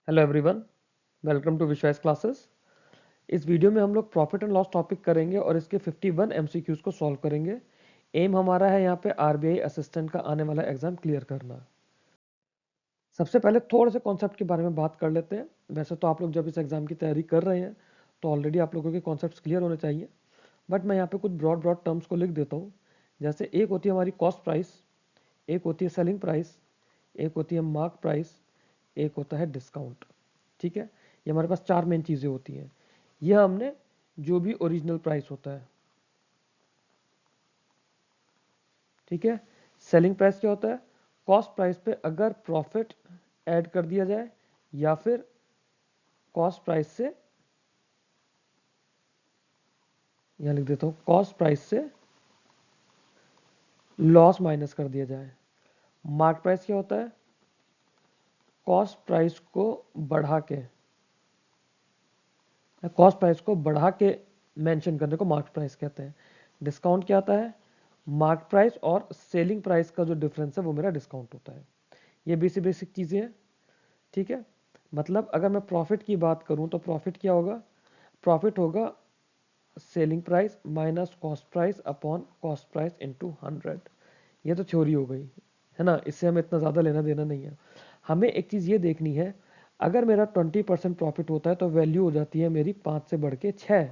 Hello everyone, welcome to विश्वास classes. इस video में हम लोग प्रॉफिट एंड लॉस टॉपिक करेंगे और इसके 51 एमसीक्यूज को सॉल्व करेंगे। एम हमारा है यहाँ पे आरबीआई असिस्टेंट का आने वाला एग्जाम क्लियर करना। सबसे पहले थोड़े से कॉन्सेप्ट के बारे में बात कर लेते हैं। वैसे तो आप लोग जब इस एग्जाम की तैयारी कर रहे हैं तो ऑलरेडी आप लोगों के कॉन्सेप्ट क्लियर होने चाहिए, बट मैं यहाँ पे कुछ ब्रॉड ब्रॉड टर्म्स को लिख देता हूँ। जैसे एक होती है हमारी कॉस्ट प्राइस, एक होती है सेलिंग प्राइस, एक होती है मार्क प्राइस, एक होता है डिस्काउंट। ठीक है, ये हमारे पास चार मेन चीज़ें होती हैं। यह हमने जो भी ओरिजिनल प्राइस होता है, ठीक है। सेलिंग प्राइस क्या होता है? कॉस्ट प्राइस पे अगर प्रॉफिट ऐड कर दिया जाए या फिर कॉस्ट प्राइस से, यहाँ लिख देता हूँ, कॉस्ट प्राइस से लॉस माइनस कर दिया जाए। मार्क प्राइस क्या होता है? कॉस्ट प्राइस को बढ़ा के, कॉस्ट प्राइस को बढ़ा के मेंशन करने को मार्क प्राइस कहते हैं। डिस्काउंट क्या आता है? मार्क प्राइस और सेलिंग प्राइस का जो डिफरेंस है वो मेरा डिस्काउंट होता है। ये बेसिक चीज़ें हैं, ठीक है। मतलब अगर मैं प्रॉफिट की बात करूं तो प्रॉफिट क्या होगा? प्रॉफिट होगा selling price minus cost price upon cost price into 100। ये तो थ्योरी हो गई, है ना, इससे हमें इतना ज़्यादा लेना देना नहीं है। हमें एक चीज़ ये देखनी है, अगर मेरा 20% प्रॉफिट होता है तो वैल्यू हो जाती है मेरी 5 से बढ़ के 6,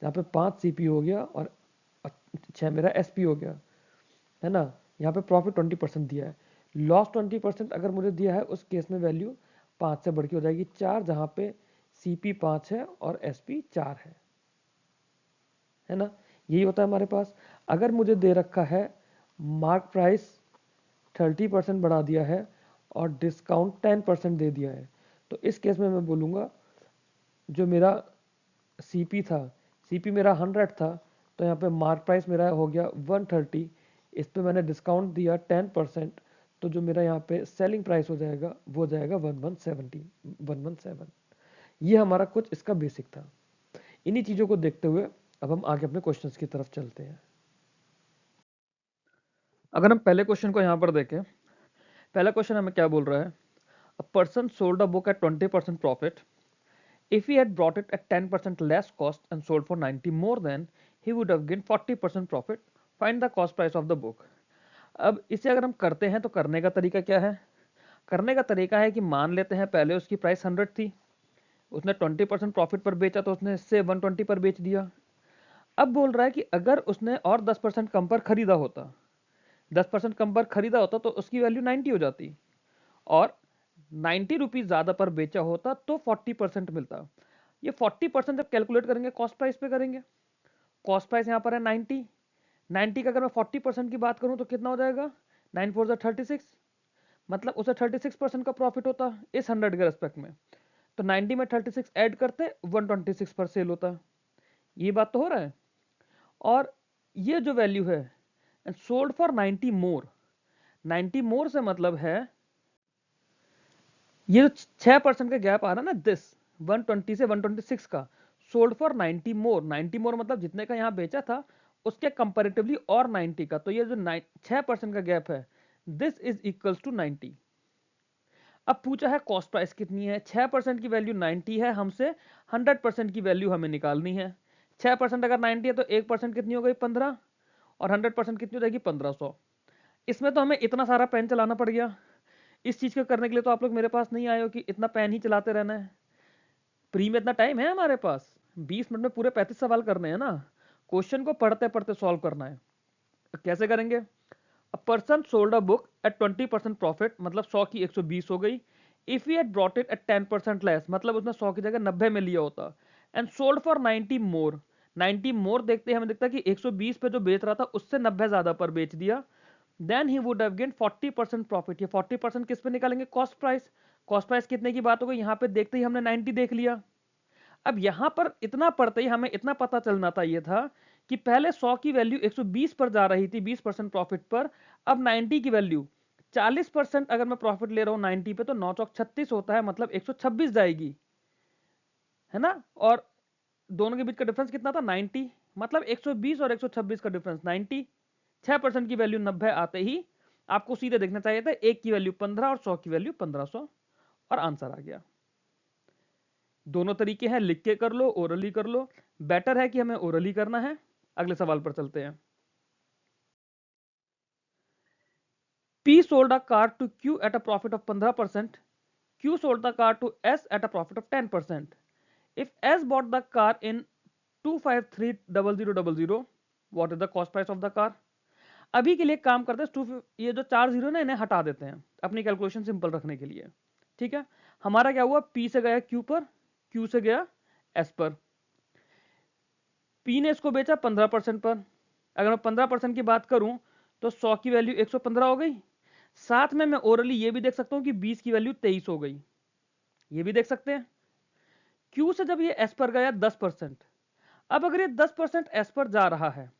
जहाँ पे 5 सीपी हो गया और 6 मेरा एसपी हो गया, है ना। यहाँ पे प्रॉफिट 20% दिया है, लॉस 20% अगर मुझे दिया है, उस केस में वैल्यू 5 से बढ़ के हो जाएगी 4, जहाँ पे सीपी 5 है और एसपी 4 है ना। यही होता है हमारे पास। अगर मुझे दे रखा है मार्क प्राइस 30% बढ़ा दिया है और डिस्काउंट 10% दे दिया है, तो इस केस में मैं बोलूँगा जो मेरा सीपी था, सीपी मेरा 100 था, तो यहाँ पे मार्क प्राइस मेरा हो गया 130, इस पे मैंने डिस्काउंट दिया 10%, तो जो मेरा यहाँ पे सेलिंग प्राइस हो जाएगा वो जाएगा 117। ये हमारा कुछ इसका बेसिक था। इन्हीं चीज़ों को देखते हुए अब हम आगे अपने क्वेश्चंस की तरफ चलते हैं। अगर हम पहले क्वेश्चन को यहाँ पर देखें, पहला क्वेश्चन हमें क्या बोल रहा है? A person sold a book at 20% profit. If he had brought it at 10% less cost and sold for 90 more, then he would have gained 40% profit. Find the cost price of the book. अब इसे अगर हम करते हैं तो करने का तरीका क्या है? करने का तरीका है कि मान लेते हैं पहले उसकी प्राइस 100 थी, उसने 20% प्रॉफिट पर बेचा तो उसने इससे 120 पर बेच दिया। अब बोल रहा है कि अगर उसने और 10% कम पर खरीदा होता, 10% कम पर खरीदा होता तो उसकी वैल्यू 90 हो जाती, और 90 रुपीज ज्यादा पर बेचा होता तो 40% मिलता। ये 40% जब कैलकुलेट करेंगे कॉस्ट प्राइस पे करेंगे। कॉस्ट प्राइस यहाँ पर है 90, 90 का अगर मैं 40% की बात करूं तो कितना हो जाएगा? 9 4 36, मतलब उसे 36% का प्रॉफिट होता इस 100 के रेस्पेक्ट में, तो 90 में 36 ऐड करते 126 पर सेल होता। ये बात तो हो रहा है। और ये जो वैल्यू है, एंड सोल्ड फॉर 90 मोर, 90 मोर से मतलब है ये जो 6% का गैप आ रहा है ना, दिस 120 से 126 का, सोल्ड फॉर 90 मोर, 90 मोर मतलब जितने का यहाँ बेचा था उसके कंपैरेटिवली और 90 का, तो ये जो 6% का गैप है, दिस इज इक्वल्स टू 90। अब पूछा है कॉस्ट प्राइस कितनी है? 6% की वैल्यू 90 है, हमसे 100% की वैल्यू हमें निकालनी है। 6% अगर 90 है तो 1% कितनी हो गई? 15, और 100% कितनी हो जाएगी? 1500। इसमें तो हमें इतना सारा पेन चलाना पड़ गया। इस चीज को करने के लिए तो आप लोग मेरे पास नहीं आए हो कि इतना पेन ही चलाते रहना है। प्री में इतना टाइम है हमारे पास, 20 मिनट में पूरे 35 सवाल करने हैं ना। क्वेश्चन को पढ़ते पढ़ते सॉल्व करना है। कैसे करेंगे? A person sold a book at 20% profit, मतलब 100 की 120 हो गई। If he had brought it at 10% less, मतलब उसने 100 की जगह 90 में लिया होता, and sold for 90 more, 90 more देखते हैं हमें दिखता है कि 120 पे जो बेच रहा था उससे 90 ज्यादा पर बेच दिया, then he would have gain 40% profit. ये 40% किस पे निकालेंगे? Cost price. कॉस्ट प्राइस कितने की बात हो गई? यहाँ पे देखते ही हमने 90 देख लिया। अब यहां पर इतना पढ़ते ही हमें इतना पता चलना चाहिए था कि पहले 100 की वैल्यू 120 पर जा रही थी 20% प्रॉफिट पर, अब 90 की वैल्यू 40% अगर मैं प्रॉफिट ले रहा हूं 90 पे तो 9 चौक 36 होता है, मतलब 126 जाएगी, है ना। और दोनों के बीच का डिफरेंस कितना था? 90, मतलब 120 और 126 का डिफरेंस 90। 6% की वैल्यू 90 आते ही आपको सीधे देखना चाहिए था एक की वैल्यू 15 और 100 की वैल्यू 1500, और आंसर आ गया। दोनों तरीके हैं, लिख के कर लो, ओरली कर लो, बेटर है कि हमें ओरली करना है। अगले सवाल पर चलते हैं। P sold a car to Q at a profit of 15%. Q sold the car to S at a profit of 10%. If S bought the car in 2530000, what is the cost price of the car? अभी के लिए काम करते हैं, ये जो 4 zero ना इन्हें हटा देते हैं अपनी कैलकुलेशन सिंपल रखने के लिए। ठीक है, हमारा क्या हुआ, P से गया Q पर, Q से गया S पर। P ने इसको बेचा 15% पर। अगर मैं 15% की बात करूं तो 100 की वैल्यू 115 हो गई। साथ में मैं ओरली ये भी देख सकता हूं कि 20 की वैल्यू 23 हो गई, ये भी देख सकते हैं। Q से जब ये S पर गया 10%, अब अगर ये 10% S पर जा रहा है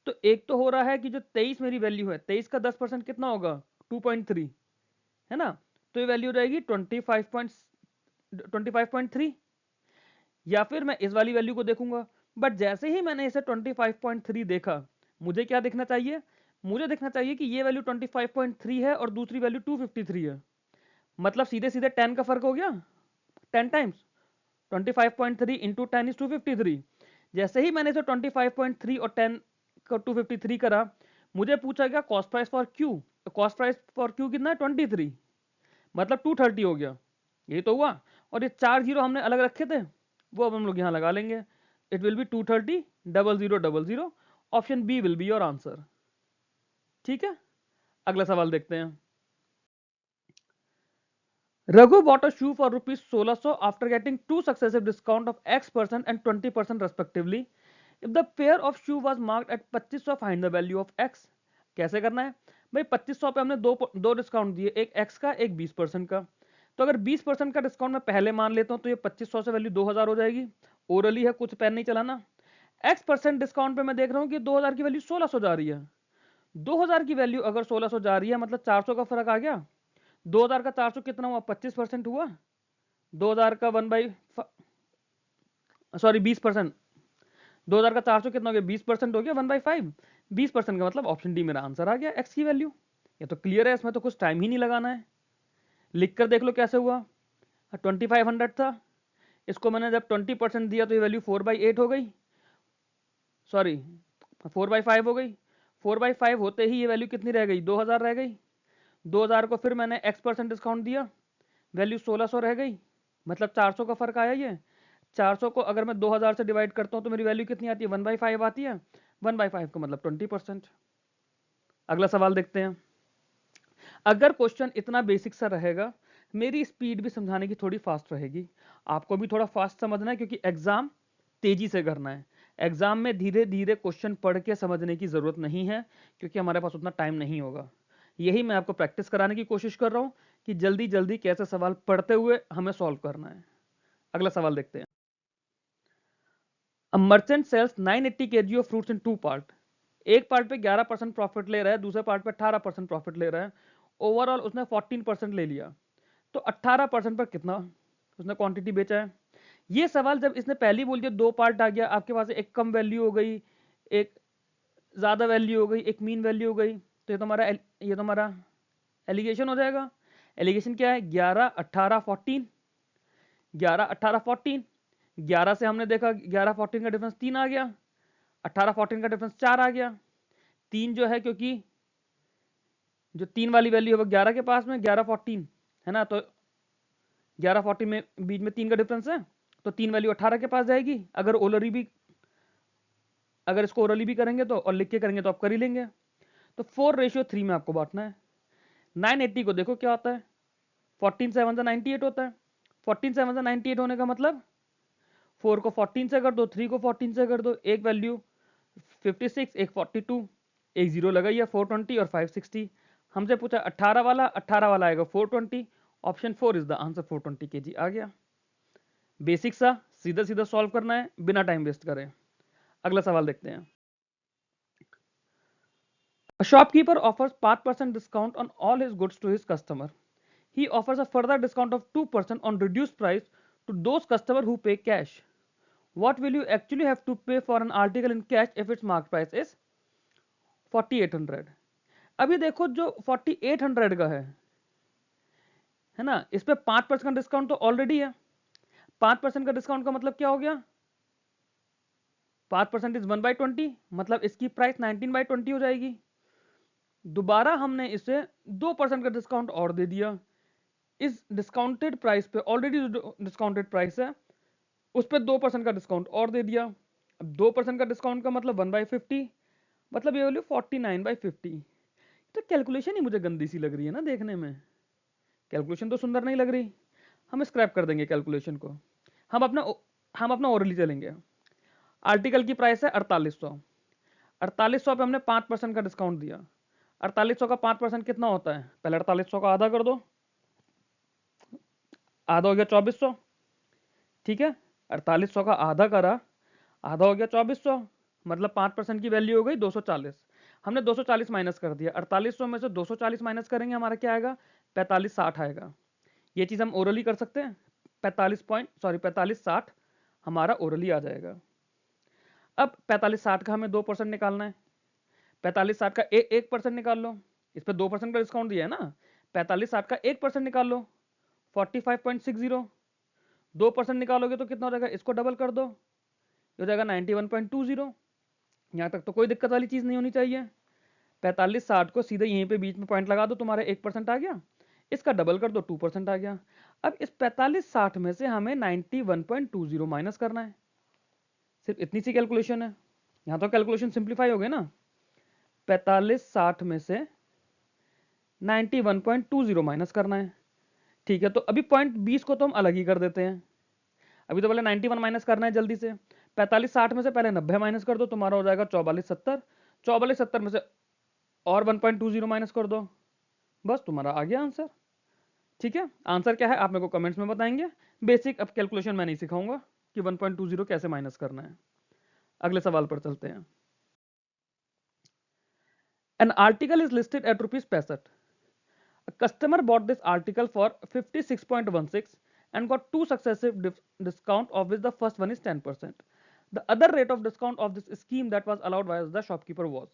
तो एक तो हो रहा है कि जो 23 मेरी वैल्यू है, 23 का 10% कितना होगा, 2.3 है ना, तो ये वैल्यू रहेगी 25.3। या फिर मैं इस वाली वैल्यू को देखूंगा, बट जैसे ही मैंने इसे 25.3 देखा, मुझे क्या देखना चाहिए, मुझे देखना चाहिए कि ये वैल्यू 25.3 है और दूसरी वैल्यू 253 है। मतलब सीधे सीधे 10 का फर्क हो गया, 10 टाइम्स 25.3 इंटू 10 इज 253। जैसे ही मैंने इसे 25.3 और 10 को 253 करा, मुझे पूछा गया cost price for Q. Cost price for Q कितना है, 23, मतलब 230 हो गया, यही तो हुआ। और ये 4 जीरो हमने अलग रखे थे, वो अब हम लोग यहां लगा लेंगे। It will be 230 0000। Option B will be your answer. ठीक है, अगला सवाल देखते हैं। Raghu bought a shoe for rupees 1600 after getting two successive discount of X% and 20% respectively. If the pair of shoe was marked at 2500, find the value of X. कैसे करना है भाई, 2500 पे हमने दो डिस्काउंट दिए, एक X का एक 20% का। तो अगर 20% का डिस्काउंट मैं पहले मान लेता हूं तो ये 2500 से वैल्यू 2000 हो जाएगी। ओरली है, कुछ पेन नहीं चलाना। X% डिस्काउंट पे मैं देख रहा हूं कि 2000 की वैल्यू 1600 जा रही है। 2000 की वैल्यू अगर 1600 जा रही है मतलब 400 का फर्क आ गया। 2000 का 400 कितना हुआ, 25% हुआ। 2000 का 20% 2000 का 400 कितना हो गया, 20% हो गया, 1/5। 20% का मतलब ऑप्शन डी मेरा आंसर आ गया, एक्स की वैल्यू। ये तो क्लियर है, इसमें तो कुछ टाइम ही नहीं लगाना है। लिख कर देख लो कैसे हुआ। 2500 था, इसको मैंने जब 20% दिया तो ये वैल्यू 4/8 हो गई, सॉरी 4/5 हो गई। 4/5 होते ही ये वैल्यू कितनी रह गई, 2000 रह गई। 2000 को फिर मैंने X% डिस्काउंट दिया, वैल्यू 1600 रह गई, मतलब 400 का फर्क आया। ये 400 को अगर मैं 2000 से डिवाइड करता हूं तो मेरी वैल्यू कितनी आती है, 1/5 आती है। 1/5 का मतलब 20%। अगला सवाल देखते हैं। अगर क्वेश्चन इतना बेसिक सा रहेगा, मेरी स्पीड भी समझाने की थोड़ी फास्ट रहेगी, आपको भी थोड़ा फास्ट समझना है क्योंकि एग्जाम तेजी से करना है। एग्जाम में धीरे धीरे क्वेश्चन पढ़ के समझने की जरूरत नहीं है क्योंकि हमारे पास उतना टाइम नहीं होगा। यही मैं आपको प्रैक्टिस कराने की कोशिश कर रहा हूं कि जल्दी जल्दी कैसे सवाल पढ़ते हुए हमें सॉल्व करना है। अगला सवाल देखते हैं। A merchant sells 980 kg of fruits in two part. एक पार्ट पे 11% प्रॉफिट ले रहा है, दूसरे पार्ट पे 18% प्रॉफिट ले रहा है। ओवरऑल उसने 14% ले लिया, तो 18% पर कितना उसने क्वांटिटी बेचा है। ये सवाल जब इसने पहली बोल दिया, दो पार्ट आ गया आपके पास, एक कम वैल्यू हो गई, एक ज्यादा वैल्यू हो गई, एक मीन वैल्यू हो गई, तो ये तो हमारा एलिगेशन हो जाएगा। एलिगेशन क्या है, 11 18 14, 11 18 14। 11 से हमने देखा 11 14 का डिफरेंस 3 आ गया, 18 14 का डिफरेंस 4 आ गया। 3 जो है क्योंकि जो 3 वाली वैल्यू है वो 11 के पास में, 11 14 है ना, तो 11 14 में बीच में 3 का डिफरेंस है, तो 3 वैल्यू 18 के पास जाएगी। अगर इसको ओरली भी करेंगे तो और लिख के करेंगे तो आप कर ही लेंगे। तो 4:3 में आपको बांटना है। 980 को देखो क्या होता है, 14 7 से 98 होता है। 14 7 से 98 होने का मतलब 4 को 14 से कर दो, 3 को 14 से कर दो, एक वैल्यू 56, एक 42, एक जीरो लगाइए, 420 और 560। हमसे पूछा 18 वाला आएगा 420। Option 4 is the answer, 420 kg आ गया। बेसिक सा सीधा सीधा सॉल्व करना है बिना टाइम वेस्ट करें। अगला सवाल देखते हैं। A shopkeeper offers 5% discount on all his goods to his customer. He offers a further discount of 2% on reduced price to those customers who pay cash. What will you actually have to pay for an article in cash if its market price is 4800? अभी देखो जो 4800 का है ना, इस पे 5% discount तो already है। 5% का डिस्काउंट का मतलब क्या हो गया, 5% इज 1/20, मतलब इसकी प्राइस 19/20 हो जाएगी। दोबारा हमने इसे 2% का डिस्काउंट और दे दिया, इस डिस्काउंटेड प्राइस पे, ऑलरेडी जो डिस्काउंटेड प्राइस है उस पर 2% का डिस्काउंट और दे दिया। अब 2% का डिस्काउंट का मतलब 1/50, मतलब ये वैल्यू 49/50। तो कैलकुलेशन ही मुझे गंदी सी लग रही है ना देखने में, कैलकुलेशन तो सुंदर नहीं लग रही। हम स्क्रैप कर देंगे कैलकुलेशन को, हम अपना हम अपना ओरली चलेंगे। आर्टिकल की प्राइस है 4800, 4800 पे हमने 5% का डिस्काउंट दिया। 4800 का 5% कितना होता है, पहले 4800 का आधा कर दो, आधा हो गया 2400, ठीक है। 4800 का आधा करा, आधा हो गया 2400, मतलब 5% की वैल्यू हो गई 240। हमने 240 माइनस कर दिया, 4800 में से 240 माइनस करेंगे हमारा क्या आएगा, 4560 आएगा। ये चीज हम ओरली कर सकते हैं, 4560 हमारा ओरली आ जाएगा। अब 4560 का हमें 2% निकालना है, 4560 का 1% निकाल लो, इस पर 2% का डिस्काउंट दिया है ना, 4560 का 1% निकाल लो 45.60, 2% निकालोगे तो कितना हो जाएगा, इसको डबल कर दो, ये हो जाएगा 91.20। यहाँ तक तो कोई दिक्कत वाली चीज नहीं होनी चाहिए। 4560 को सीधे यहीं पे बीच में पॉइंट लगा दो, तुम्हारा 1% आ गया, इसका डबल कर दो 2% आ गया। अब इस 4560 में से हमें 91.20 माइनस करना है, सिर्फ इतनी सी कैलकुलेशन है। यहाँ तो कैलकुलेशन सिंप्लीफाई हो गए ना, 4560 में से 91.20 माइनस करना है, ठीक है। तो अभी पॉइंट 20 को तो हम अलग ही कर देते हैं, अभी तो पहले 91 माइनस करना है जल्दी से। 4560 में से पहले 90 माइनस कर दो, तुम्हारा हो जाएगा 4470, 4470 में से और 1.20 माइनस कर दो, बस तुम्हारा आ गया आंसर। ठीक है, आंसर क्या है आप मेरे को कमेंट्स में बताएंगे। बेसिक अब कैलकुलेशन मैं नहीं सिखाऊंगा कि 1.20 कैसे माइनस करना है। अगले सवाल पर चलते हैं। An article is listed at ₹65. A customer bought this article for 56.16 and got two successive discount, of which the first one is 10%. The other rate of discount of this scheme that was allowed by the shopkeeper was।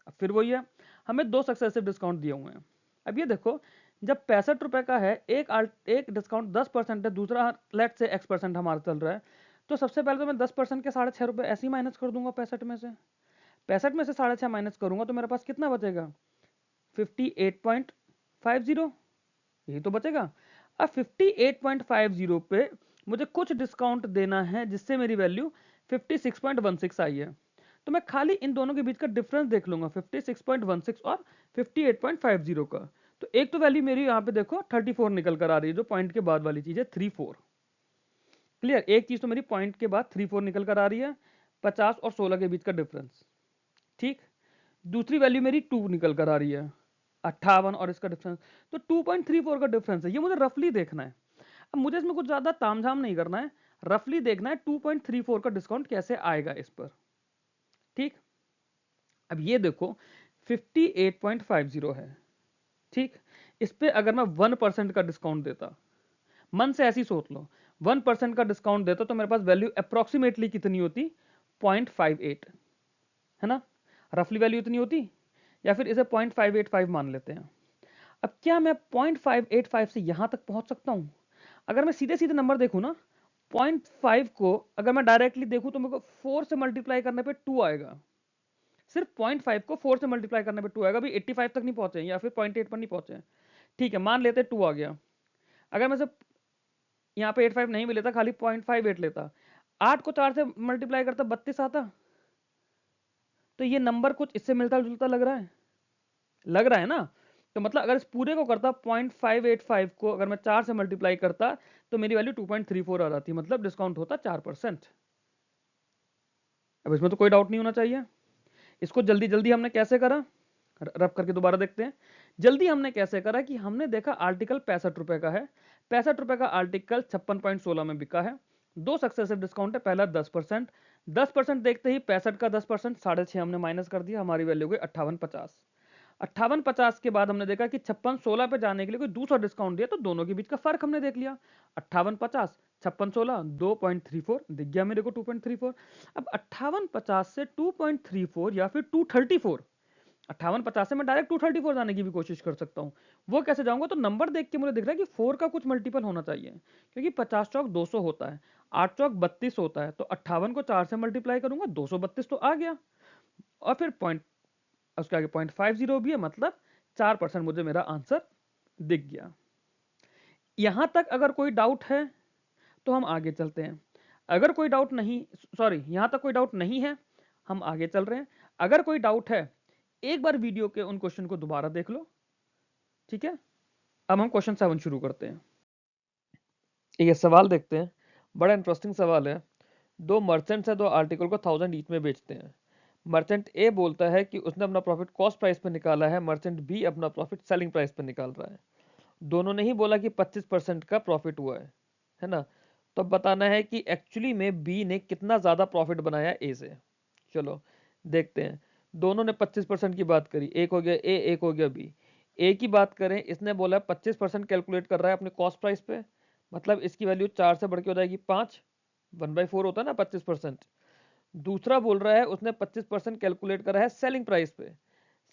अब फिर वही है, हमें दो successive discount दिए हुए हैं। अब ये देखो, जब 65 रुपए का है, एक डिस्काउंट 10% है, दूसरा लेट से X% हमारा चल रहा है, तो सबसे पहले तो मैं 10% के 6.5 रुपए ऐसे ही माइनस कर दूंगा 65 में से। 65 में से 6.5 माइनस करूंगा तो मेरे पास कितना बचेगा, 58.50, यही तो बचेगा। अब 58.50 पे मुझे कुछ डिस्काउंट देना है जिससे मेरी वैल्यू 56.16 आई है, तो मैं खाली इन दोनों के बीच का डिफरेंस देख लूंगा, 56.16 और 58.50 का। तो एक तो वैल्यू मेरी यहाँ पे देखो 34 निकल कर आ रही है, जो पॉइंट के बाद वाली चीज है 34। क्लियर, एक चीज तो मेरी पॉइंट के बाद 34 निकल कर आ रही है, 50 और 16 के बीच का डिफरेंस, ठीक। दूसरी वैल्यू मेरी 2 निकल कर आ रही है, 58 और इसका डिफरेंस, तो 2.34 का डिफरेंस है। ये मुझे रफली देखना है, अब मुझे इसमें कुछ ज्यादा तामझाम नहीं करना है, रफली देखना है 2.34 का डिस्काउंट कैसे आएगा इस पर, ठीक। अब ये देखो 58.50 है, ठीक। इस पे अगर मैं 1% का डिस्काउंट देता, मन से ऐसी सोच लो, 1% का डिस्काउंट देता तो मेरे पास वैल्यू अप्रोक्सीमेटली कितनी होती, 0.58, है ना, रफली वैल्यू इतनी होती, या फिर इसे 0.585 मान लेते हैं। अब क्या मैं 0.585 से यहां तक पहुंच सकता हूं, अगर मैं सीधे सीधे नंबर देखूं ना, 0.5 को अगर मैं डायरेक्टली देखूं तो मेरे को 4 से मल्टीप्लाई करने पे 2 आएगा, सिर्फ 0.5 को 4 से मल्टीप्लाई करने पे 2 आएगा, अभी 85 तक नहीं पहुंचे या फिर 0.8 पर नहीं पहुंचे, ठीक है, मान लेते 2 आ गया। अगर मैं सिर्फ यहाँ पे 85 नहीं भी लेता, खाली 0.58 लेता, 8 को 4 से मल्टीप्लाई करता 32 आता, तो ये नंबर कुछ इससे मिलता जुलता लग रहा है, लग रहा है ना। तो मतलब अगर इस पूरे को करता 0.585 को अगर मैं 4 से मल्टीप्लाई करता तो मेरी वैल्यू 2.34 आ जाती, मतलब डिस्काउंट होता 4%। अब इसमें तो कोई डाउट नहीं होना चाहिए। इसको जल्दी जल्दी हमने कैसे करा, रफ करके दोबारा देखते हैं। जल्दी हमने कैसे करा कि हमने देखा आर्टिकल 65 रुपए का है, 65 रुपए का आर्टिकल 56.16 में बिका है, दो सक्सेसिव डिस्काउंट है, पहला 10%, 10% देखते ही 65 का 10% 6.5 हमने माइनस कर दिया, हमारी वैल्यू हो गई 58.50। 58.50 के बाद हमने देखा कि 56.16 पे जाने के लिए कोई दूसरा डिस्काउंट दिया, तो दोनों के बीच का फर्क हमने देख लिया, 58.50 56.16 2.34 दिख गया मेरे को 2.34। अब 58.50 से 2.34 या फिर 234, 58-50 से मैं डायरेक्ट 234 जाने की भी कोशिश कर सकता हूँ। वो कैसे जाऊंगा, तो नंबर देख के मुझे दिख रहा है कि 4 का कुछ मल्टीपल होना चाहिए, क्योंकि 50 चौक 200 होता है, 8 चौक 32 होता है, तो 58 को 4 से मल्टीप्लाई करूंगा 232 तो आ गया। और फिर पॉइंट, उसके आगे 0.50 भी है, मतलब 4% मुझे मेरा आंसर दिख गया। यहां तक अगर कोई डाउट है तो हम आगे चलते हैं। अगर कोई डाउट नहीं, सॉरी, यहां तक कोई डाउट नहीं है, हम आगे चल रहे हैं। अगर कोई डाउट है, एक बार वीडियो के उन क्वेश्चन को दोबारा देख लो, ठीक है। अब हम क्वेश्चन 7 शुरू करते हैं। ये सवाल देखते हैं, बड़ा इंटरेस्टिंग सवाल है। दो मर्चेंट्स है, दो आर्टिकल को 1000 ईच में बेचते हैं। मर्चेंट ए बोलता है कि उसने अपना प्रॉफिट कॉस्ट प्राइस पर निकाला है, मर्चेंट बी अपना प्रॉफिट सेलिंग प्राइस पर निकाल रहा है। दोनों ने ही बोला कि 25% का प्रॉफिट हुआ है ना। तो अब बताना है कि एक्चुअली में बी ने कितना ज्यादा प्रॉफिट बनाया ए से। चलो देखते हैं। दोनों ने 25% की बात करी, एक हो गया ए, एक हो गया बी। ए की बात करें, इसने बोला 25% कैलकुलेट कर रहा है अपने कॉस्ट प्राइस पे, मतलब इसकी वैल्यू 4 से बढ़ के हो जाएगी 5, 1/4 होता है ना 25%। दूसरा बोल रहा है उसने 25% कैलकुलेट करा है सेलिंग प्राइस पे।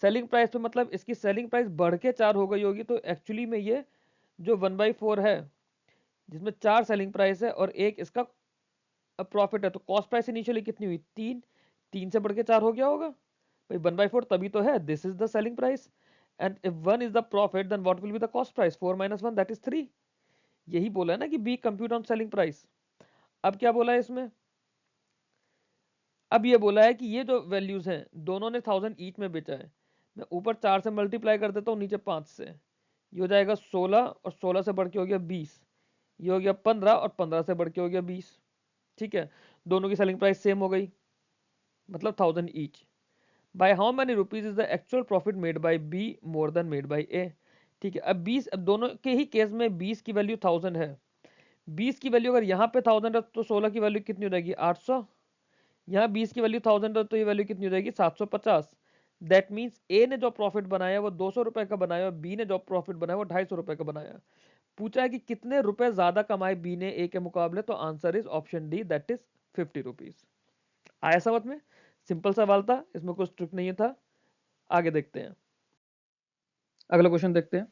सेलिंग प्राइस पे मतलब इसकी सेलिंग प्राइस बढ़ के 4 हो गई होगी, तो एक्चुअली में ये जो 1/4 है, जिसमें 4 सेलिंग प्राइस है और एक इसका प्रॉफिट है, तो कॉस्ट प्राइस इनिशियली कितनी हुई 3, 3 से बढ़ के 4 हो गया होगा भाई। 1/4 तभी तो है, this is the selling price, and if 1 is the profit then what will be the cost price, 4 - 1 that is 3। यही बोला है ना कि be computed on selling price. अब क्या बोला है इसमें, अब ये बोला है कि ये जो वैल्यूज हैं दोनों ने 1000 ईच में बेचा है। मैं ऊपर 4 से मल्टीप्लाई कर देता हूँ, नीचे 5 से, ये हो जाएगा 16 और 16 से बढ़ के हो गया 20, ये हो गया 15 और 15 से बढ़ के हो गया 20। ठीक है, दोनों की सेलिंग प्राइस सेम हो गई, मतलब 1000 each. By how many rupees is the actual profit made by B more than made by A. ठीक है, अब 20, अब दोनों के ही केस में 20 की वैल्यू 1000 है। 20 की वैल्यू अगर यहाँ पे 1000 है तो 16 की वैल्यू कितनी हो जाएगी 800। यहाँ 20 की वैल्यू 1000 है तो ये वैल्यू कितनी हो जाएगी 750। दैट मीन्स ए ने जो प्रॉफिट बनाया वो 200 रुपए का बनाया और बी ने जो प्रॉफिट बनाया वो 250 रुपए का बनाया। पूछा है कि कितने रुपए ज्यादा कमाए बी ने ए के मुकाबले, तो answer is option D, that is 50 rupees. आया समझ में? सिंपल सवाल था, इसमें कुछ ट्रिक नहीं था। आगे देखते हैं, अगला क्वेश्चन देखते हैं।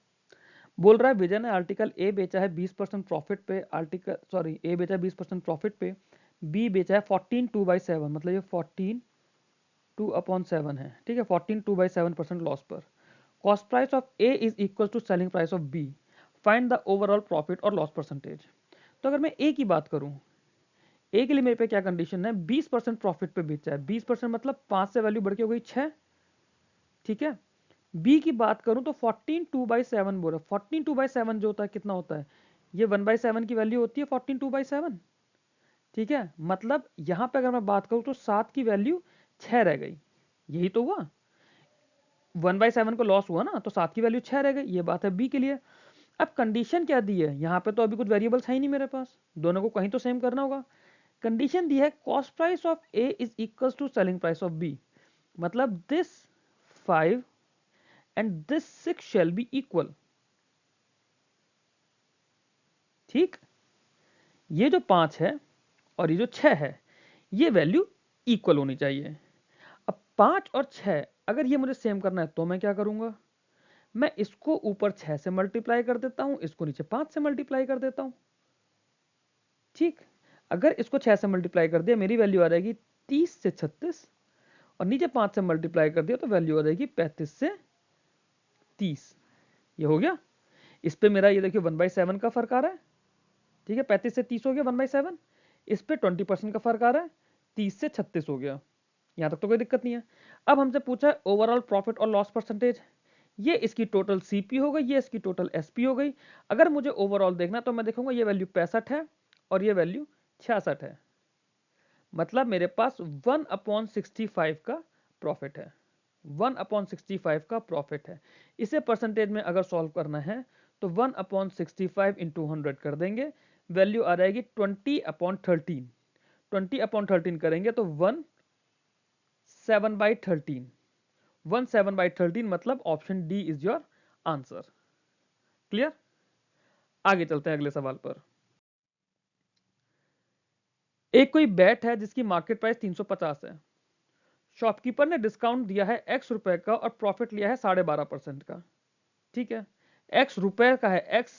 बोल रहा है विजय ने आर्टिकल ए बेचा है 20% प्रॉफिट पे, आर्टिकल सॉरी ए बेचा है 20% प्रॉफिट पे, बी बेचा है 14 2/7, मतलब ये 14 2/7 है। ठीक है, 14 2/7% लॉस पर। Cost price of A is equal to selling price of B, find the overall profit और लॉस परसेंटेज। तो अगर मैं ए की बात करूं, ए के लिए मेरे पे क्या कंडीशन है, 20% प्रॉफिट पे बेचा है, 20% मतलब 5 से वैल्यू बढ़ के हो गई 6। ठीक है, बी की बात करूं तो 14 2/7 बोल रहा है। 14 2/7 जो होता है कितना होता है, ये 1/7 की वैल्यू होती है 14 2/7। ठीक है, मतलब यहां पे अगर मैं बात करूं तो 7 की वैल्यू 6 रह गई, यही तो हुआ। 1/7 को लॉस हुआ ना, तो 7 की वैल्यू 6 रह गई, ये बात है बी के लिए। अब कंडीशन क्या दी है, यहाँ पे तो अभी कुछ वेरिएबल्स है ही नहीं मेरे पास, दोनों को कहीं तो सेम करना होगा। कंडीशन दी है cost price of A is equal to selling price of B, मतलब this 5 and this 6 shall be equal. ठीक, ये जो 5 है और ये जो 6 है, ये वैल्यू इक्वल होनी चाहिए। अब 5 और 6 अगर ये मुझे सेम करना है तो मैं क्या करूंगा, मैं इसको ऊपर 6 से मल्टीप्लाई कर देता हूं, इसको नीचे 5 से मल्टीप्लाई कर देता हूं। ठीक, अगर इसको 6 से मल्टीप्लाई कर दिया मेरी वैल्यू आ जाएगी 30 से 36, और नीचे 5 से मल्टीप्लाई कर दिया तो वैल्यू आ जाएगी 35 से 30। ये हो गया। इस पे मेरा ये देखिए 1/7 का फर्क आ रहा है। ठीक है, 35 से 30 हो गया 1/7। इस पे 20% का फर्क आ रहा है, 30 से 36 हो गया। यहां तक तो कोई दिक्कत नहीं है। अब हमसे पूछा है ओवरऑल प्रॉफिट और लॉस परसेंटेज। ये इसकी टोटल सीपी हो गई, ये इसकी टोटल एसपी हो गई। अगर मुझे ओवरऑल देखना तो मैं देखूंगा ये वैल्यू 65 है और ये वैल्यू 66 है, मतलब मेरे पास 1/65 का प्रॉफिट है। 1/65 का प्रॉफिट है। इसे परसेंटेज में अगर सॉल्व करना है तो 1/65 इंटू 100 कर देंगे, वैल्यू आ जाएगी 20/13। 20/13 करेंगे तो 17/13। 17/13 मतलब option D is your answer. Clear? आगे चलते हैं अगले सवाल पर। एक कोई बैट है जिसकी मार्केट प्राइस 350 है। शॉपकीपर ने डिस्काउंट दिया है x रुपए का और प्रॉफिट लिया है 12.5% का। ठीक है, x रुपए का है, x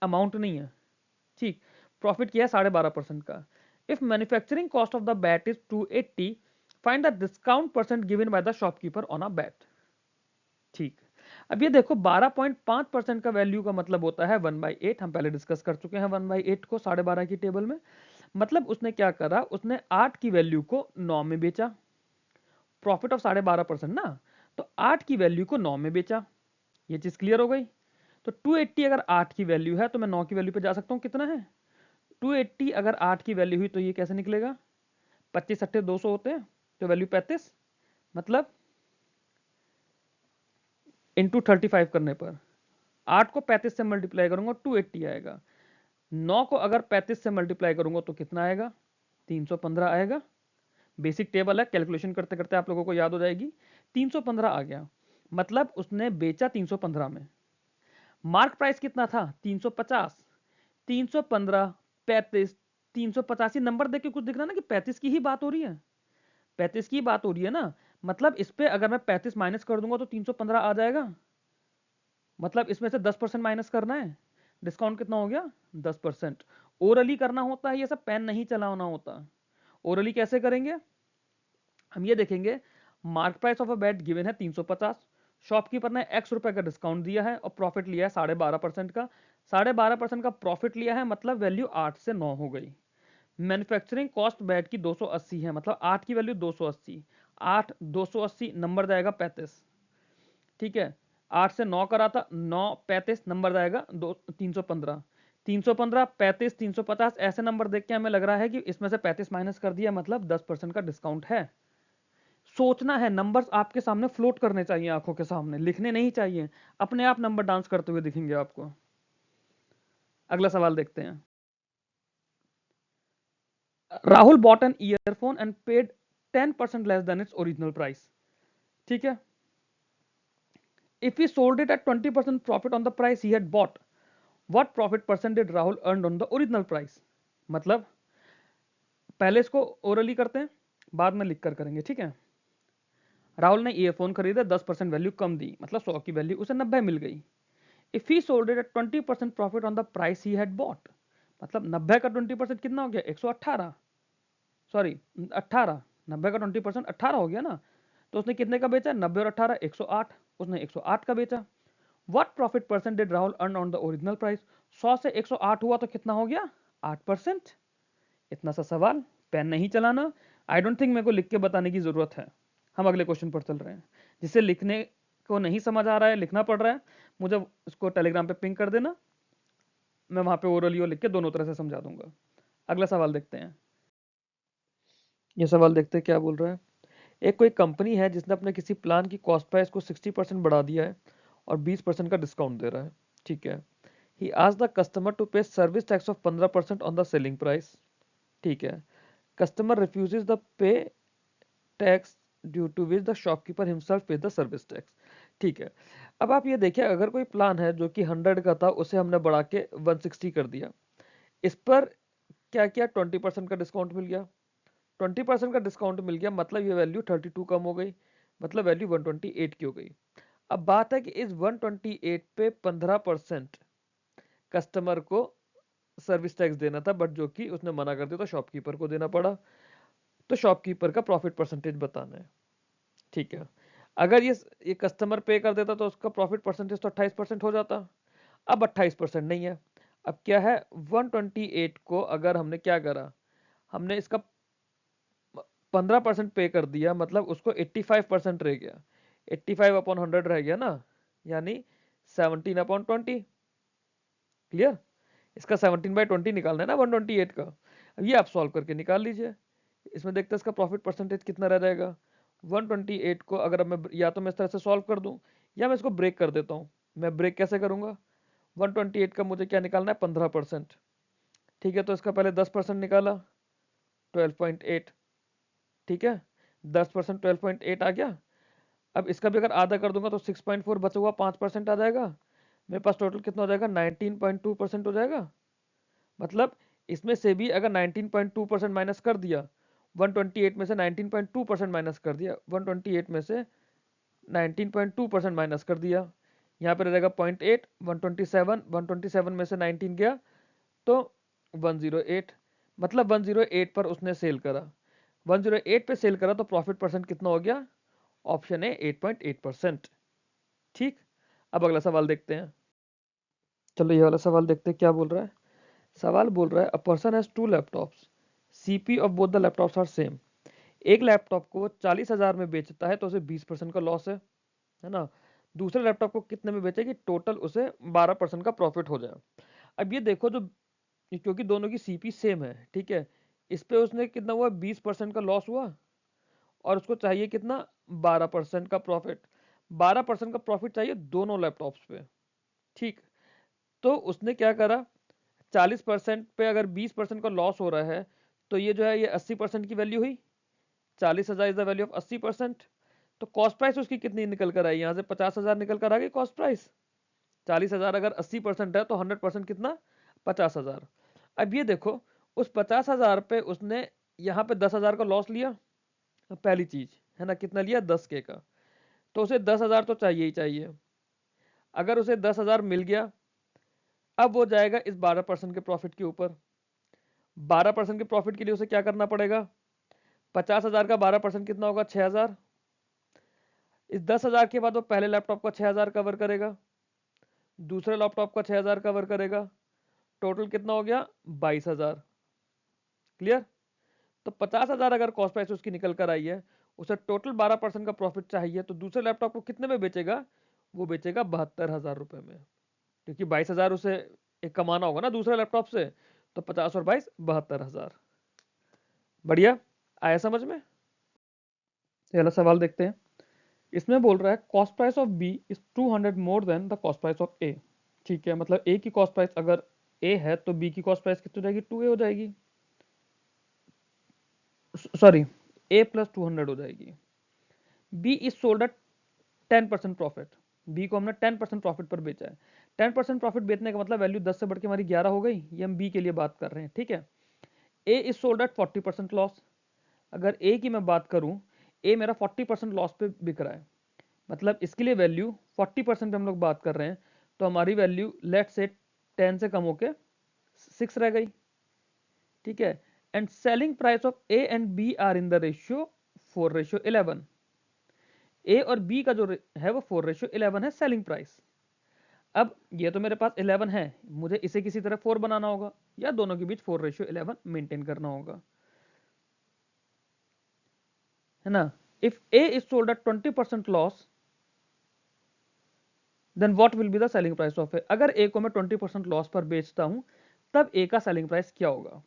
अमाउंट नहीं है। ठीक, प्रॉफिट किया है 12.5% का। If manufacturing cost of the bat is 280, find the discount percent given by the shopkeeper on a bat. ठीक, अब ये देखो 12.5% का वैल्यू का मतलब होता है 1/8। हम पहले डिस्कस कर चुके हैं 1/8 को 12.5 की टेबल में। मतलब उसने क्या करा, उसने 8 की वैल्यू को 9 में बेचा, प्रॉफिट ऑफ 12.5% ना, तो 8 की वैल्यू को 9 में बेचा। ये चीज क्लियर हो गई। तो 280 अगर 8 की वैल्यू है तो मैं 9 की वैल्यू पे जा सकता हूँ, कितना है 280 अगर 8 की वैल्यू हुई तो ये कैसे निकलेगा, 25 अट्ठे 200 होते हैं, तो वैल्यू 35, मतलब इंटू 35 करने पर 8 को 35 से मल्टीप्लाई करूंगा 280 आएगा। 9 को अगर 35 से मल्टीप्लाई करूंगा तो कितना आएगा, 315 आएगा। बेसिक टेबल है, कैलकुलेशन करते करते आप लोगों को याद हो जाएगी। 315 आ गया, मतलब उसने बेचा 315 में। मार्क प्राइस कितना था 350, 315, 35, 385 नंबर देख के कुछ दिख रहा ना कि 35 की ही बात हो रही है, 35 की बात हो रही है ना। मतलब इस पे अगर मैं 35 माइनस कर दूंगा तो 315 आ जाएगा। मतलब इसमें से 10% माइनस करना है। डिस्काउंट कितना हो गया 10%। ओरली करना होता है ये सब, पेन नहीं चलाना होता। ओरली कैसे करेंगे, हम ये देखेंगे mark price of a bat given है 350, शॉपकीपर ने x रुपए का डिस्काउंट दिया है और प्रॉफिट लिया है 12.5% का। 12.5% का प्रॉफिट लिया है, मतलब वैल्यू 8 से 9 हो गई। मैन्युफैक्चरिंग कॉस्ट बैट की 280 है, मतलब 8 की वैल्यू 280, 8 280 नंबर जाएगा 35। ठीक है, 8 से 9 करा था, 9 35 नंबर जाएगा 315, 315 35 350 ऐसे नंबर देख के हमें लग रहा है कि इसमें से 35 माइनस कर दिया, मतलब 10% का डिस्काउंट है। सोचना है, नंबर्स आपके सामने फ्लोट करने चाहिए, आंखों के सामने लिखने नहीं चाहिए, अपने आप नंबर डांस करते हुए दिखेंगे आपको। अगला सवाल देखते हैं। Rahul bot N earphone and paid 10% less than its original price. ठीक है, if he sold it at 20% profit on the price he had bought, what profit percent did Rahul earn on the original price. मतलब पहले इसको orally करते हैं, बाद में लिख कर करेंगे। ठीक है, राहुल ने ईयरफोन खरीदा, 10% वैल्यू कम दी, मतलब 100 की वैल्यू उसे 90 मिल गई। If he sold it at 20% profit on the price he had bought, मतलब 90 का 20% कितना हो गया 118, सॉरी 18, 90 का 20% 18 हो गया ना। तो उसने कितने का बेचा, 90 और 18 108, उसने 108 का बेचा। What profit percent did Rahul earn on the original price, 100 से 108 हुआ तो कितना हो गया 8%। इतना सा सवाल, पेन नहीं चलाना। आई डोंट थिंक मेरे को लिख के बताने की जरूरत है। हम अगले क्वेश्चन पर चल रहे हैं। जिसे लिखने को नहीं समझ आ रहा है, लिखना पड़ रहा है, मुझे उसको टेलीग्राम पे पिंग कर देना, मैं वहां पे ओरली लिख के दोनों तरह से समझा दूंगा। अगला सवाल देखते हैं। ये सवाल देखते हैं क्या बोल रहा है। एक कोई कंपनी है जिसने अपने किसी प्लान की कॉस्ट प्राइस को 60% बढ़ा दिया है और 20% का डिस्काउंट दे रहा है। ठीक है, he asked the customer to pay service tax of 15% on the selling price. ठीक है, customer refuses the pay tax due to which the shopkeeper himself pay the service tax. ठीक है, अब आप ये देखिए, अगर कोई प्लान है जो कि 100 का था, उसे हमने बढ़ा के 160 कर दिया, इस पर क्या किया 20% का डिस्काउंट मिल गया, 20% का डिस्काउंट मिल गया, मतलब ये वैल्यू 32 कम हो गई, मतलब वैल्यू 128 की हो गई। अब बात है कि इस 128 पे 15% कस्टमर को सर्विस टैक्स देना था, बट जो कि उसने मना कर दिया तो शॉपकीपर को देना पड़ा। तो शॉपकीपर का प्रॉफिट परसेंटेज बताना है। ठीक है, अगर ये कस्टमर पे कर देता तो उसका प्रॉफिट परसेंटेज तो 28% हो जाता। अब 28% नहीं है, अब क्या है 128 को अगर हमने क्या करा, हमने इसका 15% पे कर दिया, मतलब उसको 85% रह गया, 85/100 रह गया ना, यानी 17/20। क्लियर, इसका 17/20 निकालना है ना 128 का। अब ये आप सॉल्व करके निकाल लीजिए, इसमें देखते हैं इसका प्रॉफिट परसेंटेज कितना रह जाएगा। 128 को अगर मैं या तो मैं इस तरह से सॉल्व कर दूं या मैं इसको ब्रेक कर देता हूं। मैं ब्रेक कैसे करूंगा, 128 का मुझे क्या निकालना है 15%। ठीक है, तो इसका पहले 10% निकाला 12.8। ठीक है, 10% 12.8 आ गया। अब इसका भी अगर आधा कर दूंगा तो 6.4 बचा हुआ 5% आ जाएगा। मेरे पास टोटल कितना हो जाएगा 19.2% हो जाएगा। मतलब इसमें से भी अगर 19.2% माइनस कर दिया, 128 में से 19.2% माइनस कर दिया, 128 में से 19.2% माइनस कर दिया, यहाँ पर रहेगा 0.8, 127, 127 में से 19 गया तो 108, मतलब 108 पर उसने सेल करा, 108 पे सेल करा तो प्रॉफिट परसेंट कितना हो गया? ऑप्शन है 8.8%। ठीक, अब अगला सवाल देखते हैं। चलो ये वाला सवाल देखते हैं क्या बोल रहा है। सवाल बोल रहा है a person has two laptops, CP of both the laptops are same. एक लैपटॉप को 40,000 में बेचता है तो उसे 20% का लॉस है ना। दूसरे लैपटॉप को कितने में बेचेगी? टोटल उसे 12% का प्रॉफिट हो जाए। अब ये देखो जो, क्योंकि दोनों की सीपी सेम है, ठीक है, इस पे उसने कितना हुआ? 20% का लॉस हुआ, और उसको चाहिए कितना? 12% का प्रॉफिट। 12% का प्रॉफिट चाहिए दोनों लैपटॉप्स पे। ठीक, तो उसने क्या करा, 40% पे अगर 20% का लॉस हो रहा है तो ये जो है ये 80% की वैल्यू हुई, 40,000 इज द वैल्यू ऑफ 80%। तो कॉस्ट प्राइस उसकी कितनी निकल कर आई? यहाँ से 50,000 निकल कर आ गई कॉस्ट प्राइस। 40,000 अगर 80% है तो 100% कितना? 50,000। अब ये देखो, उस 50,000 पे उसने यहाँ पे 10,000 का लॉस लिया, पहली चीज है ना, कितना लिया? 10K का। तो उसे 10,000 तो चाहिए ही चाहिए। अगर उसे 10,000 मिल गया, अब वो जाएगा इस 12% के प्रॉफिट के ऊपर। 12% के प्रॉफिट के लिए उसे क्या करना पड़ेगा? 50,000 का 12% कितना होगा? 6,000। इस 10,000 के बाद वो पहले लैपटॉप का 6,000 कवर करेगा, दूसरे लैपटॉप का 6,000 कवर करेगा, टोटल कितना हो गया? 22,000। क्लियर? तो 50,000 अगर कॉस्ट प्राइस उसकी निकल कर आई है, उसे टोटल 12% का प्रॉफिट चाहिए, तो दूसरे लैपटॉप को कितने में बेचेगा? वो बेचेगा 72,000 रुपए में, क्योंकि 22,000 उसे एक कमाना होगा ना दूसरे लैपटॉप से। तो 50 और 22, 72,000। बढ़िया, आया समझ में? पहला सवाल देखते हैं। इसमें बोल रहा है cost price of B is 200 more than the cost price of A. ठीक है, मतलब ए की कॉस्ट प्राइस अगर ए है तो बी की कॉस्ट प्राइस कितनी हो जाएगी? 2A हो जाएगी, सॉरी, ए प्लस 200 हो जाएगी। B is sold at 10% profit. B को हमने 10% प्रॉफिट पर बेचा है। 10% प्रॉफिट बेचने का मतलब वैल्यू 10 से बढ़ के हमारी 11 हो गई। ये हम बी के लिए बात कर रहे हैं, ठीक है। ए इज सोल्ड एट 40% लॉस। अगर ए की मैं बात करूं, ए मेरा 40% लॉस पे बिक रहा है, मतलब इसके लिए वैल्यू 40% हम लोग बात कर रहे हैं, तो हमारी वैल्यू लेट से 10 से कम होके 6 रह गई, ठीक है। And selling price of A and B are in the ratio 4:11। A और बी का जो है वो 4:11 है सेलिंग प्राइस। अब ये तो मेरे पास 11 है, मुझे इसे किसी तरह 4 बनाना होगा, या दोनों के बीच 4:11 मेंटेन करना होगा, है ना। If A is sold at 20% loss, then what will be the selling price of A. अगर ए को मैं 20% लॉस पर बेचता हूं, तब ए का सेलिंग प्राइस क्या होगा?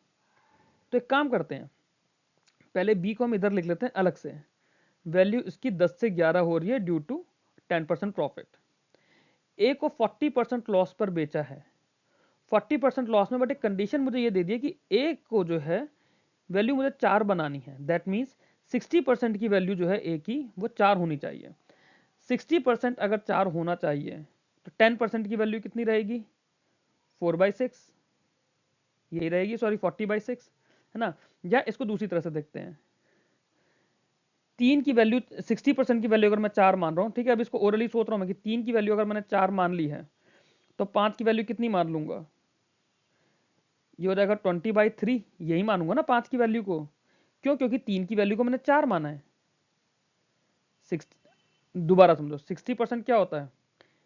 तो एक काम करते हैं, पहले बी को हम इधर लिख लेते हैं अलग से। वैल्यू इसकी 10 से 11 हो रही है ड्यू टू 10% प्रॉफिट। ए को 40% लॉस पर बेचा है, 40% लॉस में, बट एक कंडीशन मुझे ये दे दी है कि ए को जो है वैल्यू मुझे 4 बनानी है। दैट मीन्स 60% की वैल्यू जो है ए की वो 4 होनी चाहिए। 60% अगर 4 होना चाहिए तो 10% की वैल्यू कितनी रहेगी? 4/6 यही रहेगी, सॉरी 40/6, है ना। या इसको दूसरी तरह से देखते हैं, 3 की वैल्यू 60% की वैल्यू अगर मैं 4 मान रहा हूँ, ठीक है, अब इसको ओरली सोच रहा हूँ मैं कि 3 की वैल्यू अगर मैंने 4 मान ली है, तो 5 की वैल्यू कितनी मान लूंगा? ये हो जाएगा 20/3, यही मानूंगा ना 5 की वैल्यू को। क्यों? क्योंकि 3 की वैल्यू को मैंने 4 माना है। दोबारा समझो, 60% क्या होता है?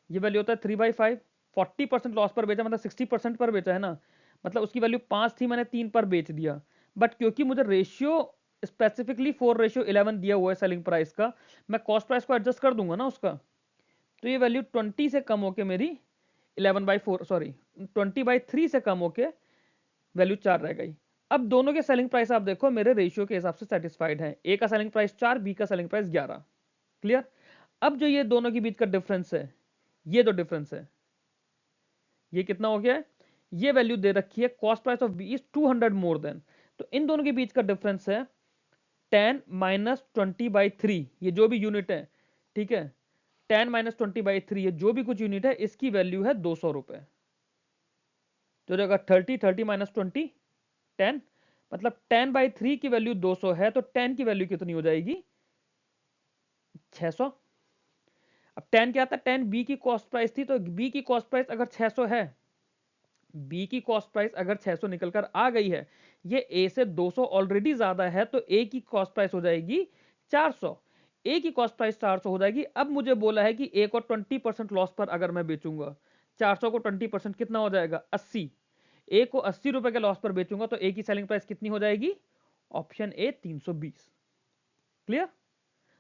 ये वैल्यू होता है 3/5। 40% लॉस पर बेचा मतलब 60% पर बेचा है ना, मतलब उसकी वैल्यू 5 थी, मैंने 3 पर बेच दिया। बट क्योंकि मुझे रेशियो स्पेसिफिकली 4:11 दिया हुआ है सेलिंग प्राइस का, मैं कॉस्ट प्राइस को एडजस्ट कर दूंगा ना उसका। तो ये वैल्यू 20 से कम होके मेरी 11/4, सॉरी 20/3 से कम होके वैल्यू 4 रह गई। अब दोनों के सेलिंग प्राइस आप देखो मेरे रेशियो के हिसाब से सेटिस्फाइड है। ए का सेलिंग प्राइस 4, बी का सेलिंग प्राइस 11। क्लियर? अब जो ये दोनों के बीच का डिफरेंस है, ये तो डिफरेंस है, ये कितना हो गया है? ये वैल्यू दे रखी है cost price of B is 200 more than, तो इन दोनों के बीच का डिफरेंस है 10 माइनस 20/3, ये जो भी यूनिट है, ठीक है, 10 माइनस 20/3 ये जो भी कुछ यूनिट है, इसकी वैल्यू है 200 रुपए। तो जाएगा 30, 30 माइनस 20, 10, मतलब 10/3 की वैल्यू 200 है तो 10 की वैल्यू कितनी हो जाएगी? 600। अब 10 क्या था? 10 बी की कॉस्ट प्राइस थी, तो बी की कॉस्ट प्राइस अगर 600 है, बी की कॉस्ट प्राइस अगर 600 निकल कर आ गई है, ये ए से 200 ऑलरेडी ज्यादा है, तो ए की कॉस्ट प्राइस हो जाएगी 400। ए की कॉस्ट प्राइस 400 हो जाएगी। अब मुझे बोला है कि ए को 20% लॉस पर अगर मैं बेचूंगा, 400 को 20% कितना हो जाएगा? 80। ए को 80 रुपए के लॉस पर बेचूंगा तो ए की सेलिंग प्राइस कितनी हो जाएगी? Option A 320। क्लियर?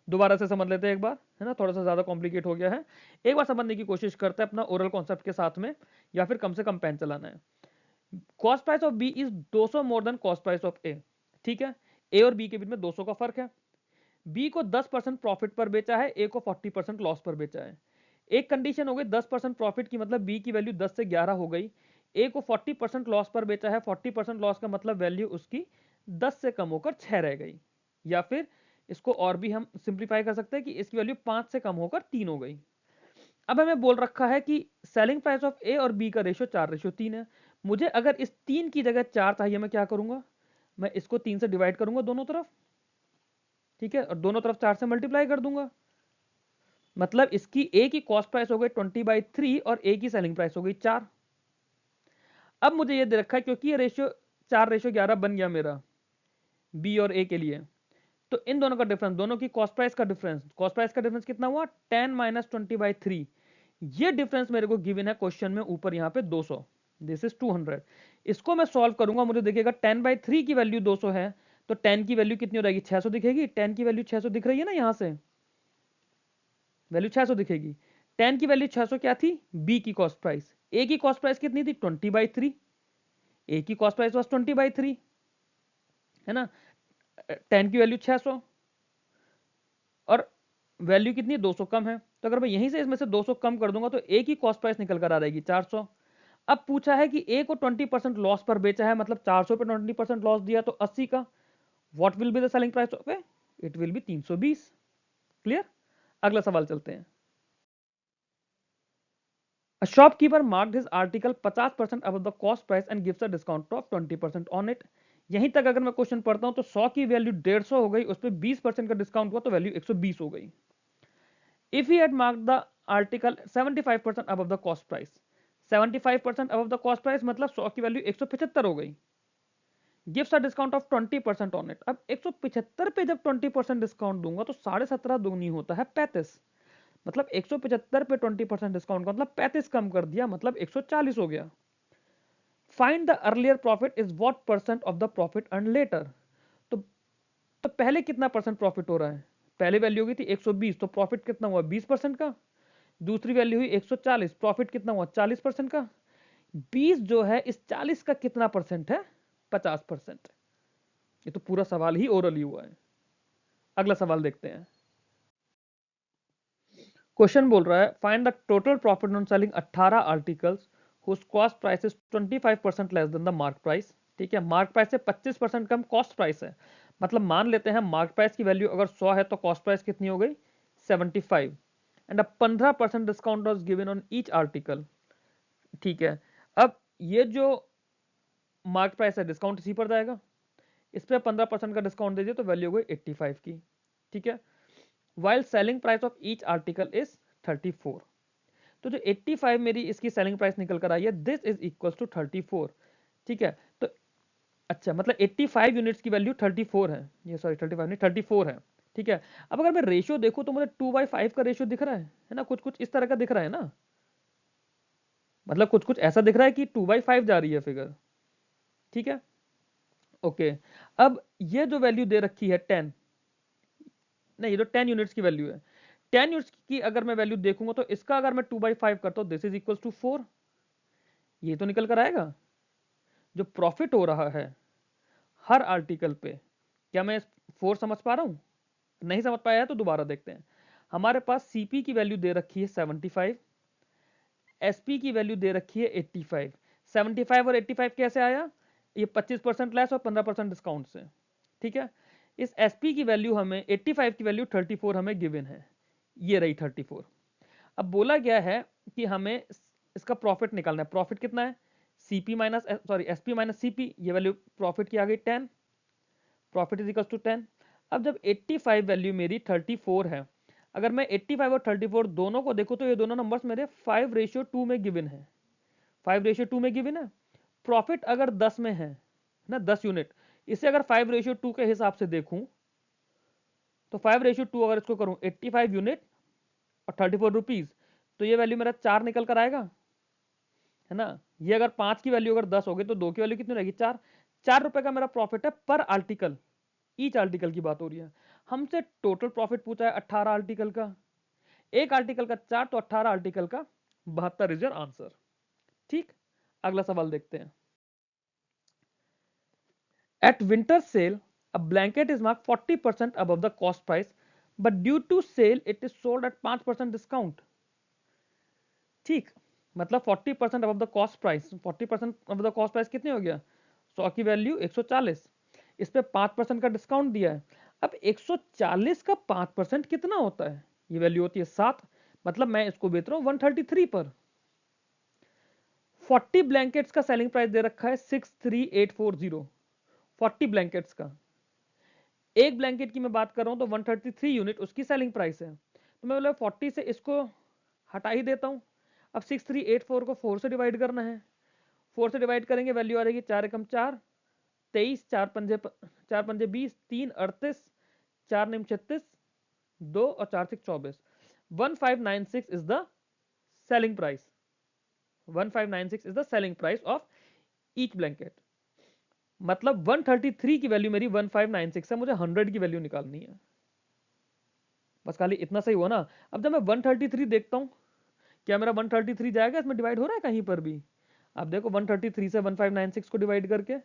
दोबारा से समझ लेते हैं एक बार, है ना, थोड़ा सा ज्यादा कॉम्प्लिकेट हो गया है। एक बार समझने की कोशिश करते हैं अपना ओरल कॉन्सेप्ट के साथ में, या फिर कम से कम पेन चलाना है। Cost price of B is 200 more than cost price of A. ठीक है, ए और बी के बीच में 200 का फर्क है। बी को 10% प्रॉफिट पर बेचा है, ए को 40% लॉस पर बेचा है। एक कंडीशन हो गई 10% प्रॉफिट की, मतलब बी की वैल्यू 10 से 11 हो गई। ए को 40% लॉस पर बेचा है, 40% लॉस का मतलब वैल्यू उसकी 10 से कम होकर 6 रह गई। या फिर इसको और भी हम सिंप्लीफाई कर सकते हैं कि इसकी वैल्यू 5 से कम होकर 3 हो गई। अब हमें बोल रखा है कि सेलिंग प्राइस ऑफ ए और बी का रेशियो 4:3 है। मुझे अगर इस 3 की जगह 4 चाहिए, मैं क्या करूंगा? मैं इसको 3 से डिवाइड करूंगा दोनों तरफ, ठीक है, और दोनों तरफ 4 से मल्टीप्लाई कर दूंगा। मतलब इसकी ए की कॉस्ट प्राइस हो गई 20/3 और ए की सेलिंग प्राइस हो गई 4। अब मुझे ये दे रखा है, क्योंकि ये रेशियो 4:11 बन गया मेरा बी और ए के लिए, तो इन दोनों का डिफरेंस, दोनों की कॉस्ट प्राइस का डिफरेंस कितना हुआ? 10 - 20/3। ये डिफरेंस मेरे को गिवन है क्वेश्चन में ऊपर यहाँ पे 200, दिस इज 200। इसको मैं सॉल्व करूंगा, मुझे देखिएगा 10/3 की वैल्यू 200 है, तो 10 की वैल्यू कितनी हो जाएगी? 600 दिखेगी। 10 की वैल्यू 600 दिख रही है ना, यहां से वैल्यू 600 दिखेगी। 10 की वैल्यू 600 क्या थी? बी की कॉस्ट प्राइस। ए की कॉस्ट प्राइस कितनी थी? 20/3। ए की कॉस्ट प्राइस वॉज 20/3, है ना। 10 की वैल्यू 600 और वैल्यू कितनी? 200 कम है, तो अगर मैं यहीं से इसमें से 200 कम कर दूंगा तो ए की कॉस्ट प्राइस निकल कर आ जाएगी 400। अब पूछा है कि ए को 20% लॉस पर बेचा है, मतलब 400 पे 20% लॉस दिया तो 80 का। What will be the selling price of A? It will B 320। Clear? अगला सवाल चलते हैं। A shopkeeper marked his article 50% above the cost price and gives a discount of 20% on it। यहीं तक अगर मैं क्वेश्चन पढ़ता हूं तो 100 की वैल्यू 150 हो गई, उस पर 20% का डिस्काउंट हुआ तो वैल्यू 120 हो गई। If he had marked the article 75% above the cost price, 75% above the cost price मतलब 100 की वैल्यू 175 हो गई, gives a discount of 20% on it. अब 175 पे जब 20% डिस्काउंट दूंगा तो 17.5 दूनी होता है 35, मतलब 175 पे 20% डिस्काउंट का मतलब 35 कम कर दिया, मतलब 140 हो गया। Find the earlier profit is what percent of the profit earn later. तो तो पहले कितना परसेंट प्रॉफिट हो रहा है? पहले वैल्यू हुई थी 120, तो प्रॉफिट कितना हुआ? 20% का। दूसरी वैल्यू हुई 140, प्रॉफिट कितना हुआ? 40% का। 20 जो है इस 40 का कितना परसेंट है? 50%। ये तो पूरा सवाल ही ओरली हुआ है। अगला सवाल देखते हैं। क्वेश्चन बोल रहा है find the total profit on selling 18 articles whose cost price is 25% less than the mark price. ठीक है, मार्क प्राइस से 25% कम कॉस्ट प्राइस है। मतलब मान लेते हैं मार्क प्राइस की वैल्यू अगर 100 है तो कॉस्ट प्राइस कितनी हो गई? 75। And a 15% discount was given on each article. ठीक है, अब ये जो मार्क प्राइस है डिस्काउंट इसी पर जाएगा, इस पर 15% का डिस्काउंट दे दिया तो वैल्यू हो गई 85 की। ठीक है, while selling price of each article is 34। तो जो 85 मेरी इसकी सेलिंग प्राइस निकल कर आई है, दिस इज इक्वल टू 34। ठीक है, तो अच्छा मतलब 85 यूनिट्स की वैल्यू 34 है, ये सॉरी 35 नहीं 34 है। ठीक है, अब अगर मैं रेशियो देखूं तो मुझे 2/5 का रेशियो दिख रहा है ना, कुछ कुछ इस तरह का दिख रहा है ना, मतलब कुछ कुछ ऐसा दिख रहा है कि 2/5 जा रही है फिगर। ठीक है, ओके। अब ये जो वैल्यू दे रखी है 10, नहीं ये तो 10 यूनिट्स की वैल्यू है, 10 यूनिट्स की अगर मैं वैल्यू देखूंगा तो इसका अगर मैं 2/5 करता हूं, दिस इज इक्वल टू 4। ये तो निकल कर आएगा जो प्रॉफिट हो रहा है हर आर्टिकल पे। क्या मैं 4 समझ पा रहा हूं? नहीं समझ पाया है तो दोबारा देखते हैं। हमारे पास सीपी की वैल्यू दे रखी है 75, एसपी की वैल्यू दे रखी है 85। 75 और 85 कैसे आया? ये 25% लेस और 15% डिस्काउंट से। ठीक है, इस एसपी की वैल्यू हमें 85 की वैल्यू 34 हमें गिवन है, ये रही 34। अब बोला गया है कि हमें इसका प्रॉफिट निकालना है। प्रॉफिट कितना है? CP minus sorry SP minus CP, ये वैल्यू प्रॉफिट की आ गई 10। Profit is equal to 10। अब जब 85 वैल्यू मेरी 34 है, अगर मैं 85 और 34 दोनों को देखूं तो ये दोनों नंबर्स मेरे 5:2 में गिवन है, 5:2 में गिवन है। प्रॉफिट अगर 10 में है ना, 10 यूनिट, इसे अगर 5:2 के हिसाब से देखूं तो 5:2 अगर इसको करूं 85 यूनिट और 34 रुपीज, तो ये वैल्यू मेरा 4 निकल कर आएगा, है ना। ये अगर 5 की वैल्यू अगर 10 हो गई तो 2 की वैल्यू कितनी रहेगी, 4। 4 रुपए का मेरा प्रॉफिट है पर आर्टिकल, ईच आर्टिकल की बात हो रही है। हमसे टोटल प्रॉफिट पूछा है 18 आर्टिकल का, एक आर्टिकल का 4 तो 18 आर्टिकल का 72 इज योर आंसर। ठीक, अगला सवाल देखते हैं। At winter sale a blanket is marked 40% above the cost price, but due to sale it is sold at 5% discount। ठीक, मतलब 40% above the cost price, 40% above the cost price कितने हो गया, 100 की वैल्यू 140, इस पे 5% का डिस्काउंट दिया है। अब 140 का 5% कितना होता है, ये वैल्यू होती है 7, मतलब मैं इसको बेच रहा हूं 133 पर। 40 ब्लैंकेट्स का सेलिंग प्राइस दे रखा है 63840, 40 ब्लैंकेट्स का। एक ब्लैंकेट की मैं बात कर रहा हूं तो 133 यूनिट उसकी सेलिंग प्राइस है, तो मैं बोला 40 से इसको हटा ही देता हूं। अब 6384 को 4 से डिवाइड करना है, 4 से डिवाइड करेंगे वैल्यू आ जाएगी 4 एकम 4, 23, 4 पंजे 20, 3 38, 4 निम 36, 2 और 4 6 24, 1596 is the selling price, 1596 is the selling price of each blanket. मतलब 133 की वैल्यू मेरी 1596 है, मुझे 100 की वैल्यू निकालनी है, बस खाली इतना सही हुआ ना। अब जब मैं 133 देखता हूं, क्या मेरा 133 जाएगा इसमें, डिवाइड हो रहा है कहीं पर भी, आप देखो 133 से 1596 को डिवाइड करके,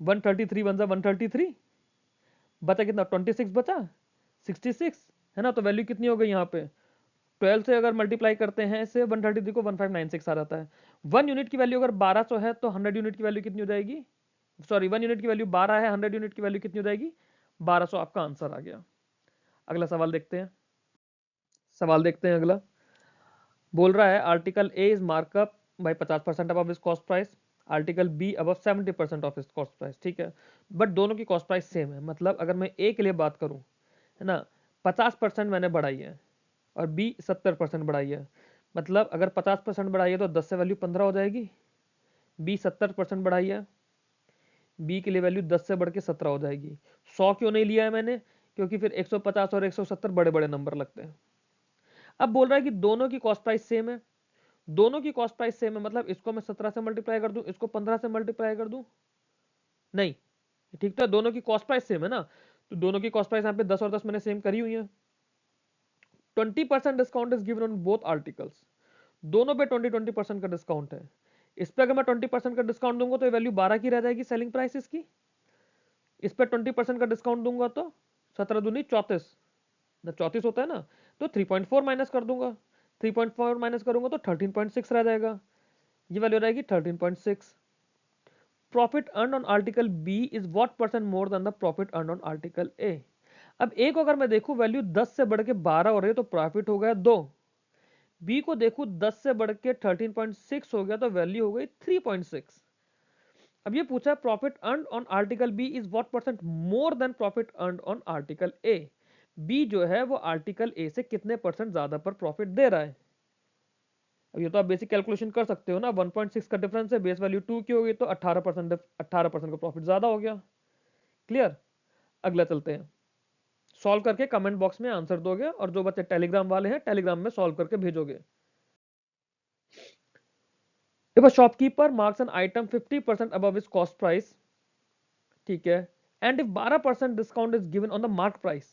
133 वन जा 133, बचा कितना 26 बचा 66, है ना। तो वैल्यू कितनी हो गई यहाँ पे, 12 से अगर मल्टीप्लाई करते हैं इसे 133 को 1596 आ जाता है। 1 यूनिट की वैल्यू अगर 1200 है तो 100 यूनिट की वैल्यू कितनी हो जाएगी, सॉरी 1 यूनिट की वैल्यू 12 है, 100 यूनिट की वैल्यू कितनी हो जाएगी 1200, आपका आंसर आ गया। अगला सवाल देखते हैं, सवाल देखते हैं अगला। बोल रहा है article A is markup by 50% above its cost price, article B above 70% of its cost price. ठीक है, बट दोनों की कॉस्ट प्राइस सेम है। मतलब अगर मैं ए के लिए बात करूं, है ना, 50% मैंने बढ़ाई है और बी 70% बढ़ाई है। मतलब अगर 50% बढ़ाई है तो 10 से वैल्यू 15 हो जाएगी, बी 70% बढ़ाई है, बी के लिए वैल्यू 10 से बढ़ के 17 हो जाएगी। 100 क्यों नहीं लिया है मैंने, क्योंकि फिर 150 और 170 बड़े बड़े नंबर लगते हैं। अब बोल रहा है कि दोनों की कॉस्ट प्राइस सेम है, दोनों की कॉस्ट प्राइस सेम है, मतलब इसको मैं 17 से मल्टीप्लाई कर दूं, इसको 15 से मल्टीप्लाई कर दूं, नहीं, ठीक तो दोनों की कॉस्ट प्राइस सेम है ना, तो दोनों की कॉस्ट प्राइस यहाँ पे 10 और 10 मैंने सेम करी हुई है। 20% discount is given on both articles, दोनों पे 20% का डिस्काउंट है। इस पे अगर मैं 20% का डिस्काउंट दूंगा तो ये वैल्यू 12 की रह जाएगी सेलिंग प्राइस इसकी, इस पे 20% का डिस्काउंट दूंगा तो 17 दूनी 34 ना, 34 होता है ना, तो 3.4 माइनस कर दूंगा, 3.4 माइनस करूंगा तो 13.6 रह जाएगा, ये वैल्यू रहेगी 13.6। Profit earn on article B is what percent more than the profit earn on article A. अब ए को अगर मैं देखूं वैल्यू 10 से बढ़ के 12 हो रही है तो प्रॉफिट हो गया 2, बी को देखूं 10 से बढ़ के 13.6 हो गया तो वैल्यू हो गई 3.6। अब ये पूछा है profit earn on article B is what percent more than profit earn on article A, B जो है वो आर्टिकल ए से कितने परसेंट ज्यादा पर प्रॉफिट दे रहा है। अब ये तो आप बेसिक कैलकुलेशन कर सकते हो ना, 1.6 का डिफरेंस है, बेस वैल्यू 2 की होगी तो 18% का प्रॉफिट ज्यादा हो गया। क्लियर, अगला चलते हैं, सॉल्व करके कमेंट बॉक्स में आंसर दोगे और जो बच्चे टेलीग्राम वाले हैं टेलीग्राम में सॉल्व करके भेजोगे। If a shopkeeper marks an item 50% above its cost price, ठीक है, and if 12% discount is given on the marked price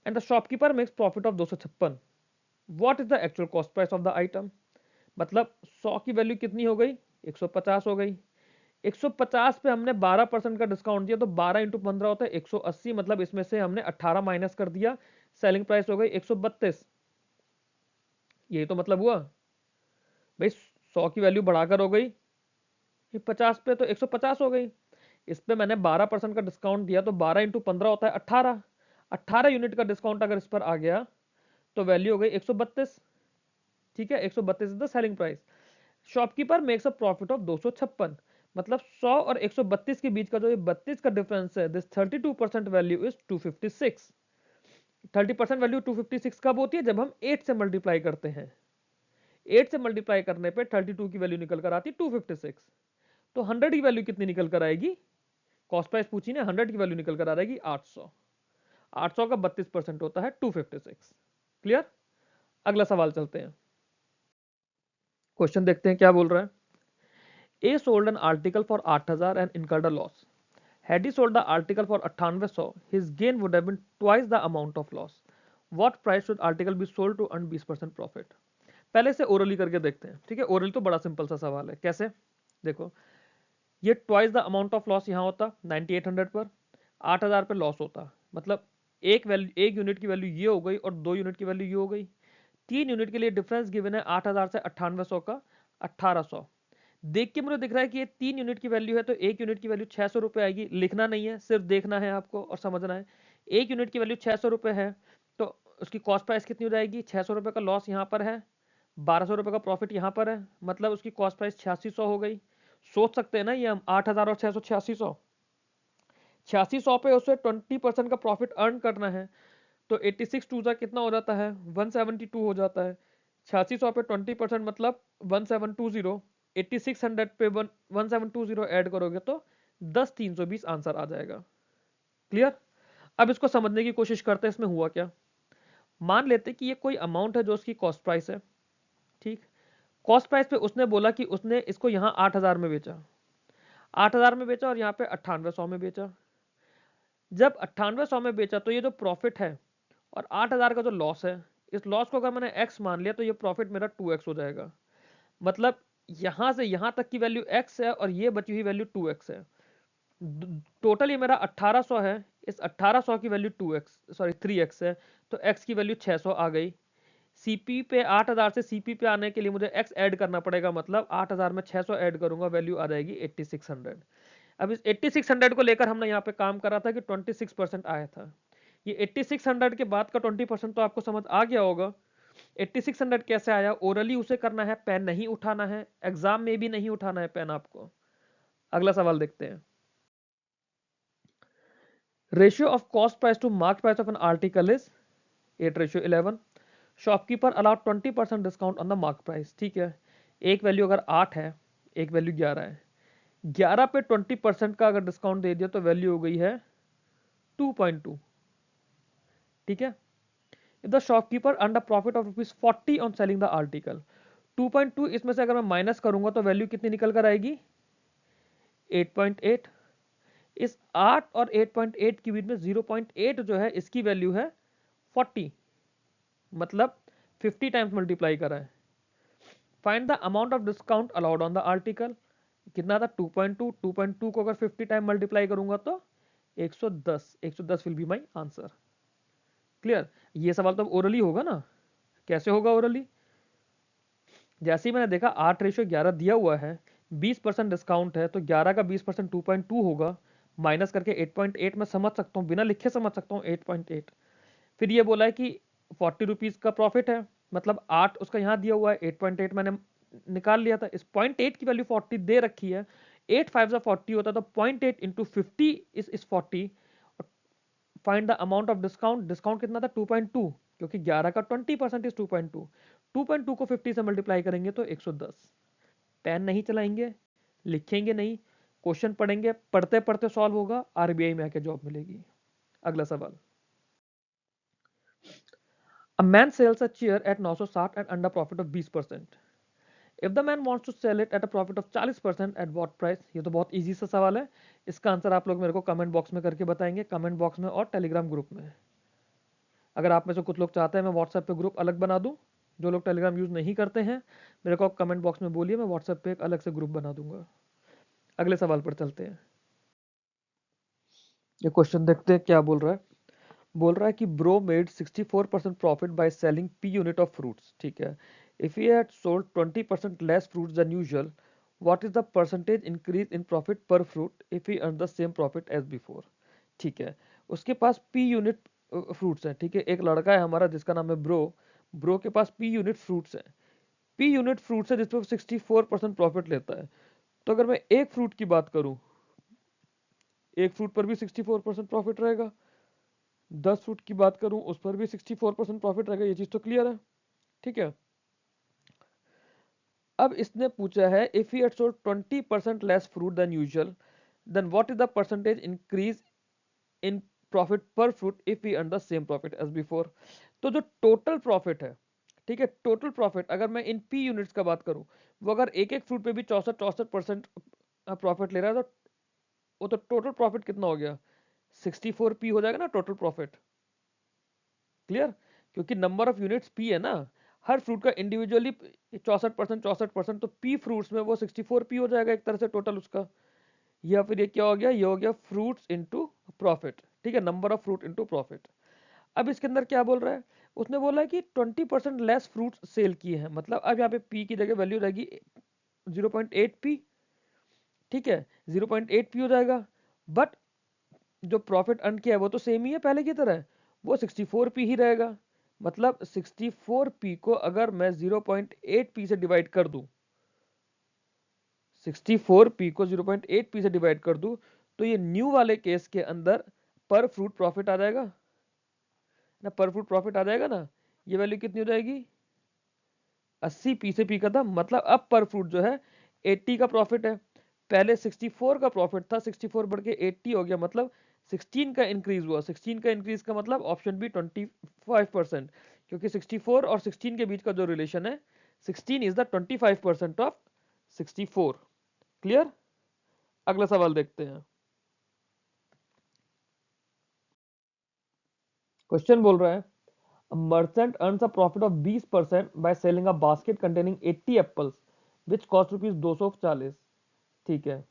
and the shopkeeper makes profit of 256, what is the actual cost price of the item। मतलब 100 की value कितनी हो गई 150 हो गई, 150 पे हमने 12% का डिस्काउंट दिया तो 12 इंटू 15 होता है 180, मतलब इसमें से हमने 18 माइनस कर दिया, सेलिंग प्राइस हो गई 132। यही तो मतलब हुआ भाई, 100 की वैल्यू बढ़ाकर हो गई 50 पे तो 150 हो गई, इस पे मैंने 12% का डिस्काउंट दिया तो 12 इंटू 15 होता है 18, 18 यूनिट का डिस्काउंट अगर इस पर आ गया तो वैल्यू हो गई 132। ठीक है, 132 is the selling price, shopkeeper makes a profit of 256, मतलब 100 और 132 के बीच का जो ये 32 का डिफरेंस है, दिस 32% वैल्यू इज 256। 30% वैल्यू 256 कब होती है? जब हम 8 से मल्टीप्लाई करते हैं। 8 से मल्टीप्लाई करने पे 32 की वैल्यू निकल कर आती है 256। तो 100 की वैल्यू कितनी निकल कर आएगी? कॉस्ट प्राइस पूछी ना, 100 की वैल्यू निकल कर आ जाएगी 800। 800 का 32% होता है 256। क्लियर? अगला सवाल चलते हैं, क्वेश्चन देखते हैं क्या बोल रहा है। A sold an article for 8000 and incurred a loss. Had he sold the article for 9800, his gain would have been twice the amount of loss. What price should article be sold to earn 20% profit? पहले से orally करके देखते हैं, ठीक है। Orally तो बड़ा simple सा सवाल है। कैसे? देखो, ये twice the amount of loss यहाँ होता 9800 पर, 8000 पे लॉस होता, मतलब एक यूनिट की वैल्यू ये हो गई और 2 यूनिट की वैल्यू ये हो गई। 3 यूनिट के लिए डिफरेंस गिवन है 8000 से 9800 का 1800। देख के मुझे दिख रहा है कि ये 3 यूनिट की वैल्यू है, तो 1 यूनिट की वैल्यू 600 रुपये आएगी। लिखना नहीं है, सिर्फ देखना है आपको और समझना है। 1 यूनिट की वैल्यू 600 रुपये है, तो उसकी कॉस्ट प्राइस कितनी हो जाएगी? 600 रुपये का लॉस यहाँ पर है, 1200 रुपये का प्रॉफिट यहाँ पर है, मतलब उसकी कॉस्ट प्राइस 8600 हो गई। सोच सकते हैं ना, ये हम 8000 और 600 8600। 8600 पे उसे 20% का प्रॉफिट अर्न करना है, तो 86 टू सा कितना हो जाता है? 172 हो जाता है। 8600 पे 20% मतलब 1720। 8600 पे 1720 ऐड करोगे तो 10320 आंसर आ जाएगा। क्लियर? अब इसको समझने की कोशिश करते हैं, इसमें हुआ क्या। मान लेते कि ये कोई अमाउंट है जो उसकी कॉस्ट प्राइस है, ठीक। कॉस्ट प्राइस पे उसने बोला कि उसने इसको यहाँ 8000 में बेचा, 8000 में बेचा और यहाँ पे 9800 में बेचा। जब 9800 में बेचा तो ये जो प्रॉफिट है और 8000 का जो लॉस है, इस लॉस को अगर मैंने x मान लिया तो ये प्रॉफिट मेरा 2x हो जाएगा। मतलब यहां से यहां तक की वैल्यू x है और ये बची हुई वैल्यू 2x है। टोटल ये मेरा 1800 है, इस 1800 की वैल्यू 3x है, तो x की वैल्यू 600 आ गई। सीपी पे 8000 से सीपी पे आने के लिए मुझे x ऐड करना पड़ेगा, मतलब 8000 में 600 ऐड करूंगा, वैल्यू आ जाएगी 8600। अब इस 8600 को लेकर हमने यहाँ पे काम करा था कि 26% आया था। ये 8600 के बाद का 20% तो आपको समझ आ गया होगा। 8600 कैसे आया? ओरली उसे करना है, पेन नहीं उठाना है, एग्जाम में भी नहीं उठाना है पेन आपको। अगला सवाल देखते हैं। Ratio of cost price to mark price of an article is 8:11। Shopkeeper allowed 20% discount on the mark price. ठीक है, एक वैल्यू अगर 8 है, एक वैल्यू 11 है, 11 पे 20% का अगर डिस्काउंट दे दिया तो वैल्यू हो गई है 2.2। ठीक है, if the shopkeeper earned a profit of ₹40 on selling the article, 2.2 इसमें से अगर मैं माइनस करूंगा तो वैल्यू कितनी निकल कर आएगी? 8.8। इस 8 और 8.8 के बीच में 0.8 जो है इसकी वैल्यू है 40, मतलब 50 टाइम्स मल्टीप्लाई करा है। Find the amount of discount allowed on the article. कितना था? 2.2। 2.2 को अगर 50 टाइम मल्टीप्लाई करूंगा तो 110। 110 will be my answer. Clear? ये सवाल तो ओरली होगा ना। कैसे होगा ओरली? जैसे ही मैंने देखा 8:11 दिया हुआ है, 20% डिस्काउंट है, तो 11 का 20% 2.2 होगा, माइनस करके 8.8 में समझ सकता हूँ, बिना लिखे समझ सकता हूँ 8.8। फिर ये बोला है कि 40 रुपीज का प्रॉफिट है, मतलब 8 उसका यहाँ दिया हुआ है, 8.8 मैंने निकाल लिया था। इस 0.8 की वैल्यू 40 दे रखी है, 8 5 से 40 होता, तो 0.8 into 50 is 40। Find the amount of discount. Discount कितना था? 2.2, क्योंकि 11 का 20% इज 2.2। 2.2 को 50 से मल्टीप्लाई करेंगे तो 110। पेन नहीं चलाएंगे, लिखेंगे नहीं, क्वेश्चन पढ़ेंगे, पढ़ते पढ़ते सॉल्व होगा, आरबीआई में आके जॉब मिलेगी। अगला सवाल। A man sells a chair at 960 and earn a profit of 20%. If the man wants to sell it at a profit of 40%, at what price? ये तो बहुत इजी सा सवाल है। इसका आंसर आप लोग मेरे को कमेंट बॉक्स में करके बताएंगे, कमेंट बॉक्स में और टेलीग्राम ग्रुप में। अगर आप में से कुछ लोग चाहते हैं मैं व्हाट्सएप पे ग्रुप अलग बना दूं, जो लोग टेलीग्राम यूज नहीं करते हैं मेरे को कमेंट बॉक्स में बोलिए, मैं व्हाट्सएप पे एक अलग से ग्रुप बना दूंगा। अगले सवाल पर चलते हैं। ये क्वेश्चन देखते हैं क्या बोल रहा है। बोल रहा है कि bro made 64% profit by selling p unit of fruits. ठीक है, if he had sold 20% less fruits than usual, what is the percentage increase in profit per fruit if he earn the same profit as before. ठीक है, उसके पास p unit fruits है। ठीक है, एक लड़का है हमारा जिसका नाम है ब्रो। ब्रो के पास p यूनिट फ्रूट्स है, p यूनिट फ्रूट्स है जिस पर 64% प्रॉफिट लेता है। तो अगर मैं एक फ्रूट की बात करूं, एक फ्रूट पर भी 64% प्रॉफिट रहेगा, 10 फ्रूट की बात करूं उस पर भी 64% प्रॉफिट रहेगा। ये चीज तो क्लियर है, ठीक है। अब इसने पूछा है if he had sold 20% less fruit than usual then what is the percentage increase in profit per fruit if we earn the same profit as before. तो जो टोटल प्रॉफिट है, ठीक है, टोटल प्रॉफिट अगर मैं इन पी यूनिट्स का बात करूं, वो अगर एक एक फ्रूट पे भी 64% प्रॉफिट ले रहा है, तो वो तो टोटल प्रॉफिट कितना हो गया, 64 पी हो जाएगा ना टोटल प्रॉफिट। क्लियर, क्योंकि नंबर ऑफ यूनिट्स पी है ना, हर फ्रूट का इंडिविजुअली 64%, तो पी फ्रूट्स में वो 64 पी हो जाएगा एक तरह से टोटल उसका। या फिर ये क्या हो गया, ये हो गया फ्रूट्स इनटू प्रॉफिट, ठीक है, number of fruit into profit. अब इसके अंदर क्या बोल रहा है, उसने बोला है कि 20% लेस फ्रूट्स सेल किए हैं, मतलब अब यहाँ पे पी की जगह वैल्यू रहेगी 0.8 पी, ठीक है, 0.8 पी हो जाएगा। बट जो प्रॉफिट अर्न किया है वो तो सेम ही है पहले की तरह, वो 64 पी ही रहेगा। मतलब 64 पी को अगर मैं 0.8 पी से डिवाइड कर दूं, 64 पी को 0.8 पी से डिवाइड कर दूं, तो ये न्यू वाले केस के अंदर पर फ्रूट प्रॉफिट आ जाएगा ना, पर फ्रूट प्रॉफिट आ जाएगा ना। ये वैल्यू कितनी हो जाएगी, 80 पी से पी का था, मतलब अब पर फ्रूट जो है 80 का प्रॉफिट है। पहले 64 का प्रॉफिट था, 64 बढ़ के 80 हो गया, मतलब 16 का इंक्रीज हुआ। 16 का इंक्रीज का मतलब ऑप्शन बी 25%, क्योंकि 64 और 16 के बीच का जो रिलेशन है, 16 इज द 25% ऑफ 64। क्लियर, अगला सवाल देखते हैं। क्वेश्चन बोल रहा है a merchant earns a profit of 20% by selling a basket containing 80 apples which cost rupees 240। ठीक है,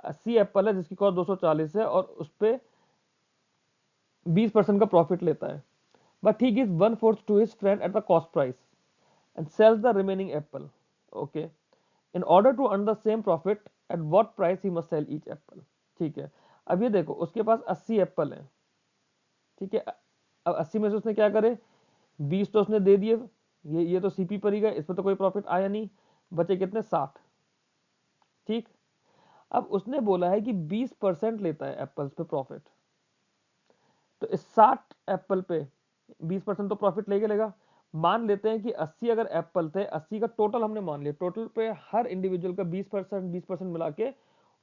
80 एप्पल है जिसकी कॉस्ट 240 है और उस पे 20% का प्रॉफिट लेता है, but he gives 1/4 to his friend at the cost price and sells the remaining apple. Okay, in order to earn the same profit at what price he must sell each apple. ठीक है, अब ये देखो उसके पास 80 Apple है, ठीक है। अब 80 में से उसने क्या करे, 20 तो उसने दे दिए, ये तो सीपी पर ही गए, इसमें तो कोई प्रॉफिट आया नहीं, बचे कितने, 60। ठीक, अब उसने बोला है कि 20% लेता है एप्पल्स पे प्रॉफिट, तो इस 60 एप्पल पे 20% तो प्रॉफिट लेके लेगा। मान लेते हैं कि 80 अगर एप्पल थे, 80 का टोटल हमने मान लिया, टोटल पे हर इंडिविजुअल का 20% मिला के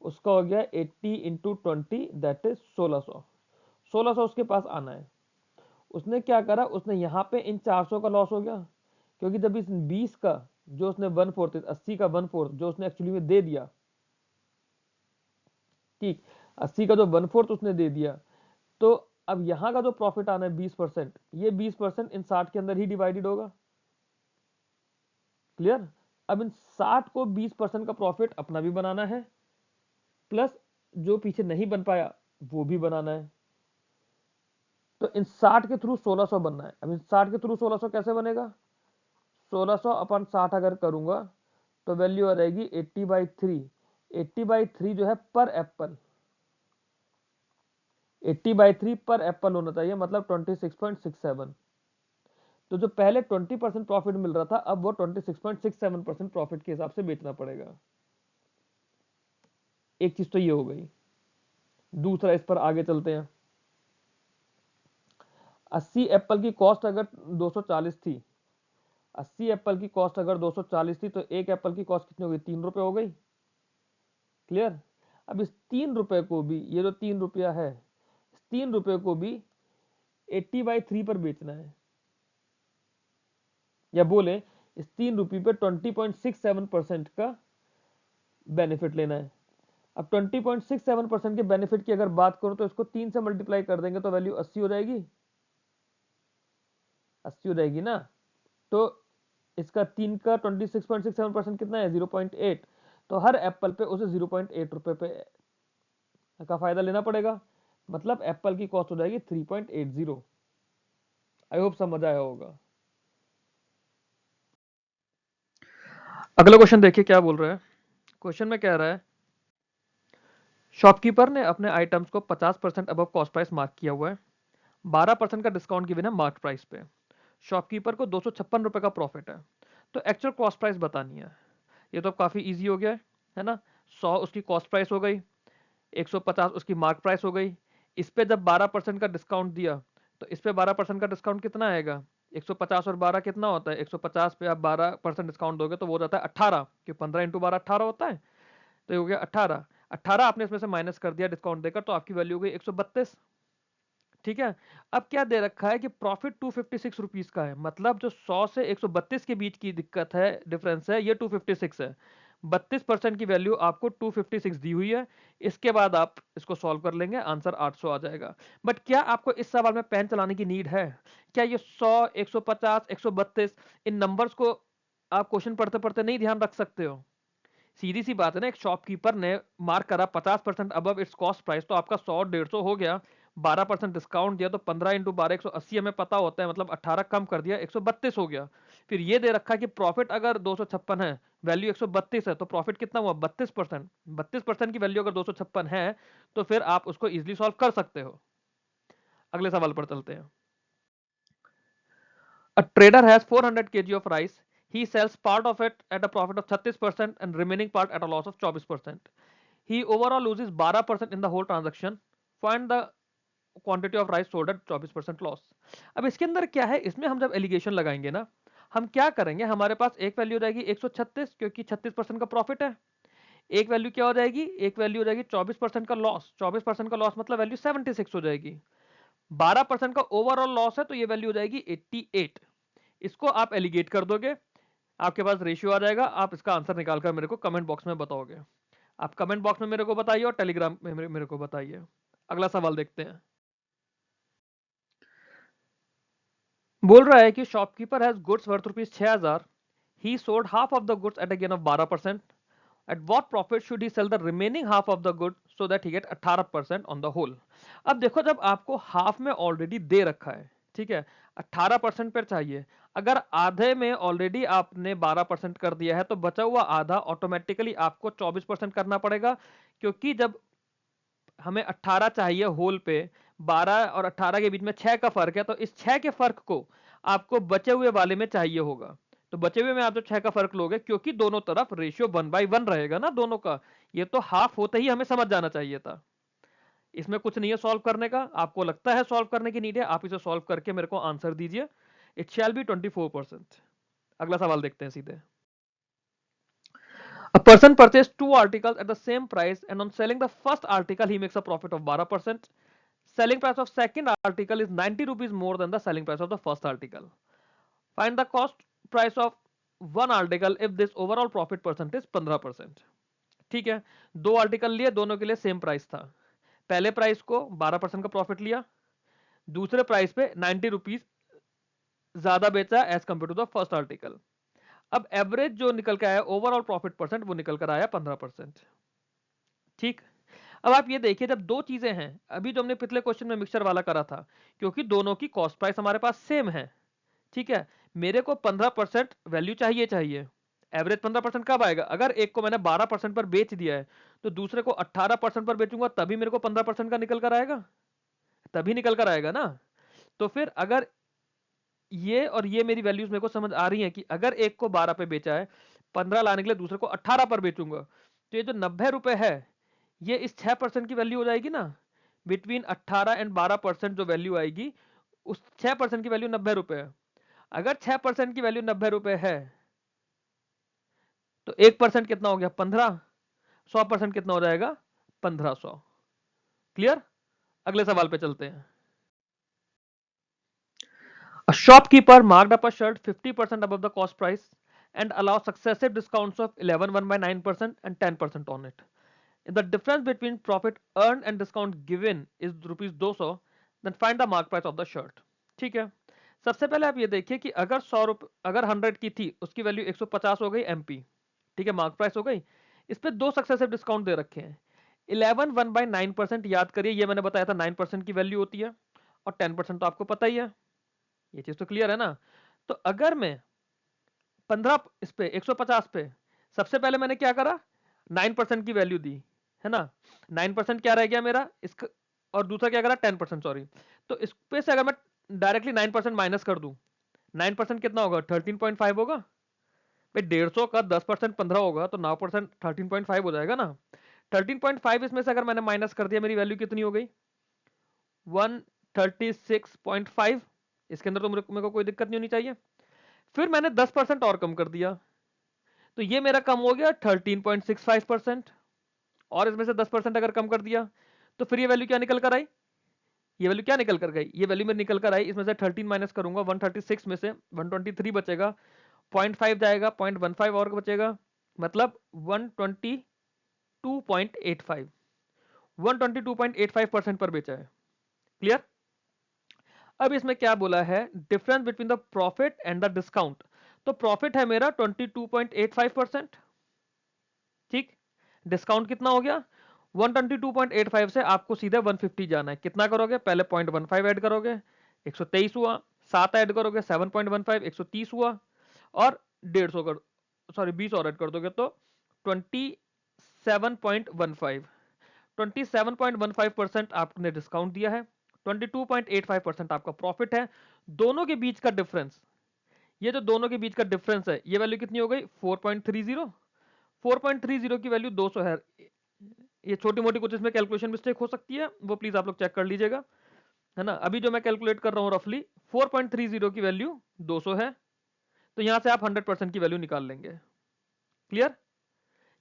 उसका हो गया 80 इंटू 20, दैट इज 1600। 1600 उसके पास आना है। उसने क्या करा, उसने यहाँ पे इन 400 का लॉस हो गया, क्योंकि जब इस 20 का जो उसने 1/4, 80 का 1/4 जो उसने एक्चुअली में दे दिया, ठीक, 80 का जो 1/4 उसने दे दिया, तो अब यहाँ का जो प्रॉफिट आना है 20%, ये 20% इन 60 के अंदर ही डिवाइडेड होगा। क्लियर, अब इन 60 को 20% का प्रॉफिट अपना भी बनाना है, प्लस जो पीछे नहीं बन पाया वो भी बनाना है। तो इन 60 के थ्रू 1600 बनना है। अब इन 60 के थ्रू 1600 कैसे बनेगा, 1600 अपन 60 अगर करूंगा तो वैल्यू आ जाएगी 80/3। 80/3 जो है पर एप्पल, 80/3 पर एप्पल होना चाहिए, मतलब 26.67। तो जो पहले 20% प्रॉफिट मिल रहा था, अब वो 26.67% प्रॉफिट के हिसाब से बेचना पड़ेगा। एक चीज तो ये हो गई। दूसरा, इस पर आगे चलते हैं। 80 एप्पल की कॉस्ट अगर 240 थी, 80 एप्पल की कॉस्ट अगर 240 थी, तो एक एप्पल की कॉस्ट कितनी हो गई, 3 रुपए हो गई। क्लियर, अब इस 3 रुपए को भी, ये जो 3 रुपया है, इस 3 रुपए को भी 80/3 पर बेचना है, या बोले इस 3 रुपये पे 20.67% का बेनिफिट लेना है। अब 20.67% के बेनिफिट की अगर बात करो तो इसको 3 से मल्टीप्लाई कर देंगे तो वैल्यू 80 हो जाएगी, 80 हो जाएगी ना। तो इसका 3 का 26.67% कितना है, 0.8। तो हर एप्पल पे उसे 0.8 रुपए पे का फायदा लेना पड़ेगा, मतलब एप्पल की कॉस्ट हो जाएगी 3.80। आई होप समझ आया होगा। अगला क्वेश्चन देखिए क्या बोल रहा है। क्वेश्चन में कह रहा है शॉपकीपर ने अपने आइटम्स को 50% अबव कॉस्ट प्राइस मार्क किया हुआ है, 12% का डिस्काउंट गिवन है मार्क प्राइस पे। शॉपकीपर को 256 रुपए का प्रॉफिट है, तो एक्चुअल कॉस्ट प्राइस बतानी है। ये तो काफी इजी हो गया है है ना। 100 उसकी कॉस्ट प्राइस हो गई, 150 उसकी मार्क प्राइस हो गई। इस पे जब 12% का डिस्काउंट दिया तो इस पे 12% का डिस्काउंट कितना आएगा, 150 और 12 कितना होता है, 150 पे आप 12% डिस्काउंट दोगे तो वो हो जाता है 18, कि 15 इंटू 12 18 होता है। तो ये हो गया 18, 18 आपने इसमें से माइनस कर दिया डिस्काउंट देकर, तो आपकी वैल्यू हो गई 132। ठीक है। अब क्या दे रखा है कि प्रॉफिट 256 रुपीज का है, मतलब जो 100 से 132 के बीच की दिक्कत है, डिफरेंस है, ये 256 है। 32% की वैल्यू आपको 256 दी हुई है। इसके बाद आप इसको सॉल्व कर लेंगे, आंसर 800 आ जाएगा। बट क्या आपको इस सवाल में पेन चलाने की नीड है? क्या ये 100, 150, 132 इन नंबर्स को आप क्वेश्चन पढ़ते पढ़ते नहीं ध्यान रख सकते हो? सीधी सी बात है ना, एक शॉपकीपर ने मार्क करा 50% अबव इट्स कॉस्ट प्राइस, तो आपका 100 150 हो गया। 12% डिस्काउंट दिया तो 15 इंटू 12 180 हमें पता होता है, मतलब 18 कम कर दिया 132 हो गया। फिर ये दे रखा है कि प्रॉफिट अगर 256 है, वैल्यू 132 है, तो प्रॉफिट कितना हुआ 32%। 32% की वैल्यू अगर 256 है तो फिर आप उसको इजिली सॉल्व कर सकते हो। अगले सवाल पर चलते हैं। A trader has 400 kg of rice. He sells part of it at a profit of 36% and remaining part at a loss of 24%. He overall loses 12% in the whole transaction. Find the quantity of rice sold at 24% loss. अब इसके अंदर क्या है, इसमें हम जब allegation लगाएंगे ना, हम क्या करेंगे, हमारे पास एक वैल्यू हो जाएगी 136 क्योंकि 36% का प्रॉफिट है। एक वैल्यू क्या हो जाएगी, एक वैल्यू हो जाएगी 24% का लॉस। 24% का लॉस मतलब वैल्यू 76 हो जाएगी। 12% का ओवरऑल लॉस है तो ये वैल्यू हो जाएगी 88। इसको आप एलिगेट कर दोगे, आपके पास रेशियो आ जाएगा। आप इसका आंसर निकालकर मेरे को कमेंट बॉक्स में बताओगे। आप कमेंट बॉक्स में मेरे को बताइए और टेलीग्राम में मेरे को बताइए। अगला सवाल देखते हैं। बोल रहा है कि shopkeeper has goods worth rupees 6000। He sold half of the goods at a gain of 12%। At what profit should he sell the remaining half of the good so that he get 18% on the whole. अब देखो, जब आपको half में already दे रखा है, ठीक है, 18% पर चाहिए। अगर आधे में ऑलरेडी आपने 12% कर दिया है तो बचा हुआ आधा ऑटोमेटिकली आपको 24% करना पड़ेगा, क्योंकि जब हमें 18 चाहिए होल पे, 12 और 18 के बीच में 6 का फर्क है, तो इस 6 के फर्क को आपको बचे हुए वाले में चाहिए होगा। तो बचे हुए में आप जो 6 का फर्क लोगे, क्योंकि दोनों तरफ रेशियो 1/1 रहेगा ना दोनों का, ये तो हाफ होते ही हमें समझ जाना चाहिए था। इसमें कुछ नहीं है सॉल्व करने का, आपको लगता है सॉल्व करने की नीड है, आप इसे सॉल्व करके मेरे को आंसर दीजिए। It shall be 24%। अगला सवाल देखते हैं सीधे। A person purchased two articles at the same price and on selling the first article he makes a profit of 12%. Selling price of second article is 90 rupees more than the selling price of the first article. Find the cost price of one article if this overall profit percent is 15%. ठीक है, दो article लिए, दोनों के लिए same price था। पहले price को 12% का प्रॉफिट लिया, दूसरे प्राइस पे 90 रुपीज ज्यादा बेचा as compare to the first article. अब एवरेज जो निकल के आया ओवरऑल प्रॉफिट परसेंट, वो निकल कर आया 15%। ठीक। अब आप ये देखिए, जब दो चीजें हैं, अभी जो हमने पिछले क्वेश्चन में मिक्सचर वाला करा था, क्योंकि दोनों की कॉस्ट प्राइस हमारे पास सेम है, ठीक है, मेरे को 15% वैल्यू चाहिए चाहिए। एवरेज 15% कब आएगा, अगर एक को मैंने 12% पर बेच दिया है तो दूसरे को 18% पर बेचूंगा, तभी मेरे को 15% का निकल कर आएगा, तभी निकल कर आएगा ना। तो फिर अगर ये और ये मेरी वैल्यूज मेरे को समझ आ रही है कि अगर एक को 12 पे बेचा है, 15 लाने के लिए दूसरे को 18 पर बेचूंगा, तो ये जो 90 रुपए है, ये इस 6% की वैल्यू हो जाएगी ना। बिटवीन 18 एंड 12% जो वैल्यू आएगी, उस 6% की वैल्यू 90 रुपए है। अगर 6% की वैल्यू 90 रुपए है तो 1% कितना हो गया 15, 100% कितना हो जाएगा 1500। क्लियर। अगले सवाल पे चलते हैं। A shopkeeper marked up a shirt 50% above the cost price and allows successive discounts of 11 1 by 9% and 10% on it. If the difference between profit earned and discount given is rupees 200, then find the mark price of the shirt. ठीक है, सबसे पहले आप ये देखिए कि अगर 100 रुपए, अगर 100 की थी, उसकी वैल्यू 150 हो गई एमपी, ठीक है, मार्क प्राइस हो गई। इस पे दो सक्सेसिव डिस्काउंट दे रखे हैं। 11 1 by 9%, याद करिए ये मैंने बताया था 9% की वैल्यू होती है, और 10% तो आपको पता ही है, ये चीज तो क्लियर है ना। तो अगर मैं 15 इस पे 150 पे, सबसे पहले मैंने क्या करा, 9% की वैल्यू दी, है ना। 9% क्या रह गया मेरा इसका, और दूसरा क्या करा 10%, सॉरी। तो इस पे से अगर मैं डायरेक्टली 9% माइनस कर दूं, 9% कितना होगा 13.5 होगा, भाई 150 का 10% 15 होगा तो 9% 13.5 हो जाएगा ना। 13.5 इसमें से अगर मैंने माइनस कर दिया, मेरी वैल्यू कितनी हो गई 136.5। इसके अंदर तो मेरे को कोई दिक्कत नहीं होनी चाहिए। फिर मैंने 10% और कम कर दिया, तो ये मेरा कम हो गया 13.65%। और इसमें से 10% अगर कम कर दिया तो फिर ये वैल्यू क्या निकल कर आई, ये वैल्यू क्या निकल कर गई, ये वैल्यू में निकल कर आई, इसमें से 13 माइनस करूंगा 136 में से 123 बचेगा, 0.5 जाएगा, 0.15 और बचेगा, मतलब 122.85, 122.85% पर बेचा है। क्लियर। अब इसमें क्या बोला है, difference between the profit and the discount. तो प्रॉफिट है मेरा 22.85%, ठीक। डिस्काउंट कितना हो गया 122.85 से आपको सीधे 150 जाना है। कितना करोगे, पहले 0.15 ऐड करोगे 123 हुआ, 7 ऐड करोगे 7.15 130 हुआ, और 150 कर, सॉरी 20 और ऐड कर दोगे तो 27.15, 27.15% आपने डिस्काउंट दिया है, 22.85% आपका प्रॉफिट है। दोनों के बीच का डिफरेंस, ये जो दोनों के बीच का डिफरेंस है, ये वैल्यू कितनी हो गई 4.30, 4.30 की वैल्यू 200 है। ये छोटी मोटी कुछ इसमें कैलकुलेशन मिस्टेक हो सकती है, वो प्लीज आप लोग चेक कर लीजिएगा, है ना। अभी जो मैं कैलकुलेट कर रहा हूं रफली 4.30 की वैल्यू 200 है, तो यहां से आप 100% की वैल्यू निकाल लेंगे। क्लियर।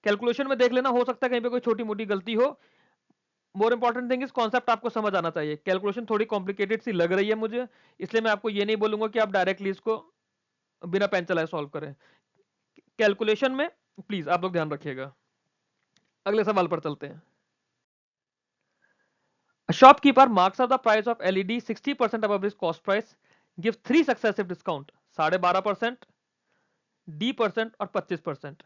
कैलकुलेशन में देख लेना, हो सकता है कहीं पे कोई छोटी मोटी गलती हो। मोर इंपॉर्टेंट थिंग इस कॉन्सेप्ट आपको समझ आना चाहिए। कैलकुलेशन थोड़ी कॉम्प्लिकेटेड सी लग रही है मुझे, इसलिए मैं आपको ये नहीं बोलूंगा कि आप डायरेक्टली इसको बिना पेन चलाए सॉल्व करें। कैलकुलेशन में प्लीज आप लोग ध्यान रखिएगा। अगले सवाल पर चलते हैं। A shopkeeper marks up the price of LED 60% above his cost price, gives 3 successive discount 12.5%, D% और 25%।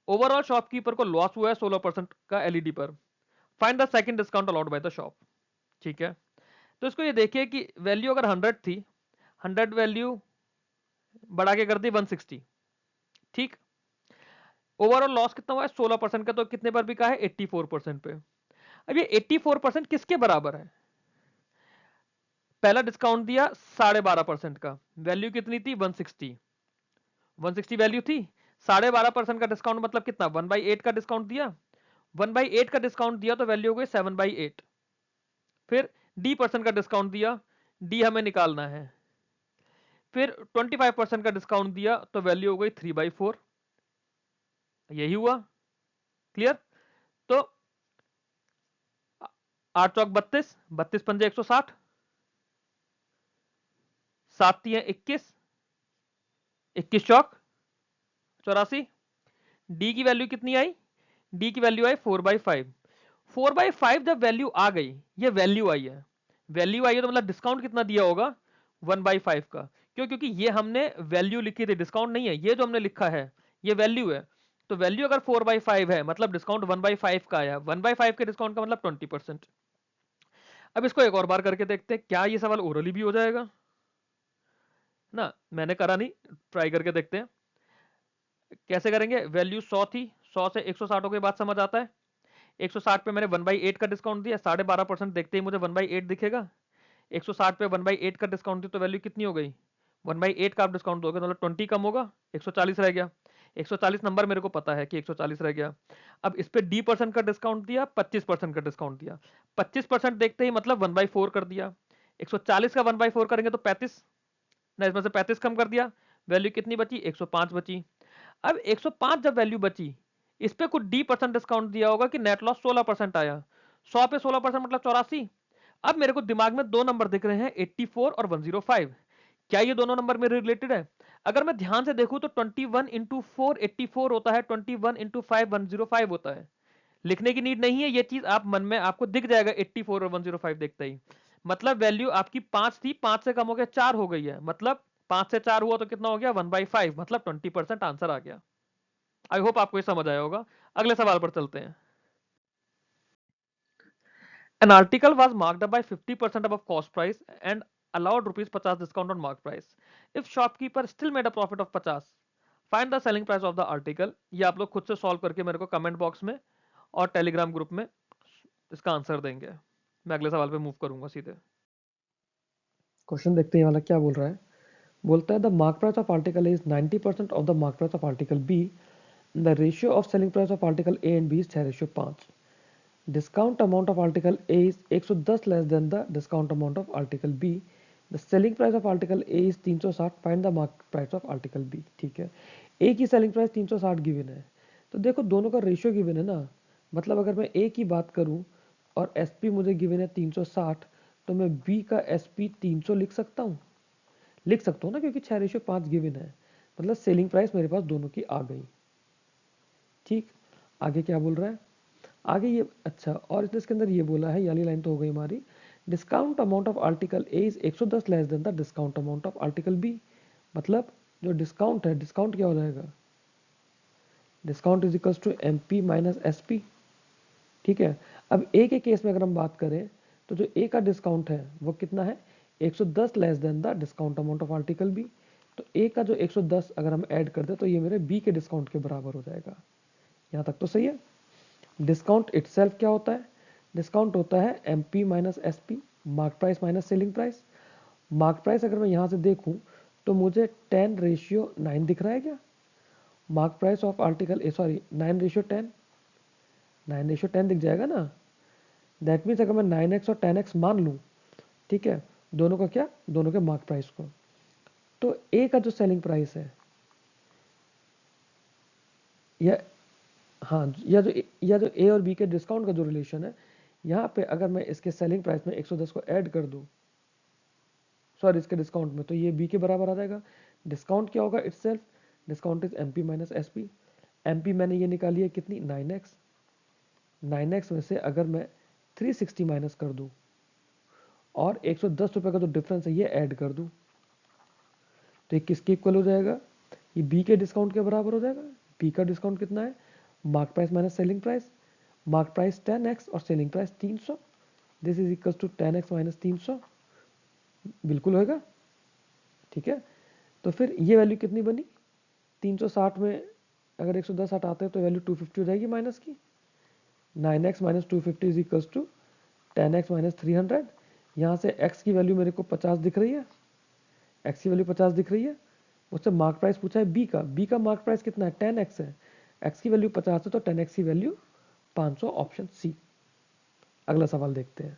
ओवरऑल शॉपकीपर को लॉस हुआ है 16% का एलईडी पर। Find the second discount allowed by the shop. ठीक है, तो इसको ये देखिए कि वैल्यू अगर 100 थी, 100 वैल्यू बढ़ा के कर दी 160, ठीक। ओवरऑल लॉस कितना हुआ है 16% का, तो कितने पर बिका है 84% पे। अब ये 84% किसके बराबर है, पहला डिस्काउंट दिया 12.5% का, वैल्यू कितनी थी 160, 160 वैल्यू थी, 12.5% का डिस्काउंट मतलब कितना 1/8 का डिस्काउंट दिया, 1/8 का डिस्काउंट दिया तो वैल्यू हो गई 7/8। फिर D% का डिस्काउंट दिया, डी हमें निकालना है। फिर 25% का डिस्काउंट दिया तो वैल्यू हो गई 3/4, यही हुआ। क्लियर। तो 8 चौक 32, 32 पंजे 160, 7 तियां 21, 21 चौक 84। डी की वैल्यू कितनी आई, डी की वैल्यू आई 4/5। 4/5 जब वैल्यू आ गई, ये वैल्यू आई है, वैल्यू आई है तो मतलब डिस्काउंट कितना दिया होगा 1/5 का। क्यों, क्योंकि ये हमने वैल्यू लिखी थी, डिस्काउंट नहीं है, ये जो हमने लिखा है ये वैल्यू है। तो वैल्यू अगर 4/5 है मतलब डिस्काउंट 1/5 का आया, 1/5 के डिस्काउंट का मतलब 20%। अब इसको एक और बार करके देखते हैं, क्या ये सवाल ओरली भी हो जाएगा ना, मैंने करा नहीं, ट्राई करके देखते हैं कैसे करेंगे। वैल्यू 100 थी, 100 से 160 के बाद समझ आता है। 160 पे मैंने 1/8 का डिस्काउंट दिया, 12.5% देखते ही मुझे 1/8 दिखेगा। 160 पे 1/8 का डिस्काउंट दी तो वैल्यू कितनी हो गई, 1/8 का आप डिस्काउंट दोगे तो मतलब 20 कम होगा, 140 रह गया। 140 नंबर मेरे को पता है कि 140 रह गया। अब इस पे D% का डिस्काउंट दिया, 25% का डिस्काउंट दिया, 25% देखते ही मतलब 1/4 कर दिया। 140 का 1/4 करेंगे तो 35, ना इसमें से 35 कम कर दिया, वैल्यू कितनी बची 105 बची। अब 105 जब वैल्यू बची, इस पे कुछ D% डिस्काउंट दिया होगा कि नेट लॉस 16% आया, 100 पे 16% मतलब 84। अब मेरे को दिमाग में दो नंबर दिख रहे हैं 84 और 105, क्या ये दोनों नंबर मेरे रिलेटेड है। अगर मैं ध्यान से देखूं तो 21 इंटू 4 84 होता है, 21 इंटू 5 105 होता है। लिखने की नीड नहीं है, ये चीज आप मन में आपको दिख जाएगा 84 और 105 देखते ही। मतलब वैल्यू आपकी 5 थी, 5 से कम हो गया 4 हो गई है, मतलब 5 से 4 हुआ तो कितना हो गया 1/5, मतलब 20% आंसर आ गया। आई होप आपको ये समझ आया होगा। अगले सवाल पर चलते हैं। An article was marked up by 50% above cost price and allowed rupees 50 discount on mark price. If shopkeeper still made a profit of 50, find the selling price of the article। ये आप लोग खुद से सॉल्व करके मेरे को comment box में और टेलीग्राम ग्रुप में इसका आंसर देंगे। मैं अगले सवाल पे मूव करूंगा सीधे। क्वेश्चन देखते हैं वाला क्या बोल रहा है। बोलता है the mark price of article A is 90% of the mark price of article B, the ratio of selling price of article A and B is 6:5। Discount amount of article A is 110 less than the discount amount of article B, the selling price of article A is 360, find the mark price of article B. ठीक है, ए की selling price 360 given है, तो देखो दोनों का ratio given है ना, मतलब अगर मैं ए की बात करूं और एस पी मुझे गिवन है 360, तो मैं बी का एस पी 300 लिख सकता हूँ ना, क्योंकि 6:5 गिवन है, मतलब सेलिंग प्राइस मेरे पास दोनों की आ गई। ठीक, आगे क्या बोल रहा है, आगे ये अच्छा, और इसके अंदर ये बोला है, ये वाली लाइन तो हो गई हमारी, discount amount of article A is 110 less than the discount amount of article B, मतलब जो डिस्काउंट है, डिस्काउंट क्या हो जाएगा, discount is equals to M P minus S P. ठीक है, अब ए के केस में अगर हम बात करें तो जो ए का डिस्काउंट है वो कितना है, 110 less than the discount amount of article B, तो ए का जो 110 अगर हम ऐड कर दें तो ये मेरे बी के डिस्काउंट के बराबर हो जाएगा। यहाँ तक तो सही है। डिस्काउंट इटसेल्फ क्या होता है, डिस्काउंट होता है M P minus S P, mark price minus selling price. Mark price अगर मैं यहाँ से देखूँ तो मुझे 10:9 दिख रहा है क्या, mark price of article A, sorry 9:10, 9:10 दिख जाएगा ना। दैट मीन्स अगर मैं 9x और 10x मान लूँ, ठीक है, दोनों का क्या, दोनों के मार्क प्राइस को, तो ए का जो सेलिंग प्राइस है, या हाँ, या जो ए और बी के डिस्काउंट का जो रिलेशन है, यहाँ पे अगर मैं इसके सेलिंग प्राइस में 110 को ऐड कर दूँ, सॉरी इसके डिस्काउंट में, तो ये बी के बराबर आ जाएगा। डिस्काउंट क्या होगा itself, discount is M P minus S P, M P मैंने ये निकाली है कितनी, 9x, 9x में से अगर मैं 360 माइनस कर दूँ और 110 रुपये का जो डिफरेंस है ये ऐड कर दूँ, तो ये किसके इक्वल हो जाएगा, ये बी के डिस्काउंट के बराबर हो जाएगा। बी का डिस्काउंट कितना है, mark price minus selling price, mark price 10x और selling price 300, this is equal to 10x minus 300, बिल्कुल होगा। ठीक है, तो फिर ये वैल्यू कितनी बनी, 360 में अगर 110 हटाते हैं तो वैल्यू 250 हो जाएगी माइनस की, 9x minus 250 is equal to 10x minus 300। यहाँ से x की वैल्यू मेरे को 50 दिख रही है, x की वैल्यू 50 दिख रही है, मुझसे मार्क प्राइस पूछा है बी का मार्क प्राइस कितना है, 10x है, x की वैल्यू 50 है तो 10x की वैल्यू 500, ऑप्शन सी। अगला सवाल देखते हैं।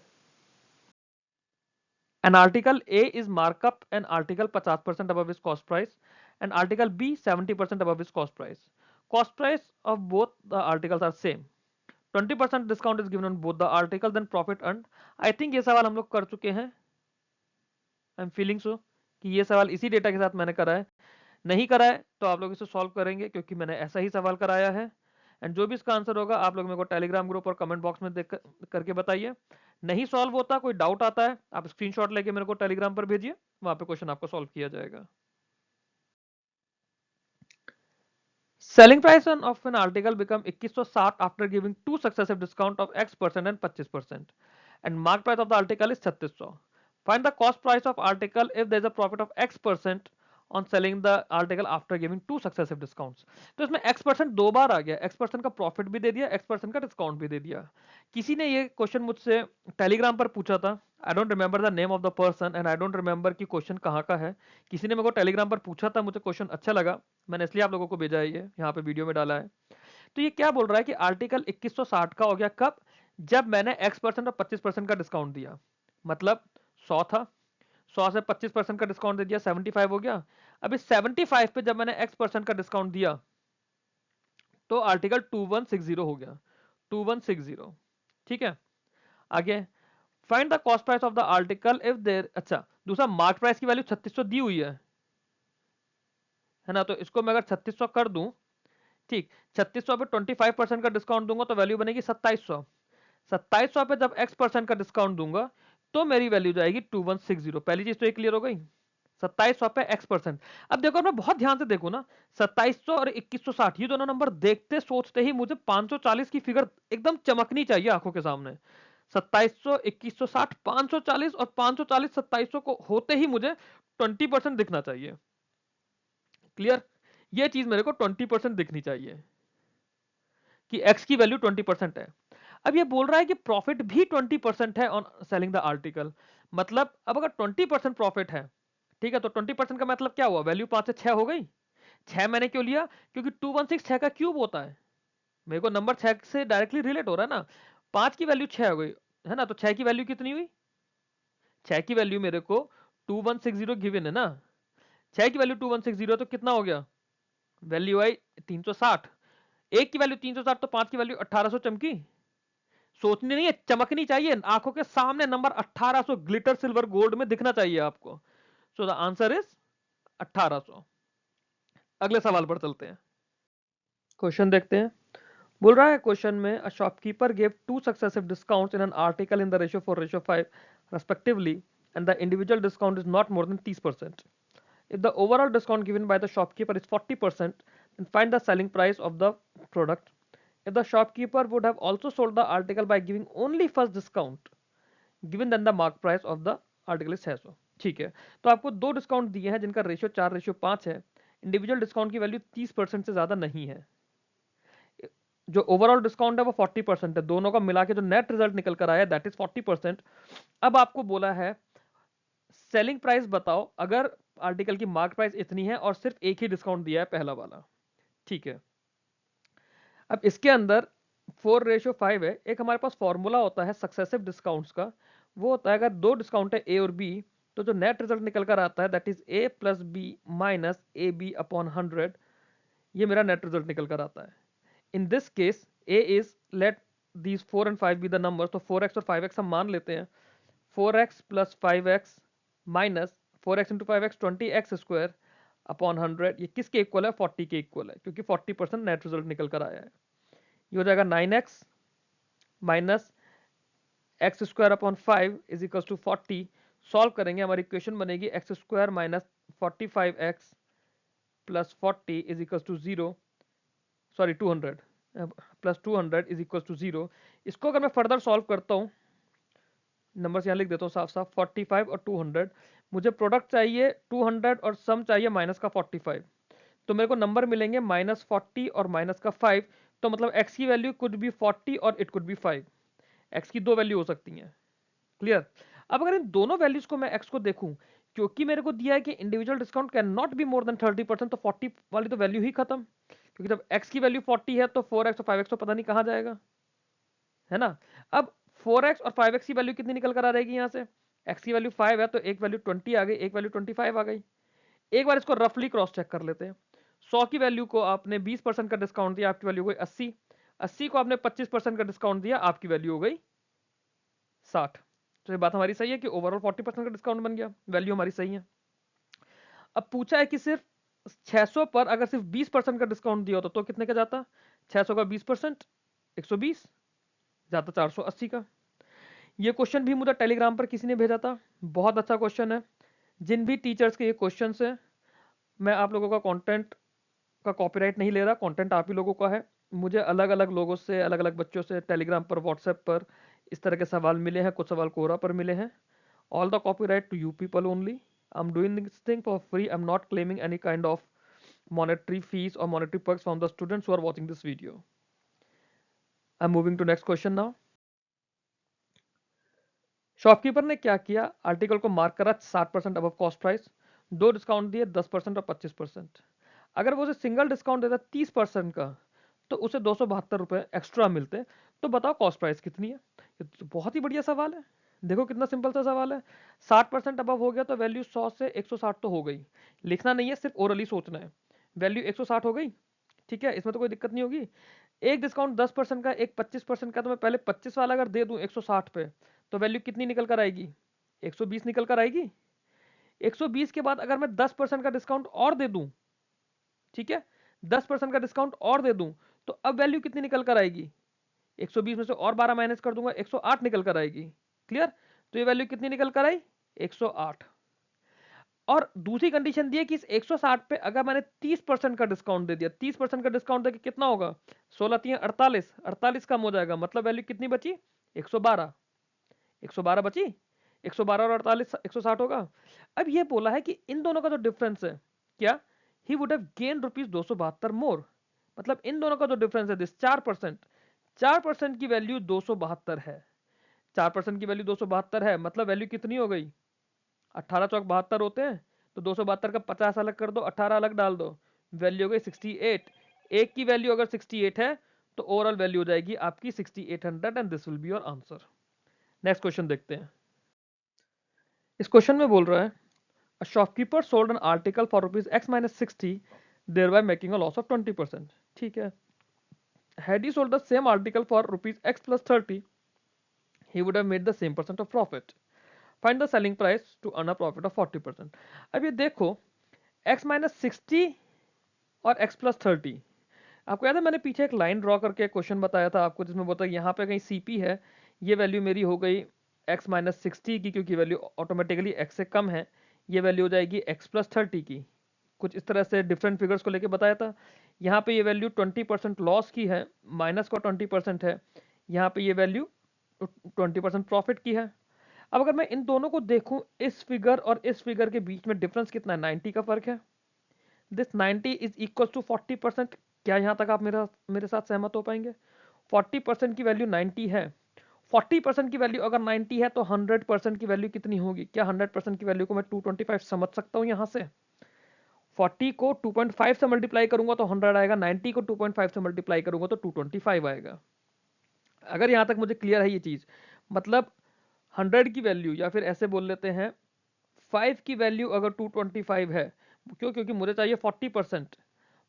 An article A is markup and article 50% above its cost price and article B 70% above its cost price. Cost price of both the articles are same. 20% discount is given on both the article, then profit earned. I think ये सवाल हम लोग कर चुके हैं, I am feeling so कि ये सवाल इसी डेटा के साथ मैंने करा है। नहीं करा है तो आप लोग इसे सॉल्व करेंगे क्योंकि मैंने ऐसा ही सवाल कराया है, एंड जो भी इसका आंसर होगा आप लोग मेरे को टेलीग्राम ग्रुप और कमेंट बॉक्स में देख करके बताइए। नहीं सॉल्व होता, कोई डाउट आता है, आप स्क्रीनशॉट लेके मेरे को टेलीग्राम पर भेजिए, वहां पे क्वेश्चन आपको सॉल्व किया जाएगा। Selling price of an article become 2160 after giving two successive discount of X% and 25%, and mark price of the article is 3600. Find the cost price of article if there is a profit of X% on selling the article after giving two successive discounts. तो इसमें X% दो बार आ गया, X% का profit भी दे दिया, X% का discount भी दे दिया। किसी ने ये क्वेश्चन मुझसे टेलीग्राम पर पूछा था, I don't remember the name of the person and I don't remember कि क्वेश्चन कहाँ का है। किसी ने मेरे को टेलीग्राम पर पूछा था, मुझे क्वेश्चन अच्छा लगा, मैंने इसलिए आप लोगों को भेजा है, ये यहाँ पे वीडियो में डाला है। तो ये क्या बोल रहा है कि आर्टिकल 2160 का हो गया कब, जब मैंने X% और 25% का डिस्काउंट दिया, मतलब 100 था, 100 से 25% का डिस्काउंट दे दिया, 75 हो गया। अभी 75 पे जब मैंने X% का डिस्काउंट दिया तो आर्टिकल 2160 हो गया, 2160। ठीक है, आगे find the cost price of the article if there, अच्छा दूसरा मार्क प्राइस की वैल्यू 3600 दी हुई है ना, तो इसको मैं अगर 3600 कर दूं, ठीक, 3600 पे 25% का डिस्काउंट दूंगा तो वैल्यू बनेगी 2700, 2700 पे जब X% का डिस्काउंट दूंगा तो मेरी वैल्यू जाएगी 2160। पहली चीज तो ये क्लियर हो गई, 2700 पे X%। अब देखो मैं बहुत ध्यान से देखो ना, 2700 और 2160 ये दोनों नंबर देखते सोचते ही मुझे 540 की फिगर एकदम चमकनी चाहिए आंखों के सामने। 2700, 2160, 540 और 540 2700 को होते ही मुझे 20% दिखना चाहिए। क्लियर, ये चीज मेरे को 20% दिखनी चाहिए कि x की वैल्यू 20% है। अब ये बोल रहा है कि प्रॉफिट भी 20% है ऑन सेलिंग द आर्टिकल, मतलब अब अगर 20% प्रॉफिट है, ठीक है, तो 20% का मतलब क्या हुआ, वैल्यू 5 से 6 हो गई। 6 मैंने क्यों लिया, क्योंकि 216 6 का क्यूब होता है, मेरे को नंबर 6 से डायरेक्टली रिलेट हो रहा है ना। 5 की वैल्यू 6 हो गई है ना, तो 6 की वैल्यू कितनी हुई, 6 की वैल्यू मेरे को 2160 गिवन है ना। 6 की वैल्यू 2160 तो कितना हो गया, वैल्यू आई 360। एक की वैल्यू 360 तो 5 की वैल्यू 1800 चमकी। सोचनी नहीं है, चमकनी चाहिए आंखों के सामने, नंबर 1800 ग्लिटर सिल्वर गोल्ड में दिखना चाहिए आपको। So the answer is 1800। अगले सवाल पर चलते हैं, क्वेश्चन देखते हैं। बोल रहा है क्वेश्चन में, a shopkeeper gave two successive discounts in an article in the ratio 4:5 respectively and the individual discount is not more than 30%. If the overall discount given by the shopkeeper is 40%, then find the selling price of the product. If the shopkeeper would have also sold the article by giving only first discount given, then the mark price of the article is 600। ठीक है, तो आपको दो discount दिए हैं जिनका ratio 4:5 है, individual discount की वैल्यू 30% से ज्यादा नहीं है, जो ओवरऑल डिस्काउंट है वो 40% है, दोनों का मिला के जो नेट रिजल्ट निकल कर आया दैट इज 40%। अब आपको बोला है सेलिंग प्राइस बताओ अगर आर्टिकल की मार्क प्राइस इतनी है और सिर्फ एक ही डिस्काउंट दिया है, पहला वाला। ठीक है, अब इसके अंदर 4:5 है, एक हमारे पास फॉर्मूला होता है सक्सेसिव डिस्काउंट्स का, वो होता है अगर दो डिस्काउंट है ए और बी, तो जो नेट रिजल्ट निकल कर आता है that is A plus B minus A B upon 100, ये मेरा नेट रिजल्ट निकल कर आता है। In this case a is, let these 4 and 5 be the numbers, तो 4x और 5x हम मान लेते हैं। 4x plus 5x minus 4x into 5x 20x square upon 100, ये किसके इक्वल है, 40 के इक्वल है, क्योंकि 40% नेट रिजल्ट निकल कर आया है। ये हो जाएगा 9x minus x square upon 5 is equal to 40। Solve करेंगे, हमारी इक्वेशन बनेगी x square minus 45x plus 40 is equal to 0, sorry 200 plus 200 is equal to 0। इसको अगर मैं फर्दर सॉल्व करता हूँ, नंबर्स यहाँ लिख देता हूँ साफ साफ, 45 और 200, मुझे प्रोडक्ट चाहिए 200 और सम चाहिए माइनस का 45, तो मेरे को नंबर मिलेंगे -40 और माइनस का 5, तो मतलब x की वैल्यू कुड बी 40 और इट कुड बी 5, x की दो वैल्यू हो सकती हैं। क्लियर। अब अगर इन दोनों वैल्यूज को मैं x को देखूं, क्योंकि मेरे को दिया है कि individual discount can not be more then 30%, तो 40 वाली तो वैल्यू ही खत्म, क्योंकि जब x की वैल्यू 40 है तो 4x और 5x तो पता नहीं कहां जाएगा, है ना। अब 4x और 5x की वैल्यू कितनी निकल कर आ रहेगी, यहां से x की वैल्यू 5 है तो एक वैल्यू 20 आ गई, एक वैल्यू 25 आ गई। एक बार इसको रफली क्रॉस चेक कर लेते हैं। 100 की वैल्यू को आपने 20% का डिस्काउंट दिया, आपकी वैल्यू हो गई 80। 80 को आपने 25% का डिस्काउंट दिया, आपकी वैल्यू हो गई 60। तो ये बात हमारी सही है कि ओवरऑल 40% का डिस्काउंट बन गया, वैल्यू हमारी सही है। अब पूछा है कि सिर्फ 600 पर अगर सिर्फ 20% का डिस्काउंट दिया होता तो कितने का जाता, 600 का 20% 120, जाता 480 का। ये क्वेश्चन भी मुझे टेलीग्राम पर किसी ने भेजा था, बहुत अच्छा क्वेश्चन है। जिन भी टीचर्स के ये क्वेश्चन है, मैं आप लोगों का कंटेंट का कॉपीराइट नहीं ले रहा, कंटेंट आप ही लोगों का है। मुझे अलग अलग लोगों से, अलग अलग बच्चों से टेलीग्राम पर, व्हाट्सएप पर इस तरह के सवाल मिले हैं, कुछ सवाल कोरा पर मिले हैं। All the copyright to you people only. I am doing this thing for free, I am not claiming any kind of monetary fees or monetary perks from the students who are watching this video. I'm moving to next question now. Shopkeeper ने क्या किया, article को mark करा 60% above cost price, दो discount दिए 10% और 25%। अगर वो उसे सिंगल डिस्काउंट देता 30% का, तो उसे 272 रुपए एक्स्ट्रा मिलते। तो बताओ कॉस्ट प्राइस कितनी है। ये तो बहुत ही बढ़िया सवाल है, देखो कितना सिंपल सा सवाल है। 60% अबव हो गया तो वैल्यू 100 से 160 तो हो गई, लिखना नहीं है, सिर्फ ओरली सोचना है। वैल्यू 160 हो गई, ठीक है, इसमें तो कोई दिक्कत नहीं होगी। एक डिस्काउंट 10% का, एक 25% का, तो मैं पहले 25 वाला अगर दे दूं 160 पे, तो वैल्यू कितनी निकल कर आएगी, 120 निकल कर आएगी। 120 के बाद अगर मैं 10% का डिस्काउंट और दे दूं, ठीक है, 10% का डिस्काउंट और दे दूं, तो अब वैल्यू कितनी निकल कर आएगी, 120 में से और 12 माइनस कर दूंगा, 108 निकल कर आएगी। क्लियर। तो ये वैल्यू कितनी निकल कर आई, 108। और दूसरी कंडीशन दी है कि इस 160 पे अगर मैंने 30% का डिस्काउंट दे दिया, 30% का डिस्काउंट देके कितना होगा, 16 3 48, 48 कम हो जाएगा, मतलब वैल्यू कितनी बची, 112। 112 बची, 112 और 48 160 होगा। अब ये बोला है कि इन दोनों का जो डिफरेंस है, क्या ही वुड हैव गेन रुपीज 272 मोर, मतलब इन दोनों का जो डिफरेंस है दिस 4%, 4% की वैल्यू 272 है। 4% की वैल्यू 272 है, मतलब वैल्यू कितनी हो गई, 18 चौक 72 होते हैं, तो 272 का 50 अलग कर दो, 18 अलग डाल दो, वैल्यू हो गई 68। एक की वैल्यू अगर 68 है तो ओवरऑल वैल्यू हो जाएगी आपकी 6800 and this will be your answer. Next question देखते हैं। इस क्वेश्चन में बोल रहा है A shopkeeper sold an article for rupees x minus 60, thereby making a loss of 20%. ठीक है। Had he sold the same article for rupees x plus 30, he would have made the same percent of profit. Find the selling price to earn a profit of 40%. अब ये देखो x minus 60 और x plus 30, आपको याद है मैंने पीछे एक लाइन ड्रॉ करके क्वेश्चन बताया था आपको, जिसमें बताया यहाँ पे कहीं CP है, ये वैल्यू मेरी हो गई x माइनस 60 की, क्योंकि वैल्यू ऑटोमेटिकली x से कम है, ये वैल्यू हो जाएगी x प्लस 30 की। कुछ इस तरह से डिफरेंट फिगर्स को लेके बताया था। यहाँ पे ये वैल्यू 20% लॉस की है, माइनस का 20% है, यहाँ पे ये वैल्यू 20% प्रॉफिट की है। अब अगर मैं इन दोनों को देखूं, इस फिगर और इस फिगर के बीच में डिफरेंस कितना है, 90 का फर्क है। This 90 is equal to 40%। क्या यहाँ तक आप मेरे साथ सहमत हो पाएंगे? 40% की वैल्यू 90 है। 40% की वैल्यू अगर 90 है तो 100% की वैल्यू कितनी होगी? क्या 100% की वैल्यू को मैं 225 समझ सकता हूँ यहाँ से? 40 को 2.5 से मल्टीप्लाई करूंगा तो 100 आएगा, 90 को 2.5 से मल्टीप्लाई करूंगा तो 225 आएगा। अगर यहाँ तक मुझे क्लियर है ये चीज, मतलब 100 की वैल्यू, या फिर ऐसे बोल लेते हैं 5 की वैल्यू अगर 225 है, क्यों? क्योंकि मुझे चाहिए 40%।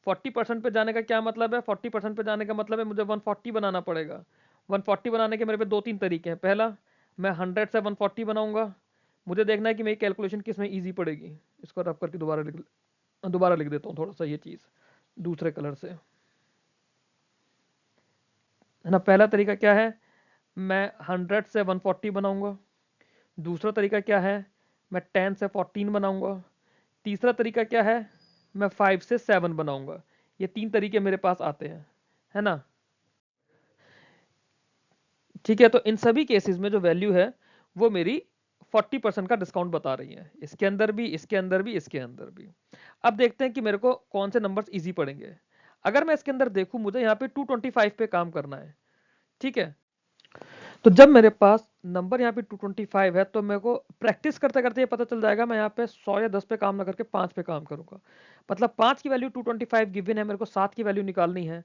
40% पे जाने का क्या मतलब है? 40% पे जाने का मतलब है मुझे 140 बनाना पड़ेगा। 140 बनाने के मेरे पे दो तीन तरीके हैं। पहला, मैं 100 से 140 बनाऊंगा। मुझे देखना है कि मेरी कैलकुलेशन किस में ईजी पड़ेगी। इसको रब करके दोबारा लिख देता हूँ थोड़ा सा ये चीज़ दूसरे कलर से, है ना। पहला तरीका क्या है? मैं 100 से 140 बनाऊंगा। दूसरा तरीका क्या है? मैं 10 से 14 बनाऊंगा। तीसरा तरीका क्या है? मैं 5 से 7 बनाऊंगा। ये तीन तरीके मेरे पास आते हैं, है ना। ठीक है, तो इन सभी केसेस में जो वैल्यू है वो मेरी 40% का डिस्काउंट बता रही है, इसके अंदर भी, इसके अंदर भी, इसके अंदर भी। अब देखते हैं कि मेरे को कौन से नंबर्स इजी पड़ेंगे। अगर मैं इसके अंदर देखूं, मुझे यहाँ पे 225 पे काम करना है, ठीक है। तो जब मेरे पास नंबर यहाँ पे 225 है तो मेरे को प्रैक्टिस करते करते ये पता चल जाएगा, मैं यहाँ पे 100 या 10 पे काम ना करके 5 पे काम करूंगा। मतलब 5 की वैल्यू 225 गिवन है, मेरे को 7 की वैल्यू निकालनी है।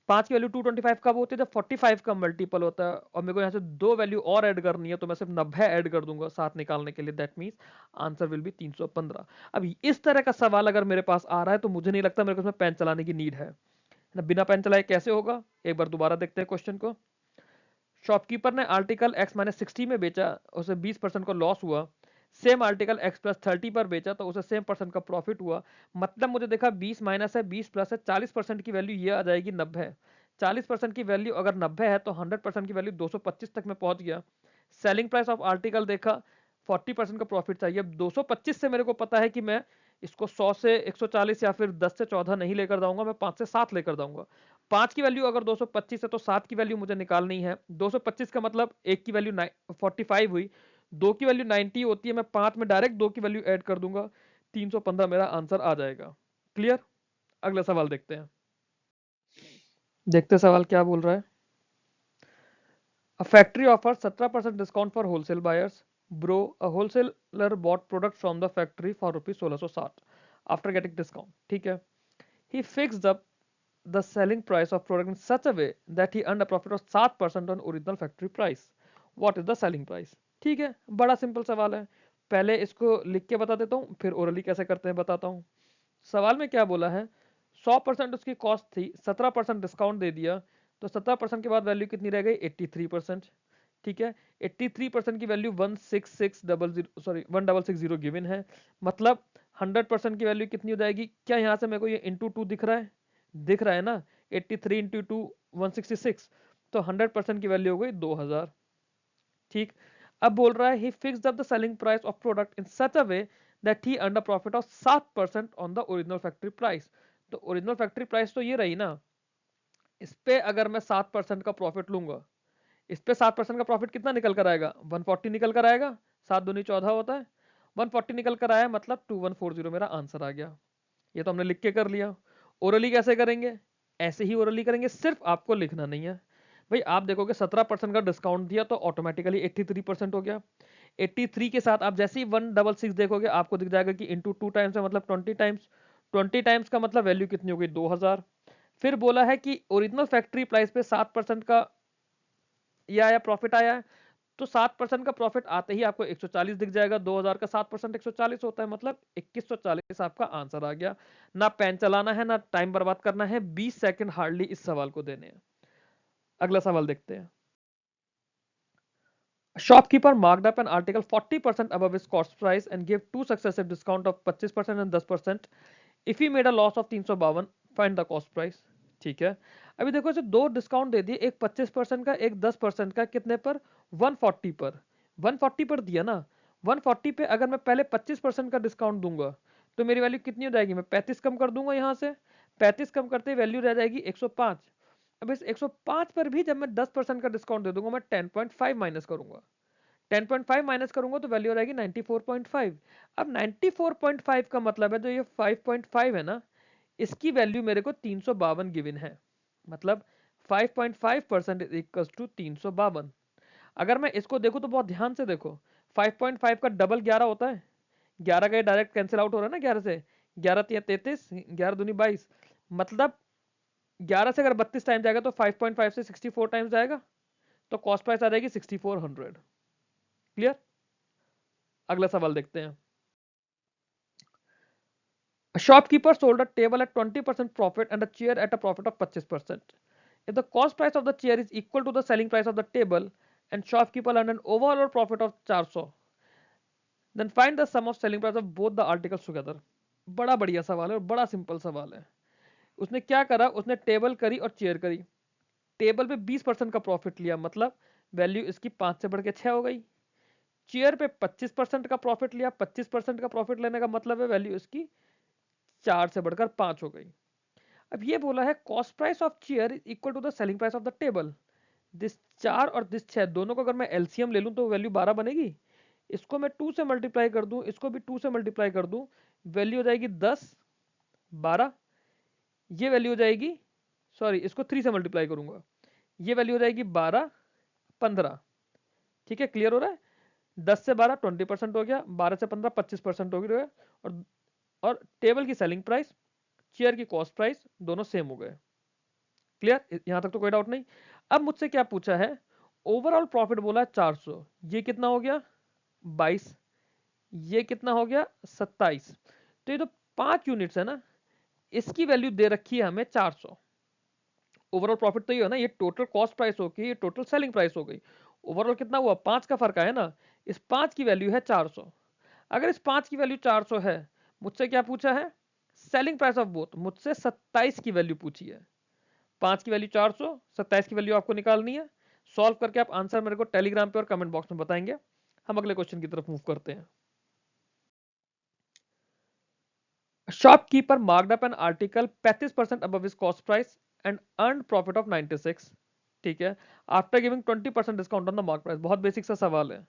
5 की वैल्यू 225 कब होती है? जब 45 का मल्टीपल होता है, और मेरे को यहाँ से दो वैल्यू और ऐड करनी है, तो मैं सिर्फ 90 ऐड कर दूंगा 7 निकालने के लिए। That means answer will be 315। अब इस तरह का सवाल अगर मेरे पास आ रहा है तो मुझे नहीं लगता मेरे को इसमें पेन चलाने की नीड है ना। बिना पेन चलाए कैसे होगा? एक बार दोबारा देखते हैं क्वेश्चन को। शॉपकीपर ने आर्टिकल x माइनस 60 में बेचा, उसे 20% का लॉस हुआ। सेम आर्टिकल x प्लस 30 पर बेचा तो उसे सेम परसेंट का प्रॉफिट हुआ। मतलब मुझे देखा 20 माइनस है, 20 प्लस है, 40% की वैल्यू ये आ जाएगी 90। 40% की वैल्यू अगर 90 है तो 100% की वैल्यू 225 तक में पहुंच गया। सेलिंग प्राइस ऑफ आर्टिकल देखा, 40% का प्रॉफिट चाहिए। अब 225 से मेरे को पता है कि मैं इसको 100 से 140 या फिर 10 से 14 नहीं लेकर जाऊंगा, मैं 5 से 7 लेकर जाऊंगा। 5 की वैल्यू अगर 225 है तो 7 की वैल्यू मुझे निकालनी है। 225 का मतलब एक की वैल्यू 45 हुई, दो की वैल्यू 90 होती है, मैं 5 में डायरेक्ट दो की वैल्यू ऐड कर दूंगा, 315 मेरा आंसर आ जाएगा। क्लियर? अगला सवाल देखते हैं। देखते सवाल क्या बोल रहा है। A factory offers 17% discount for wholesale buyers. Bro, a wholesaler bought products from the factory for rupees 1660 after getting discount. ठीक है। He fixed up the selling price of product in such a way that he earned a profit of 7% on original factory price. What is the selling price? ठीक है, बड़ा simple सवाल है। पहले इसको लिख के बता देता हूँ, फिर ओरली कैसे करते हैं बताता हूँ। सवाल में क्या बोला है? 100% उसकी कॉस्ट थी, 17% डिस्काउंट दे दिया, तो 17% के बाद वैल्यू कितनी रह गई? 83%। ठीक है, 83% की वैल्यू 1660 गिवन है। मतलब 100% की वैल्यू कितनी हो जाएगी? क्या यहाँ से मेरे को ये इंटू 2 दिख रहा है? दिख रहा है ना। 83 इंटू 2 166, तो 100% की वैल्यू हो गई 2000। ठीक, अब बोल रहा है he fixed up the selling price of product in such a way that he earn a profit of 7% on the original factory price. तो ओरिजिनल फैक्ट्री प्राइस तो ये रही ना, इस पे अगर मैं 7% का प्रॉफिट लूंगा, इस पे 7% का प्रॉफिट कितना निकल कर आएगा? 140 निकल कर आएगा। 7 दूनी 14 होता है, 140 निकल कर आया, मतलब 2140 मेरा आंसर आ गया। ये तो हमने लिख के कर लिया। ओरली कैसे करेंगे? ऐसे ही ओरली करेंगे, सिर्फ आपको लिखना नहीं है। भाई आप देखोगे 17% का डिस्काउंट दिया तो ऑटोमेटिकली 83% हो गया। 83 के साथ आप जैसे ही 166 देखोगे आपको दिख जाएगा कि इंटू 2 टाइम्स है, मतलब 20 टाइम्स। 20 टाइम्स का मतलब वैल्यू कितनी हो गई, 2000। फिर बोला है कि ओरिजिनल फैक्ट्री प्राइस पे 7% का ये आया, प्रॉफिट आया है। तो 7% का प्रॉफिट आते ही आपको 140 दिख जाएगा। 2000 का 7% 140 होता है, मतलब 2140 आपका आंसर आ गया। ना पेन चलाना है ना टाइम बर्बाद करना है, 20 सेकंड हार्डली इस सवाल को देने हैं। अगला सवाल देखते हैं। Shopkeeper marked up an article 40% above its cost price and gave two successive discount of 25% and 10%. If he made a loss of 352, find the cost price। ठीक है, अभी देखो इसे दो डिस्काउंट दे दिए, एक 25% का एक 10% का, कितने पर, 140 पर। 140 पर दिया ना, 140 पे अगर मैं पहले 25% का डिस्काउंट दूंगा तो मेरी वैल्यू कितनी हो जाएगी, मैं 35 कम कर दूंगा यहाँ से, 35 कम करते वैल्यू रह जाएगी 105। अब इस 105 पर भी जब मैं 10% का डिस्काउंट दे दूंगा, मैं 10.5 माइनस करूंगा, 10.5 माइनस करूंगा तो वैल्यू आ जाएगी 94.5। अब 94.5 का मतलब है जो ये 5.5 है ना, इसकी वैल्यू मेरे को 352 गिवन है, मतलब 5.5% इज इक्वल टू 352। अगर मैं इसको देखूं तो बहुत ध्यान से देखो, 5.5 का डबल 11 होता है, 11 का डायरेक्ट कैंसिल आउट हो रहा है ना 11 से, 11 तिया 33, 11 दूनी 22, मतलब 11 से अगर 32 टाइम जाएगा तो 5.5 से 64 टाइम्स जाएगा, तो कॉस्ट प्राइस आ जाएगी 6400। क्लियर। अगला सवाल देखते हैं। A shopkeeper sold a table at 20% profit and a chair at a profit of 25%. If the cost price of the chair is equal to the selling price of the table and shopkeeper earned an overall profit of 400, then find the sum of selling price of both the articles together। बड़ा बढ़िया सवाल है और बड़ा simple सवाल है। उसने क्या करा, उसने टेबल करी और चेयर करी। टेबल पे 20% का प्रॉफिट लिया, मतलब वैल्यू इसकी 5 से बढ़ के 6 हो गई। चेयर पे 25% का प्रॉफिट लिया, 25% का प्रॉफिट लेने का मतलब है वैल्यू इसकी 4 से बढ़कर 5 हो गई। अब ये बोला है cost price of chair is equal to the selling price of the table. This 4 और दिस 6 दोनों को अगर मैं एलसीएम ले लूं तो वैल्यू 12 बनेगी। इसको मैं 2 से मल्टीप्लाई कर दूं, इसको भी 2 से मल्टीप्लाई कर दूं, वैल्यू हो जाएगी 10, 12। ये वैल्यू हो जाएगी, सॉरी इसको 3 से मल्टीप्लाई करूंगा, ये वैल्यू हो जाएगी 12, 15। ठीक है, क्लियर हो रहा है। 10 से 12 20% हो गया, 12 से 15 25% हो गया। और टेबल की सेलिंग प्राइस, चेयर की कॉस्ट प्राइस दोनों सेम हो गए। क्लियर, यहां तक तो कोई डाउट नहीं। अब मुझसे क्या पूछा है, ओवरऑल प्रॉफिट बोला है 400, ये कितना हो गया 22, ये कितना हो गया 27। तो ये तो 5 यूनिट्स है ना, इसकी वैल्यू दे रखी है हमें 400। ओवरऑल प्रॉफिट तो ये है ना, ये टोटल कॉस्ट प्राइस हो गई, ये टोटल सेलिंग प्राइस हो गई। ओवरऑल कितना हुआ, 5 का फर्क है ना, इस 5 की वैल्यू है 400। अगर इस 5 की वैल्यू 400 है, मुझसे क्या पूछा है, सेलिंग प्राइस ऑफ बोथ, मुझसे 27 की वैल्यू पूछी है। 5 की वैल्यू 400, 27 की वैल्यू आपको निकालनी है। सॉल्व करके आप आंसर मेरे को टेलीग्राम पे और कमेंट बॉक्स में बताएंगे। हम अगले क्वेश्चन की तरफ मूव करते हैं। Shopkeeper marked up an article 35% above his cost price and earned profit of 96। ठीक है, after giving 20% discount on the mark price. बहुत बेसिक सा सवाल है।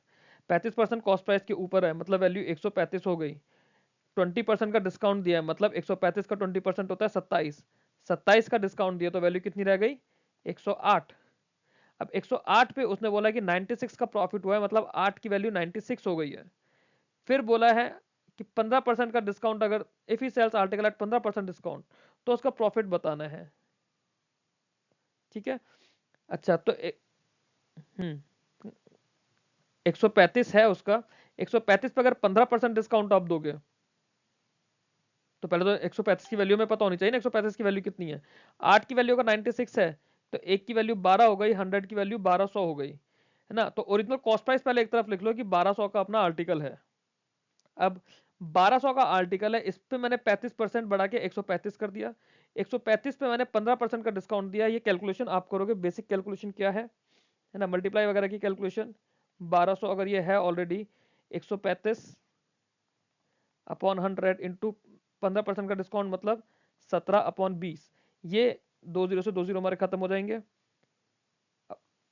35% कॉस्ट प्राइस के ऊपर है, मतलब वैल्यू 135 हो गई। 20% का डिस्काउंट दिया है, मतलब 135 का 20% होता है 27। 27 का डिस्काउंट दिया तो वैल्यू कितनी रह गई, 108। अब 108 पे उसने बोला कि 96 का प्रॉफिट हुआ है, मतलब 8 की वैल्यू 96 हो गई है। फिर बोला है कि 15% का डिस्काउंट, अगर if he sells article at 15% discount तो उसका प्रॉफिट बताना है। ठीक है, अच्छा तो 135 है उसका, 135 पे अगर 15% डिस्काउंट आप दोगे तो पहले तो 135 की वैल्यू में पता होनी चाहिए ना, 135 की वैल्यू कितनी है। 8 की वैल्यू अगर 96 है तो एक की वैल्यू 12 हो गई, 100 की वैल्यू 1200 हो गई, है ना। तो ओरिजिनल कॉस्ट प्राइस पहले एक तरफ लिख लो कि 1200 का अपना आर्टिकल है। अब 1200 का आर्टिकल है, इस पे मैंने 35% बढ़ा के 135 कर दिया। 135 पे मैंने 15% का डिस्काउंट दिया। ये कैलकुलेशन आप करोगे, बेसिक कैलकुलेशन क्या है ना, मल्टीप्लाई वगैरह की कैलकुलेशन। 1200 अगर ये है ऑलरेडी, 135 अपॉन 100 इंटू 15% का डिस्काउंट, मतलब 17/20। ये 20 से 20 हमारे खत्म हो जाएंगे।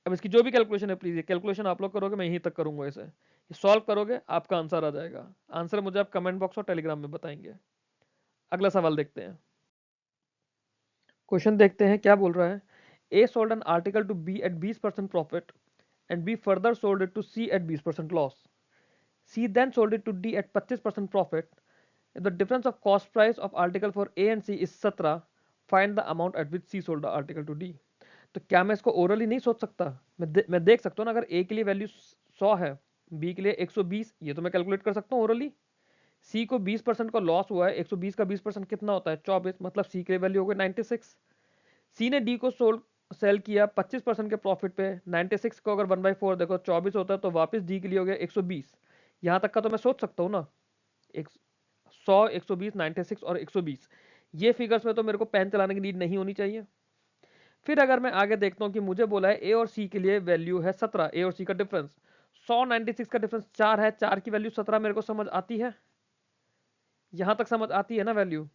अब इसकी जो भी कैलकुलेशन है प्लीज, ये कैलकुलेशन आप लोग करोगे, मैं यहीं तक करूंगा इसे। ये सॉल्व करोगे आपका आंसर आ जाएगा। आंसर मुझे आप कमेंट बॉक्स और टेलीग्राम में बताएंगे। अगला सवाल देखते हैं। क्वेश्चन देखते हैं क्या बोल रहा है। A sold an article to B at 20% profit and B further sold it to C at 20% loss. C then sold it to D at 25% profit. If the difference of cost price of article for A and C is 17, find the amount at which C sold the article to D. तो क्या मैं इसको orally नहीं सोच सकता? मैं देख सकता हूँ ना, अगर A के लिए वैल्यू 100 है, B के लिए 120, ये तो मैं कैलकुलेट कर सकता हूँ ओरली। C को 20% का लॉस हुआ है, 120 का 20% कितना होता है? 24, मतलब C के लिए वैल्यू हो गई 96। C ने D को सेल किया 25% के प्रॉफिट पे। 96 को अगर 1/4 देखो 24 होता है, तो वापस D के लिए हो गया 120। यहाँ तक का तो मैं सोच सकता हूँ ना, 100, 120, 96 और 120, ये फिगर्स में तो मेरे को पेन चलाने की नीड नहीं होनी चाहिए। फिर अगर मैं आगे देखता हूँ कि मुझे बोला है ए और सी के लिए वैल्यू है 17, ए और सी का डिफरेंस 100, 96 का डिफरेंस 4 है, 4 की वैल्यू 17 मेरे को समझ आती है, यहां तक समझ आती है ना वैल्यू।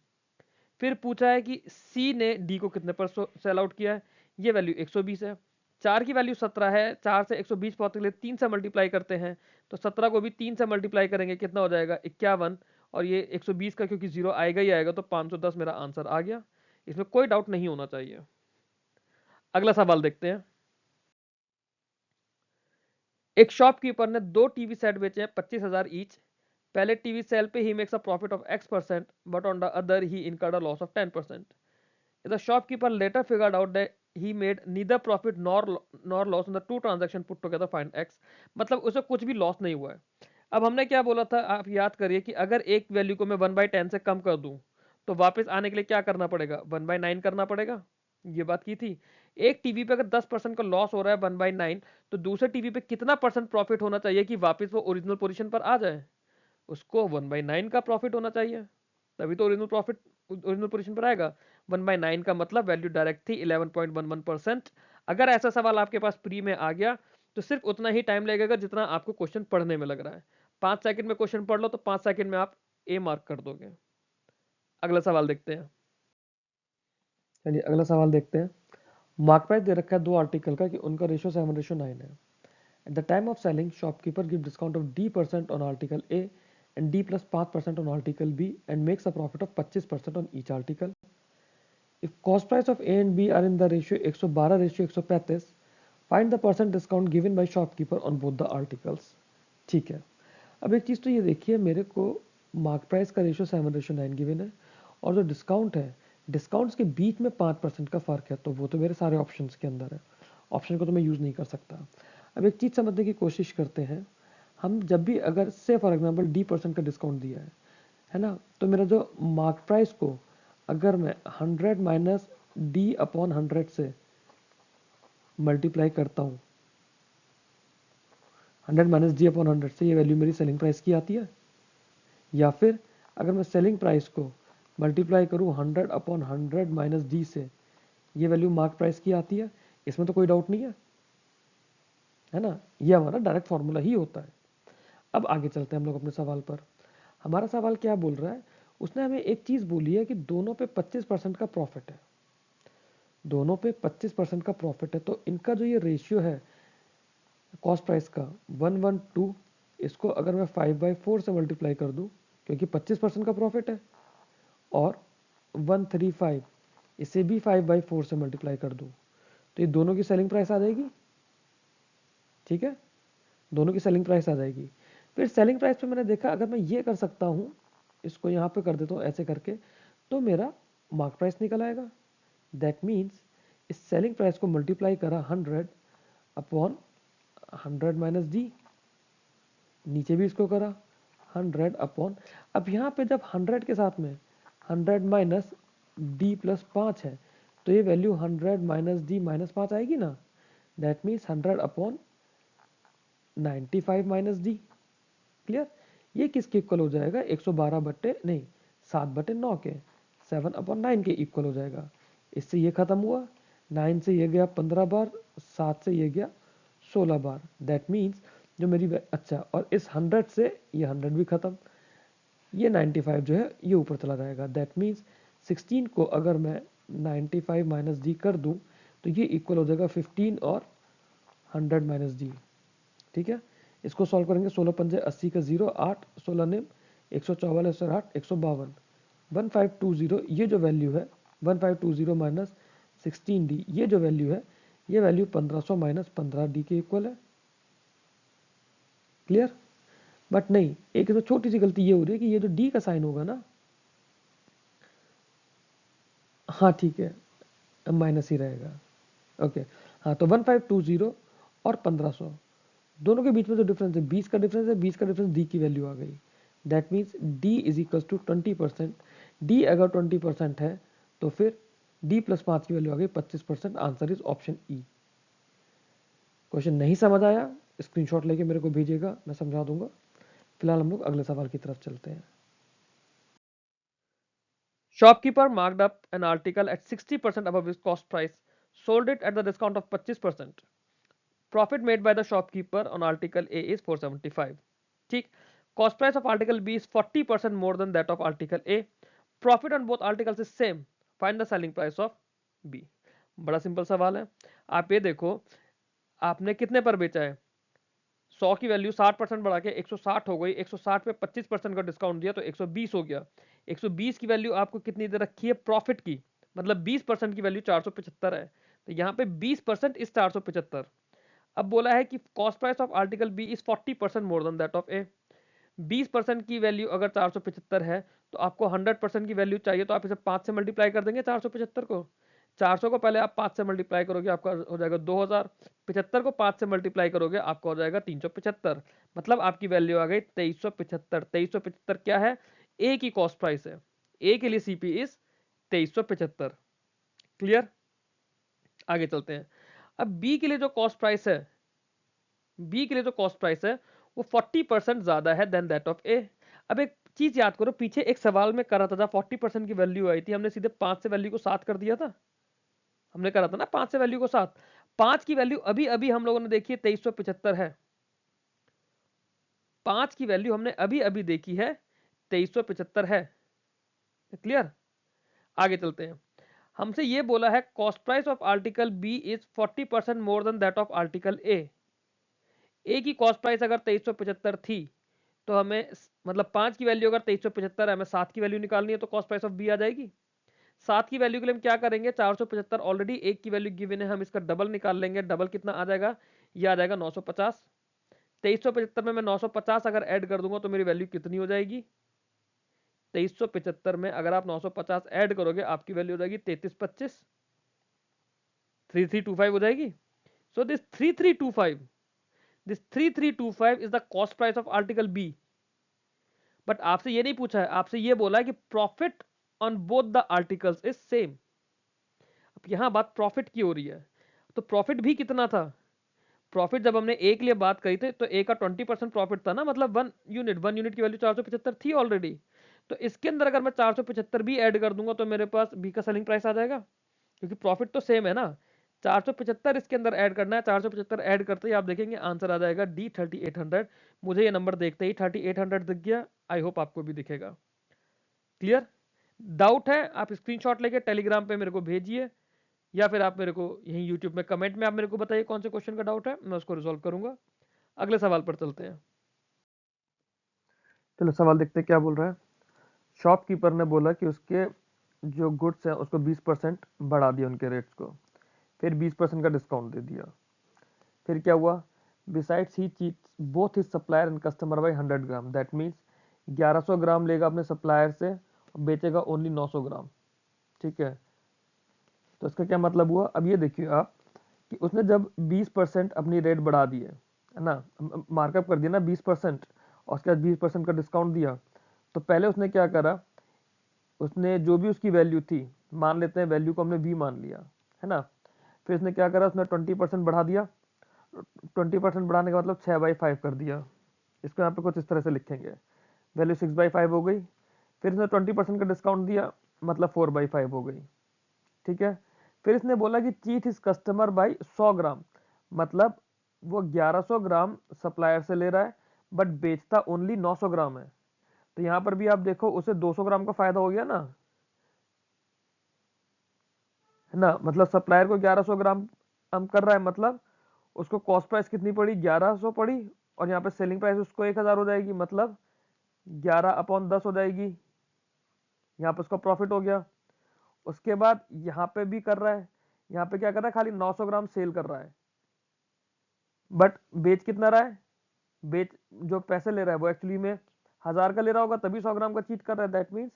फिर पूछा है कि सी ने डी को कितने पर सेल आउट किया है, ये वैल्यू 120 है, 4 की वैल्यू 17 है, 4 से 120 पहुंचने के लिए 3 से मल्टीप्लाई करते हैं, तो 17 को भी 3 से मल्टीप्लाई करेंगे, कितना हो जाएगा 51, और ये 120 का क्योंकि जीरो आएगा ही आएगा, तो 510 मेरा आंसर आ गया। इसमें कोई डाउट नहीं होना चाहिए। अगला सवाल देखते हैं। एक शॉपकीपर ने 2 टीवी सेट बेचे हैं 25,000 ईच। पहले टीवी सेल पे he makes a profit of X%, but on the other he incurred a loss of 10%. The shopkeeper later figured out that he made neither profit nor loss on the two transactions put together, find X. मतलब उसे कुछ भी loss नहीं हुआ है। अब हमने क्या बोला था, आप याद करिए कि अगर एक वैल्यू को मैं 1/10 से कम कर दूं, तो वापस आने के लिए क्या करना पड़ेगा, 1/9 करना पड़ेगा। ये बात की थी। एक टीवी पे अगर 10% का लॉस हो रहा है 1/9, तो दूसरे टीवी पे कितना परसेंट प्रॉफिट होना चाहिए कि वापस वो ओरिजिनल पोजीशन पर आ जाए? उसको 1/9 का प्रॉफिट होना चाहिए, तभी तो ओरिजिनल पोजीशन पर आएगा। 1/9 का मतलब वैल्यू डायरेक्ट थी 11.11%। अगर ऐसा सवाल आपके पास प्री में आ गया, तो सिर्फ उतना ही टाइम लगेगा जितना आपको क्वेश्चन पढ़ने में लग रहा है। 5 सेकंड में क्वेश्चन पढ़ लो तो 5 सेकंड में आप ए मार्क कर दोगे। अगला सवाल देखते हैं। चलिए अगला सवाल देखते हैं। मार्क प्राइस दे रखा है दो आर्टिकल का कि उनका रेशियो 7:9 है। At the time of selling, shopkeeper gives discount of D% on article A and D plus 5% on article B and makes a profit of 25% on each article. If cost price of A and B are in the ratio 112:135, find the percent discount given by shopkeeper on both the articles. ठीक है, अब एक चीज़ तो ये देखिए, मेरे को mark price का रेशियो 7:9 गिवन है, और जो डिस्काउंट है, डिस्काउंट्स के बीच में 5% का फ़र्क है, तो वो तो मेरे सारे ऑप्शंस के अंदर है, ऑप्शन को तो मैं यूज़ नहीं कर सकता। अब एक चीज़ समझने की कोशिश करते हैं। हम जब भी अगर से फॉर एग्जांपल D% का डिस्काउंट दिया है ना, तो मेरा जो मार्क प्राइस को अगर मैं 100 माइनस D/100 से मल्टीप्लाई करता हूँ, 100 माइनस D/100 से, ये वैल्यू मेरी सेलिंग प्राइस की आती है। या फिर अगर मैं सेलिंग प्राइस को मल्टीप्लाई करूँ 100/100 माइनस D से, ये वैल्यू मार्क प्राइस की आती है। इसमें तो कोई डाउट नहीं है ना, ये हमारा डायरेक्ट फॉर्मूला ही होता है। अब आगे चलते हैं हम लोग अपने सवाल पर। हमारा सवाल क्या बोल रहा है, उसने हमें एक चीज़ बोली है कि दोनों पे 25% का प्रॉफिट है, दोनों पे 25% का प्रॉफिट है, तो इनका जो ये रेशियो है कॉस्ट प्राइस का 112, इसको अगर मैं 5/4 से मल्टीप्लाई कर दूं, क्योंकि 25% का प्रॉफिट है, और 135 इसे भी 5/4 से मल्टीप्लाई कर दूं, तो ये दोनों की सेलिंग प्राइस आ जाएगी। ठीक है, दोनों की सेलिंग प्राइस आ जाएगी। फिर सेलिंग प्राइस पे मैंने देखा, अगर मैं ये कर सकता हूँ, इसको यहाँ पे कर देता हूँ ऐसे करके, तो मेरा मार्क प्राइस निकल आएगा। दैट मीन्स इस सेलिंग प्राइस को मल्टीप्लाई करा 100/100 माइनस डी, नीचे भी इसको करा 100/, अब यहाँ पे जब 100 के साथ में 100 माइनस डी प्लस 5 है, तो ये वैल्यू 100 माइनस डी माइनस 5 आएगी ना। That means 100/95 minus D. Clear, ये किसके इक्वल हो जाएगा, 7/9 के, 7/9 के इक्वल हो जाएगा। इससे ये खत्म हुआ, 9 से ये गया 15 बार, 7 से ये गया 16 बार। दैट मीन्स जो मेरी अच्छा, और इस 100 से ये 100 भी खत्म, ये 95 जो है ये ऊपर चला जाएगा। दैट मीन्स 16 को अगर मैं 95 माइनस डी कर दूं, तो ये इक्वल हो जाएगा 15 और 100 माइनस डी। ठीक है, इसको सॉल्व करेंगे, 16 पंजे 80 का 0, 8 16 निम 144 और 8 152, 1520, ये जो वैल्यू है 1520 माइनस 16D, ये जो वैल्यू है, ये वैल्यू 1500 माइनस 15D के इक्वल है। क्लियर, बट नहीं, एक तो छोटी सी गलती ये हो रही है कि ये जो डी का साइन होगा ना, हाँ ठीक है, माइनस ही रहेगा। ओके, हाँ तो 1520 और 1500 दोनों के बीच में जो डिफरेंस है 20 का डिफरेंस है, 20 का डिफरेंस डी की वैल्यू आ गई। That means D is equal to 20%। D अगर 20% है तो फिर डी प्लस 5 की वैल्यू आ गई 25%। Answer is option E. Question नहीं समझ आया स्क्रीनशॉट लेके मेरे को भेजिएगा, मैं समझा दूंगा। फिलहाल हम लोग अगले सवाल की तरफ चलते हैं। Shopkeeper marked up an article at 60% above its cost price, sold it at the discount of 25%. Profit made by the shopkeeper on article A is 475. ठीक, cost price of article B is 40% more than that of article A. Profit on both articles is same. Find the selling price of B. बड़ा simple सवाल है। आप ये देखो, आपने कितने पर बेचा है? 100 की वैल्यू 60% बढ़ा के 160 हो गई, 160 पे 25% का डिस्काउंट दिया तो 120 हो गया। 120 की वैल्यू आपको कितनी दे रखी है प्रॉफिट की, मतलब 20% की वैल्यू 475 है, तो यहाँ पे 20% इस 475। अब बोला है कि cost price of article B is 40% more than that of A. 20% की वैल्यू अगर 475 है तो आपको 100% की वैल्यू चाहिए, तो आप इसे 5 से मल्टीप्लाई कर देंगे 475 को। 400 को पहले आप 5 से मल्टीप्लाई करोगे आपका हो जाएगा 2000, 75 को 5 से मल्टीप्लाई करोगे आपका हो जाएगा 375। मतलब आपकी वैल्यू आ गई 2375। 2375 क्या है? ए की कॉस्ट प्राइस है। ए के लिए सीपी इज 2375। क्लियर? आगे चलते हैं। अब बी के लिए जो कॉस्ट प्राइस है, बी के लिए जो कॉस्ट प्राइस है वो 40% ज्यादा है देन दैट ऑफ ए। अब एक चीज याद करो, पीछे एक सवाल में करा था जब 40% की वैल्यू आई थी, हमने सीधे 5 से वैल्यू को 7 कर दिया था। हमने करा था ना 5 से वैल्यू को 7। 5 की वैल्यू अभी अभी हम लोगों ने देखी है 2375 है। 5 की वैल्यू हमने अभी अभी देखी है 2375 है। क्लियर? आगे चलते हैं। हमसे ये बोला है cost price of article B is 40% more than that of article A. A की कॉस्ट प्राइस अगर 2375 थी तो हमें मतलब 5 की वैल्यू अगर 2375 है, हमें 7 की वैल्यू निकालनी है तो कॉस्ट प्राइस ऑफ बी आ जाएगी। 7 की वैल्यू के लिए हम क्या करेंगे, 475 ऑलरेडी एक की वैल्यू गिवन है, हम इसका डबल निकाल लेंगे। डबल कितना आ जाएगा? ये आ जाएगा 950। 2375 में मैं 950 अगर ऐड कर दूंगा तो मेरी वैल्यू कितनी हो जाएगी? 2375 में अगर आप 950 ऐड करोगे आपकी वैल्यू हो जाएगी 3325, 3325 हो जाएगी। So this 3325, this 3325 is the cost price of article B. But आपसे ये नहीं पूछा है, आपसे ये बोला है कि profit on both the articles is same. अब यहां बात प्रॉफिट की हो रही है, तो प्रॉफिट भी कितना था? प्रॉफिट जब हमने ए के लिए बात करी थी तो ए का 20% प्रॉफिट था ना, मतलब 1 यूनिट की वैल्यू 475 थी ऑलरेडी। तो इसके अंदर अगर मैं 475 भी ऐड कर दूंगा तो मेरे पास बी का सेलिंग प्राइस आ जाएगा, क्योंकि प्रॉफिट तो सेम है ना। 475 इसके अंदर ऐड करना है, 475 ऐड करते ही आप देखेंगे आंसर आ जाएगा डी 3800। मुझे ये नंबर देखते ही 3800 दिख गया। आई होप आपको भी दिखेगा। क्लियर? डाउट है आप स्क्रीनशॉट लेके टेलीग्राम पे मेरे को भेजिए, या फिर आप मेरे को यहीं यूट्यूब में कमेंट में आप मेरे को बताइए कौन से क्वेश्चन का डाउट है, मैं उसको रिजॉल्व करूंगा। अगले सवाल पर चलते हैं। चलो सवाल देखते हैं क्या बोल रहा है। शॉपकीपर ने बोला कि उसके जो गुड्स हैं उसको 20% बढ़ा दिया उनके रेट्स को, फिर 20% का डिस्काउंट दे दिया। फिर क्या हुआ? Besides he cheats both his supplier and customer by 100 gram. That means 1100 ग्राम लेगा अपने सप्लायर से और बेचेगा ओनली 900 ग्राम। ठीक है, तो इसका क्या मतलब हुआ? अब ये देखिए आप कि उसने जब 20% अपनी रेट बढ़ा दी है ना, मार्कअप कर दिया ना 20%, और उसके बाद 20% का डिस्काउंट दिया, तो पहले उसने क्या करा, उसने जो भी उसकी वैल्यू थी, मान लेते हैं वैल्यू को हमने वी मान लिया है ना, फिर उसने क्या करा, उसने 20% बढ़ा दिया। 20% बढ़ाने का मतलब 6/5 कर दिया। इसको यहाँ पे कुछ इस तरह से लिखेंगे, वैल्यू 6/5 हो गई। फिर इसने 20% का डिस्काउंट दिया, मतलब 4/5 हो गई। ठीक है, फिर इसने बोला कि चीट इस कस्टमर बाई 100 ग्राम, मतलब वो 1100 ग्राम सप्लायर से ले रहा है बट बेचता ओनली 900 ग्राम है। तो यहां पर भी आप देखो उसे 200 ग्राम का फायदा हो गया ना, है ना, मतलब सप्लायर को 1100 ग्राम हम कर रहा है, मतलब उसको कॉस्ट प्राइस कितनी पड़ी? 1100 पड़ी, और यहाँ पे सेलिंग प्राइस उसको 1000 हो जाएगी, मतलब 11/10 हो जाएगी। यहाँ पे उसका प्रॉफिट हो गया। उसके बाद यहाँ पे भी कर रहा है, यहाँ पे क्या कर रहा है, खाली 900 ग्राम सेल कर रहा है, बट बेच कितना रहा है? बेच जो पैसे ले रहा है वो एक्चुअली में 1000 का ले रहा होगा, तभी 100 ग्राम का चीट कर रहा है। दैट मीन्स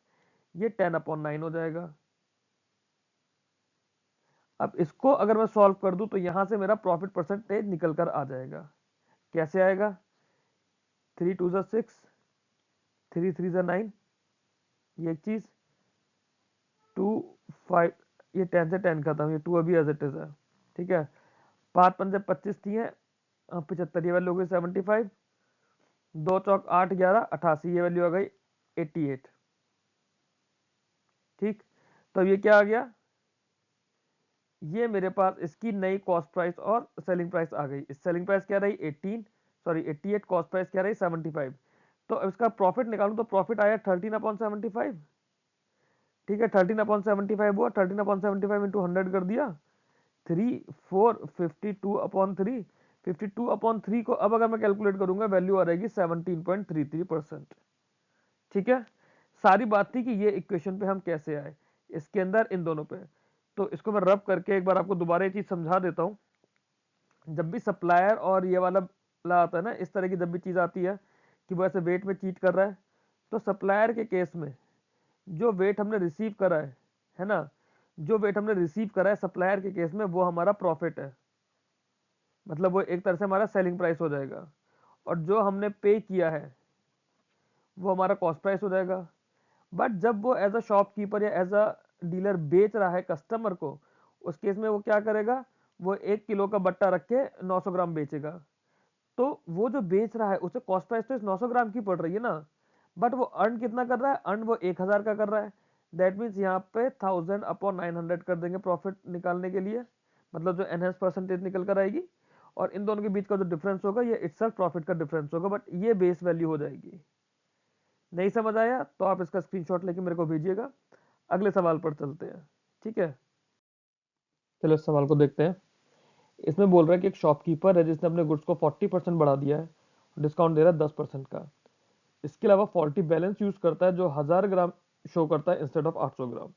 ये 10/9 हो जाएगा। अब इसको अगर मैं सॉल्व कर दूं तो यहां से मेरा प्रॉफिट परसेंटेज निकल कर आ जाएगा। कैसे आएगा? 3 2 6, 3 3 9, ये एक चीज, 2 5, ये 10 से 10 खत्म, ये 2 अभी एज इट इज है। ठीक है, 5 5 25 थी है, 75, ये वैल्यू हो गई 75, 2 चौक 8 11 88, ये वैल्यू आ गई 88। ठीक, तो अब ये क्या आ गया? ये मेरे पास इसकी नई कॉस्ट प्राइस और सेलिंग प्राइस आ गई। इस सेलिंग प्राइस क्या रही 88, कॉस्ट प्राइस क्या रही 75। तो अब इसका प्रॉफिट निकालूं तो प्रॉफिट आया 13/75। ठीक है, 13/75 हुआ, 13/75 इंटू 100 कर दिया, 52/3। 52/3 को अब अगर मैं कैलकुलेट करूंगा वैल्यू आ रहेगी 17.33%। ठीक है, सारी बात थी कि ये इक्वेशन पे हम कैसे आए, इसके अंदर इन दोनों पे। तो इसको मैं रब करके एक बार आपको दोबारा ये चीज समझा देता हूँ। जब भी सप्लायर और ये वाला ला आता है ना, इस तरह की जब भी चीज आती है कि वो ऐसे वेट में चीट कर रहा है, तो सप्लायर के केस में जो वेट हमने रिसीव करा है ना, जो वेट हमने रिसीव करा है सप्लायर के केस में, वो हमारा प्रॉफिट है। मतलब वो एक तरह से हमारा सेलिंग प्राइस हो जाएगा, और जो हमने पे किया है वो हमारा कॉस्ट प्राइस हो जाएगा। बट जब वो एज अ शॉपकीपर या एज अ डीलर बेच रहा है कस्टमर को, उस केस में वो क्या करेगा? वो 1 किलो का बट्टा रख के 900 ग्राम बेचेगा। तो वो जो बेच रहा है उसे कॉस्ट प्राइस तो इस 900 ग्राम की पड़ रही है ना, बट वो अर्न कितना कर रहा है? अर्न वो 1000 का कर रहा है। दैट मीन्स यहाँ पे 1000/900 कर देंगे प्रॉफिट निकालने के लिए, मतलब जो एनहेंस परसेंटेज निकल कर आएगी। और इन दोनों के बीच का जो डिफरेंस होगा ये इटसेल्फ प्रॉफिट का डिफरेंस होगा, बट ये बेस वैल्यू हो जाएगी। नहीं समझ आया तो आप इसका स्क्रीनशॉट लेके मेरे को भेजिएगा। अगले सवाल पर चलते हैं। ठीक है, चलो इस सवाल को देखते हैं। इसमें बोल रहा है कि एक शॉपकीपर है जिसने अपने गुड्स को 40% बढ़ा दिया है, डिस्काउंट दे रहा है 10% का। इसके अलावा फॉल्टी बैलेंस यूज करता है जो 1000 ग्राम शो करता है इंस्टेड ऑफ 800 ग्राम।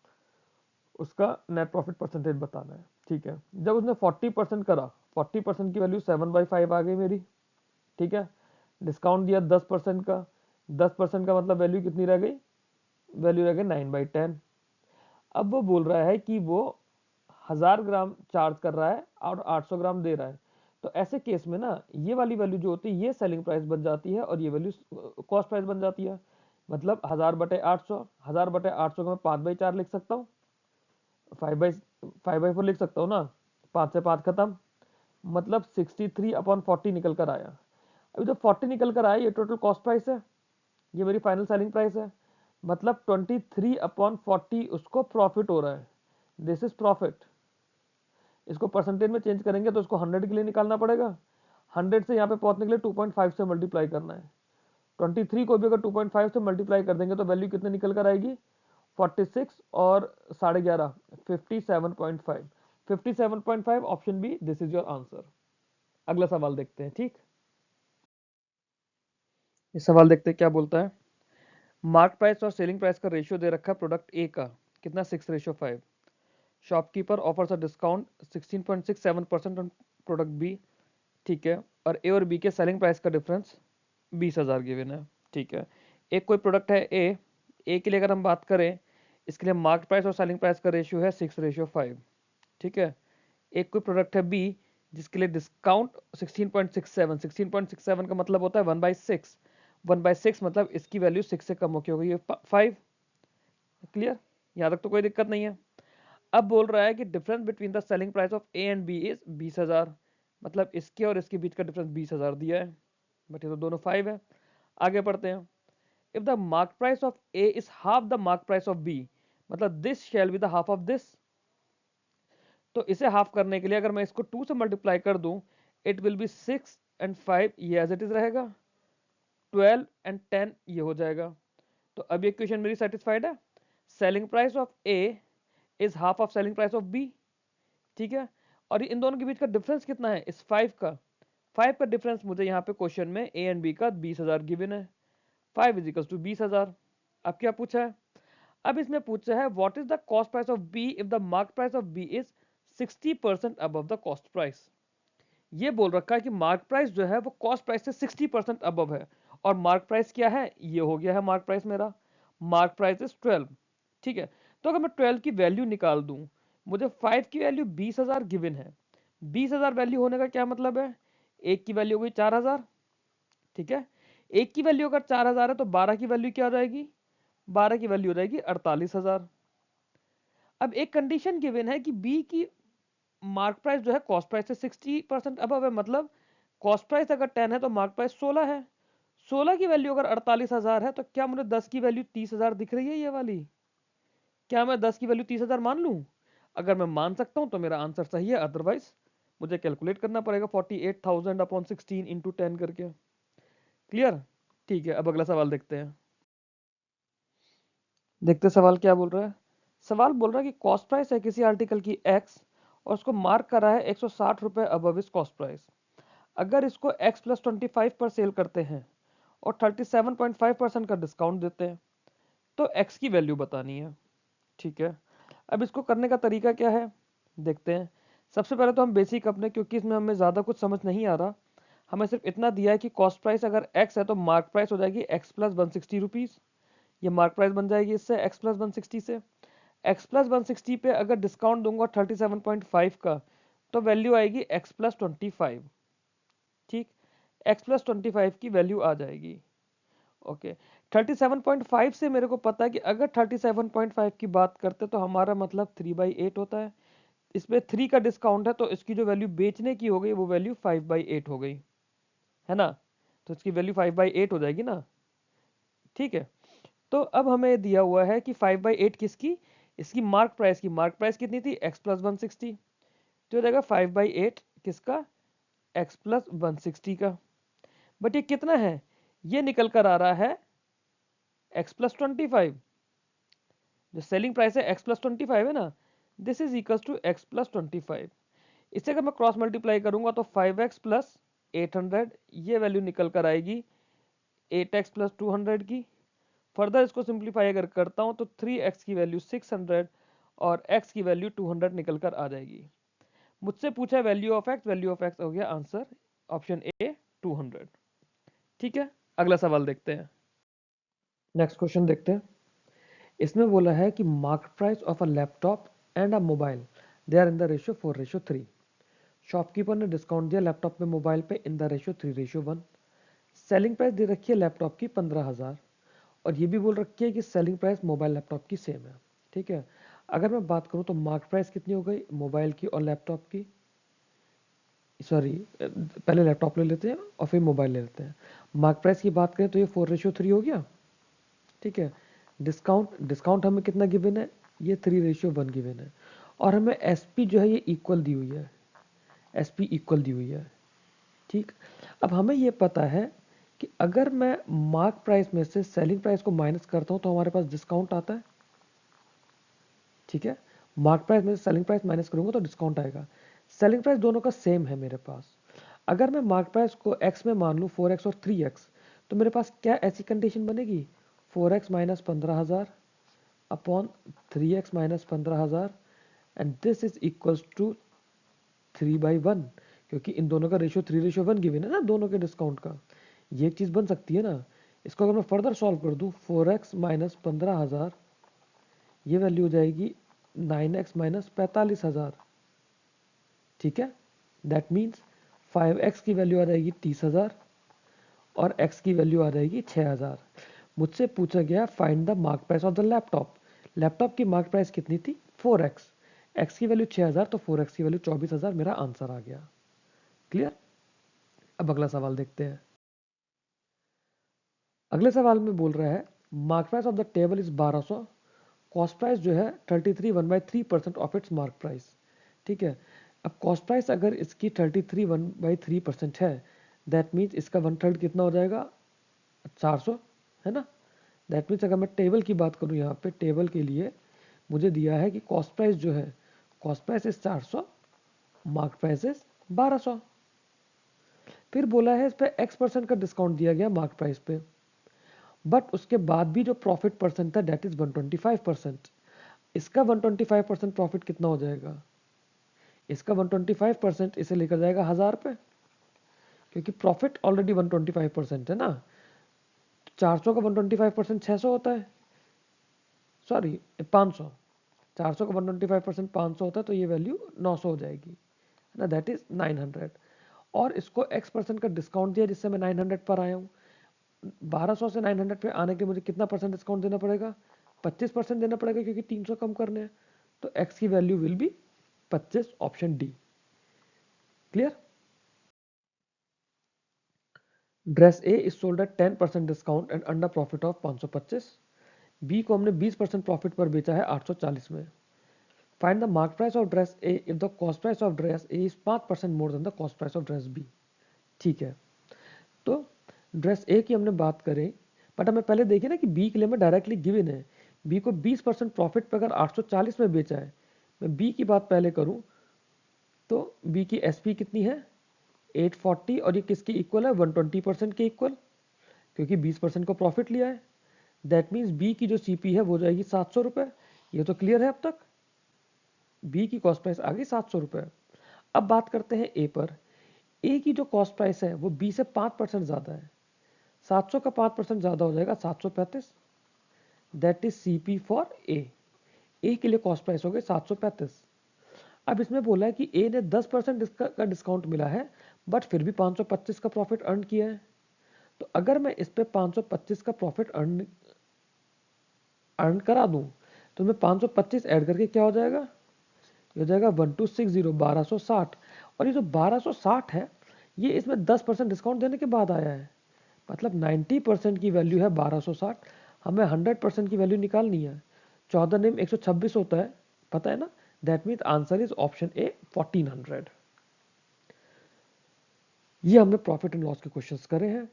उसका नेट प्रॉफिट परसेंटेज बताना है। ठीक है, जब उसने 40% करा, 40% की वैल्यू 7/5 आ गई मेरी। ठीक है, डिस्काउंट दिया 10% का, 10% का मतलब वैल्यू कितनी रह गई? वैल्यू रह गई 9/10। अब वो बोल रहा है कि वो 1000 ग्राम चार्ज कर रहा है और 800 ग्राम दे रहा है। तो ऐसे केस में ना ये वाली वैल्यू जो होती है ये सेलिंग प्राइस बन जाती है और ये वैल्यू कॉस्ट प्राइस बन जाती है। मतलब 1000/800, 1000/800 को मैं 5/4 लिख सकता हूँ, 5/4 लिख सकता हूँ ना, 5 से 5 खत्म, मतलब 63/40 निकल कर आया। अभी जो 40 निकल कर आया ये टोटल कॉस्ट प्राइस है, ये मेरी फाइनल सेलिंग प्राइस है। मतलब 23/40 उसको प्रॉफिट हो रहा है। This is profit. इसको परसेंटेज में चेंज करेंगे तो इसको 100 के लिए निकालना पड़ेगा। 100 से यहाँ पे पहुंचने के लिए 2.5 से मल्टीप्लाई करना है। 23 को भी अगर 2.5 से मल्टीप्लाई कर देंगे तो वैल्यू कितने निकल कर आएगी? 46 और 11.5, 57.5। 57.5 option B, this is your answer. अगला सवाल देखते हैं। ठीक, ये सवाल देखते हैं क्या बोलता है। मार्क प्राइस और सेलिंग प्राइस का रेशियो दे रखा है प्रोडक्ट ए का, कितना? 6:5। Shopkeeper offers a discount 16.67% on product B. ठीक है, और ए और बी के सेलिंग प्राइस का डिफरेंस 20,000 गिवन है। ठीक है, एक कोई प्रोडक्ट है ए के लिए अगर हम बात करें, इसके लिए मार्केट प्राइस और सेलिंग प्राइस का रेशियो है 6:5। ठीक है, एक कोई प्रोडक्ट है बी जिसके लिए डिस्काउंट 16.67, 16.67 का मतलब होता है 1/6। 1/6 मतलब इसकी वैल्यू 6 से कम होकर हो गई है 5। क्लियर, यहाँ तक तो कोई दिक्कत नहीं है। अब बोल रहा है कि difference between the selling price of A and B is 20,000, मतलब इसके और इसके बीच का डिफरेंस 20,000 दिया है, बट ये तो दोनों 5 है। आगे पढ़ते हैं। If the mark price of A is half the mark price of B, मतलब this shall be the half of this. तो इसे हाफ करने के लिए अगर मैं इसको 2 से मल्टीप्लाई कर दूं, इट विल बी 6 एंड 5, ये एज इट इज रहेगा, 12 एंड 10 ये हो जाएगा। तो अब ये क्वेश्चन मेरी सेटिस्फाइड है। Selling price of A is half of selling price of B. ठीक है, और इन दोनों के बीच का डिफरेंस कितना है? इस 5 का। 5 का डिफरेंस मुझे यहाँ पे क्वेश्चन में ए एंड बी का 20,000 गिवन है। 5 इज इक्वल टू 20,000। अब क्या पूछा है? अब इसमें पूछा है what is the cost price of B if the mark price of B is 60% above the cost price. ये बोल रखा है कि मार्क प्राइस जो है वो कॉस्ट प्राइस से 60% अबव है, और मार्क प्राइस क्या है, ये हो गया है मार्क प्राइस मेरा, मार्क प्राइस इज 12। ठीक है, तो अगर मैं 12 की वैल्यू निकाल दूं, मुझे 5 की वैल्यू 20,000 गिवन है। 20,000 वैल्यू होने का क्या मतलब है, एक की वैल्यू हो गई 4,000। ठीक है, एक की वैल्यू अगर 4,000 है तो 12 की वैल्यू क्या हो जाएगी, 12 की वैल्यू हो जाएगी 48,000। अब एक कंडीशन गिवन है कि बी की मार्क प्राइस जो है कॉस्ट प्राइस से 60% अबव है, मतलब कॉस्ट प्राइस अगर 10 है तो मार्क प्राइस 16 है। 16 की वैल्यू अगर 48,000 है तो क्या मुझे 10 की वैल्यू 30,000 दिख रही है ये वाली, क्या मैं 10 की वैल्यू 30,000 मान लूं? अगर मैं मान सकता हूं तो मेरा आंसर सही है, अदरवाइज मुझे कैलकुलेट करना पड़ेगा 48,000 अपॉन 16 इंटू 10 करके। क्लियर? ठीक है, अब अगला सवाल देखते हैं। देखते सवाल क्या बोल रहा है। सवाल बोल रहा है कि कॉस्ट प्राइस है किसी आर्टिकल की एक्स और उसको मार्क करा है 160 रुपए अबव इस कॉस्ट प्राइस। अगर इसको x प्लस 25 पर सेल करते हैं और 37.5% का डिस्काउंट देते हैं तो x की वैल्यू बतानी है। ठीक है, अब इसको करने का तरीका क्या है देखते हैं। सबसे पहले तो हम बेसिक अपने, क्योंकि इसमें हमें ज़्यादा कुछ समझ नहीं आ रहा, हमें सिर्फ इतना दिया है कि कॉस्ट प्राइस अगर x है तो मार्क प्राइस हो जाएगी x प्लस 160 रुपीज़। ये मार्क प्राइस बन जाएगी इससे x प्लस 160 से। x प्लस 160 पे अगर डिस्काउंट दूंगा 37.5 का तो वैल्यू आएगी x प्लस 25। ठीक, x प्लस 25 की वैल्यू आ जाएगी। ओके, 37.5 से मेरे को पता है कि अगर 37.5 की बात करते तो हमारा मतलब 3/8 होता है। इसमें 3 का डिस्काउंट है तो इसकी जो वैल्यू बेचने की हो गई वो वैल्यू 5/8 हो गई, है ना? तो इसकी वैल्यू 5/8 हो जाएगी ना। ठीक है, तो अब हमें दिया हुआ है कि 5/8 किसकी, इसकी मार्क प्राइस कितनी थी, x प्लस 160, तो हो जाएगा 5/8 किसका, x प्लस 160 का। बट ये कितना है, ये निकल कर आ रहा है x प्लस 25, जो सेलिंग प्राइस है x प्लस 25 है ना, this is equal to x plus 25। इससे अगर मैं क्रॉस मल्टीप्लाई करूंगा तो 5x प्लस 800, ये वैल्यू निकल कर आएगी 8x प्लस 200 की। फर्दर इसको सिंप्लीफाई अगर करता हूं तो 3x की वैल्यू 600 और x की वैल्यू 200 निकल कर आ जाएगी। मुझसे पूछा है value of x, value of x हो गया आंसर ऑप्शन ए 200। ठीक है, अगला सवाल देखते हैं। नेक्स्ट क्वेश्चन देखते हैं। इसमें बोला है कि market price of a laptop and a mobile they are in the ratio 4:3। Shopkeeper ने डिस्काउंट दिया लैपटॉप में मोबाइल पे in the ratio 3:1। Selling price दे रखी है लैपटॉप की 15,000 और ये भी बोल रखी है कि सेलिंग प्राइस मोबाइल लैपटॉप की सेम है। ठीक है, अगर मैं बात करूँ तो मार्केट प्राइस कितनी हो गई मोबाइल की और लैपटॉप की, सॉरी पहले लैपटॉप ले लेते हैं और फिर मोबाइल ले लेते हैं। मार्केट प्राइस की बात करें तो ये 4:3 हो गया। ठीक है, डिस्काउंट हमें कितना गिवन है, ये 3:1 गिवन है, और हमें एसपी जो है ये इक्वल दी हुई है, एसपी इक्वल दी हुई है। ठीक, अब हमें ये पता है कि अगर मैं मार्क प्राइस में से सेलिंग प्राइस को माइनस करता हूं तो हमारे पास डिस्काउंट आता है। ठीक है, मार्क प्राइस में से सेलिंग प्राइस माइनस करूंगा तो डिस्काउंट आएगा। सेलिंग प्राइस दोनों का सेम है मेरे पास। अगर मैं मार्क प्राइस को एक्स में मान लूँ 4x और 3x, तो मेरे पास क्या ऐसी कंडीशन बनेगी, 4x minus 15,000 upon 3x minus 15,000 and this is equals to 3/1, क्योंकि इन दोनों का रेशियो 3:1 गिवन है ना दोनों के डिस्काउंट का। ये एक चीज़ बन सकती है ना। इसको अगर मैं फर्दर सॉल्व कर दूँ 4x माइनस 15,000, ये वैल्यू हो जाएगी 9x माइनस 45,000। ठीक है, दैट मीन्स 5x की वैल्यू आ जाएगी 30,000 और x की वैल्यू आ जाएगी 6,000। मुझसे पूछा गया find the mark price of the laptop. Laptop की मार्क प्राइस कितनी थी 4x, x की वैल्यू 6,000 तो 4x की वैल्यू 24,000 मेरा आंसर आ गया। क्लियर? अब अगला सवाल देखते हैं। अगले सवाल में बोल रहा है mark price of the table is 1200, cost price जो है 33 1/3% ऑफ इट्स मार्क प्राइस। ठीक है, अब कॉस्ट प्राइस अगर इसकी 33 1/3% है, दैट मीन्स इसका 1/3 कितना हो जाएगा 400, है ना। दैट मीन्स अगर मैं टेबल की बात करूँ यहाँ पे, टेबल के लिए मुझे दिया है कि कॉस्ट प्राइस जो है, cost price is 400, mark price is 1200। फिर बोला है इस पे x% का डिस्काउंट दिया गया मार्क प्राइस पे, बट उसके बाद भी जो प्रॉफिट परसेंट था दैट इज 125%। इसका 125% प्रॉफिट कितना हो जाएगा, इसका 125% इसे लेकर जाएगा 1000 पे, क्योंकि प्रॉफिट ऑलरेडी 125% है ना। 400 का 125% 600 होता है, सॉरी 500, 400 का 125% 500 होता है, तो ये वैल्यू 900 हो जाएगी, है ना, दैट इज 900। और इसको x% का डिस्काउंट दिया जिससे मैं 900 पर आया हूँ। 1200 से 900 पे आने के लिए मुझे कितना परसेंट डिस्काउंट देना पड़ेगा? 25% देना पड़ेगा, क्योंकि 300 कम करने हैं। तो x की value will be 25, option D. Clear? Dress A is sold at 10% discount and under profit of 525। B को हमने 20% प्रॉफिट पर बेचा है 840 में। Find the mark price of dress A if the cost price of dress A is 5% more than the cost price of dress B. ठीक है, तो dress ए की हमने बात करें, बट हमें पहले देखिए ना कि बी के लिए में डायरेक्टली गिवन है। बी को 20% प्रॉफिट पर अगर 840 में बेचा है, मैं बी की बात पहले करूं तो बी की एसपी कितनी है? 840, और ये किसके इक्वल है? 120% के इक्वल, क्योंकि 20% को प्रॉफिट लिया है। दैट मीन्स बी की जो सीपी है वो जाएगी 700 रुपये। ये तो क्लियर है अब तक? बी की कॉस्ट प्राइस आ गई 700 रुपये। अब बात करते हैं ए पर। ए की जो कॉस्ट प्राइस है वो बी से 5% ज़्यादा है। 700 का 5% ज़्यादा हो जाएगा 735, that is CP for A. A के लिए कॉस्ट प्राइस हो गई 735। अब इसमें बोला है कि ए ने 10% का डिस्काउंट मिला है, बट फिर भी 525 का प्रॉफिट अर्न किया है। तो अगर मैं इस पे 525 का प्रॉफिट अर्न करा दूं, तो मैं 525 ऐड करके क्या हो जाएगा? ये हो जाएगा 1260, 1260। और ये जो 1260 है, ये इसमें 10% डिस्काउंट देने के बाद आया है। मतलब 90% की वैल्यू है 1260, हमें 100% की वैल्यू निकालनी है। 14 नेम 126 होता है, पता है ना? That means answer is option A 1400। ये हमने प्रॉफिट एंड लॉस के क्वेश्चंस करे हैं।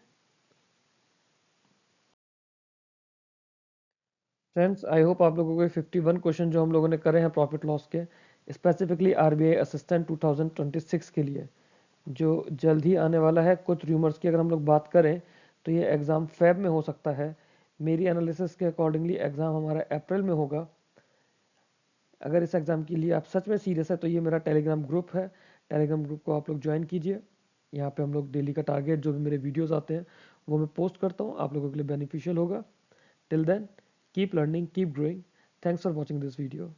फ्रेंड्स, आई होप आप लोगों को 51 क्वेश्चन जो हम लोगों ने करे हैं प्रॉफिट लॉस के, स्पेसिफिकली आरबीआई असिस्टेंट 2026 के लिए, जो जल्द ही आने वाला है। कुछ रूमर्स की अगर हम लोग बात करें तो ये एग्ज़ाम फेब में हो सकता है। मेरी एनालिसिस के अकॉर्डिंगली एग्ज़ाम हमारा अप्रैल में होगा। अगर इस एग्ज़ाम के लिए आप सच में सीरियस है तो ये मेरा टेलीग्राम ग्रुप है, टेलीग्राम ग्रुप को आप लोग ज्वाइन कीजिए। यहाँ पे हम लोग डेली का टारगेट, जो भी मेरे वीडियोस आते हैं वो मैं पोस्ट करता हूँ, आप लोगों के लिए बेनिफिशियल होगा। Till then, keep learning, keep growing. Thanks for watching this video.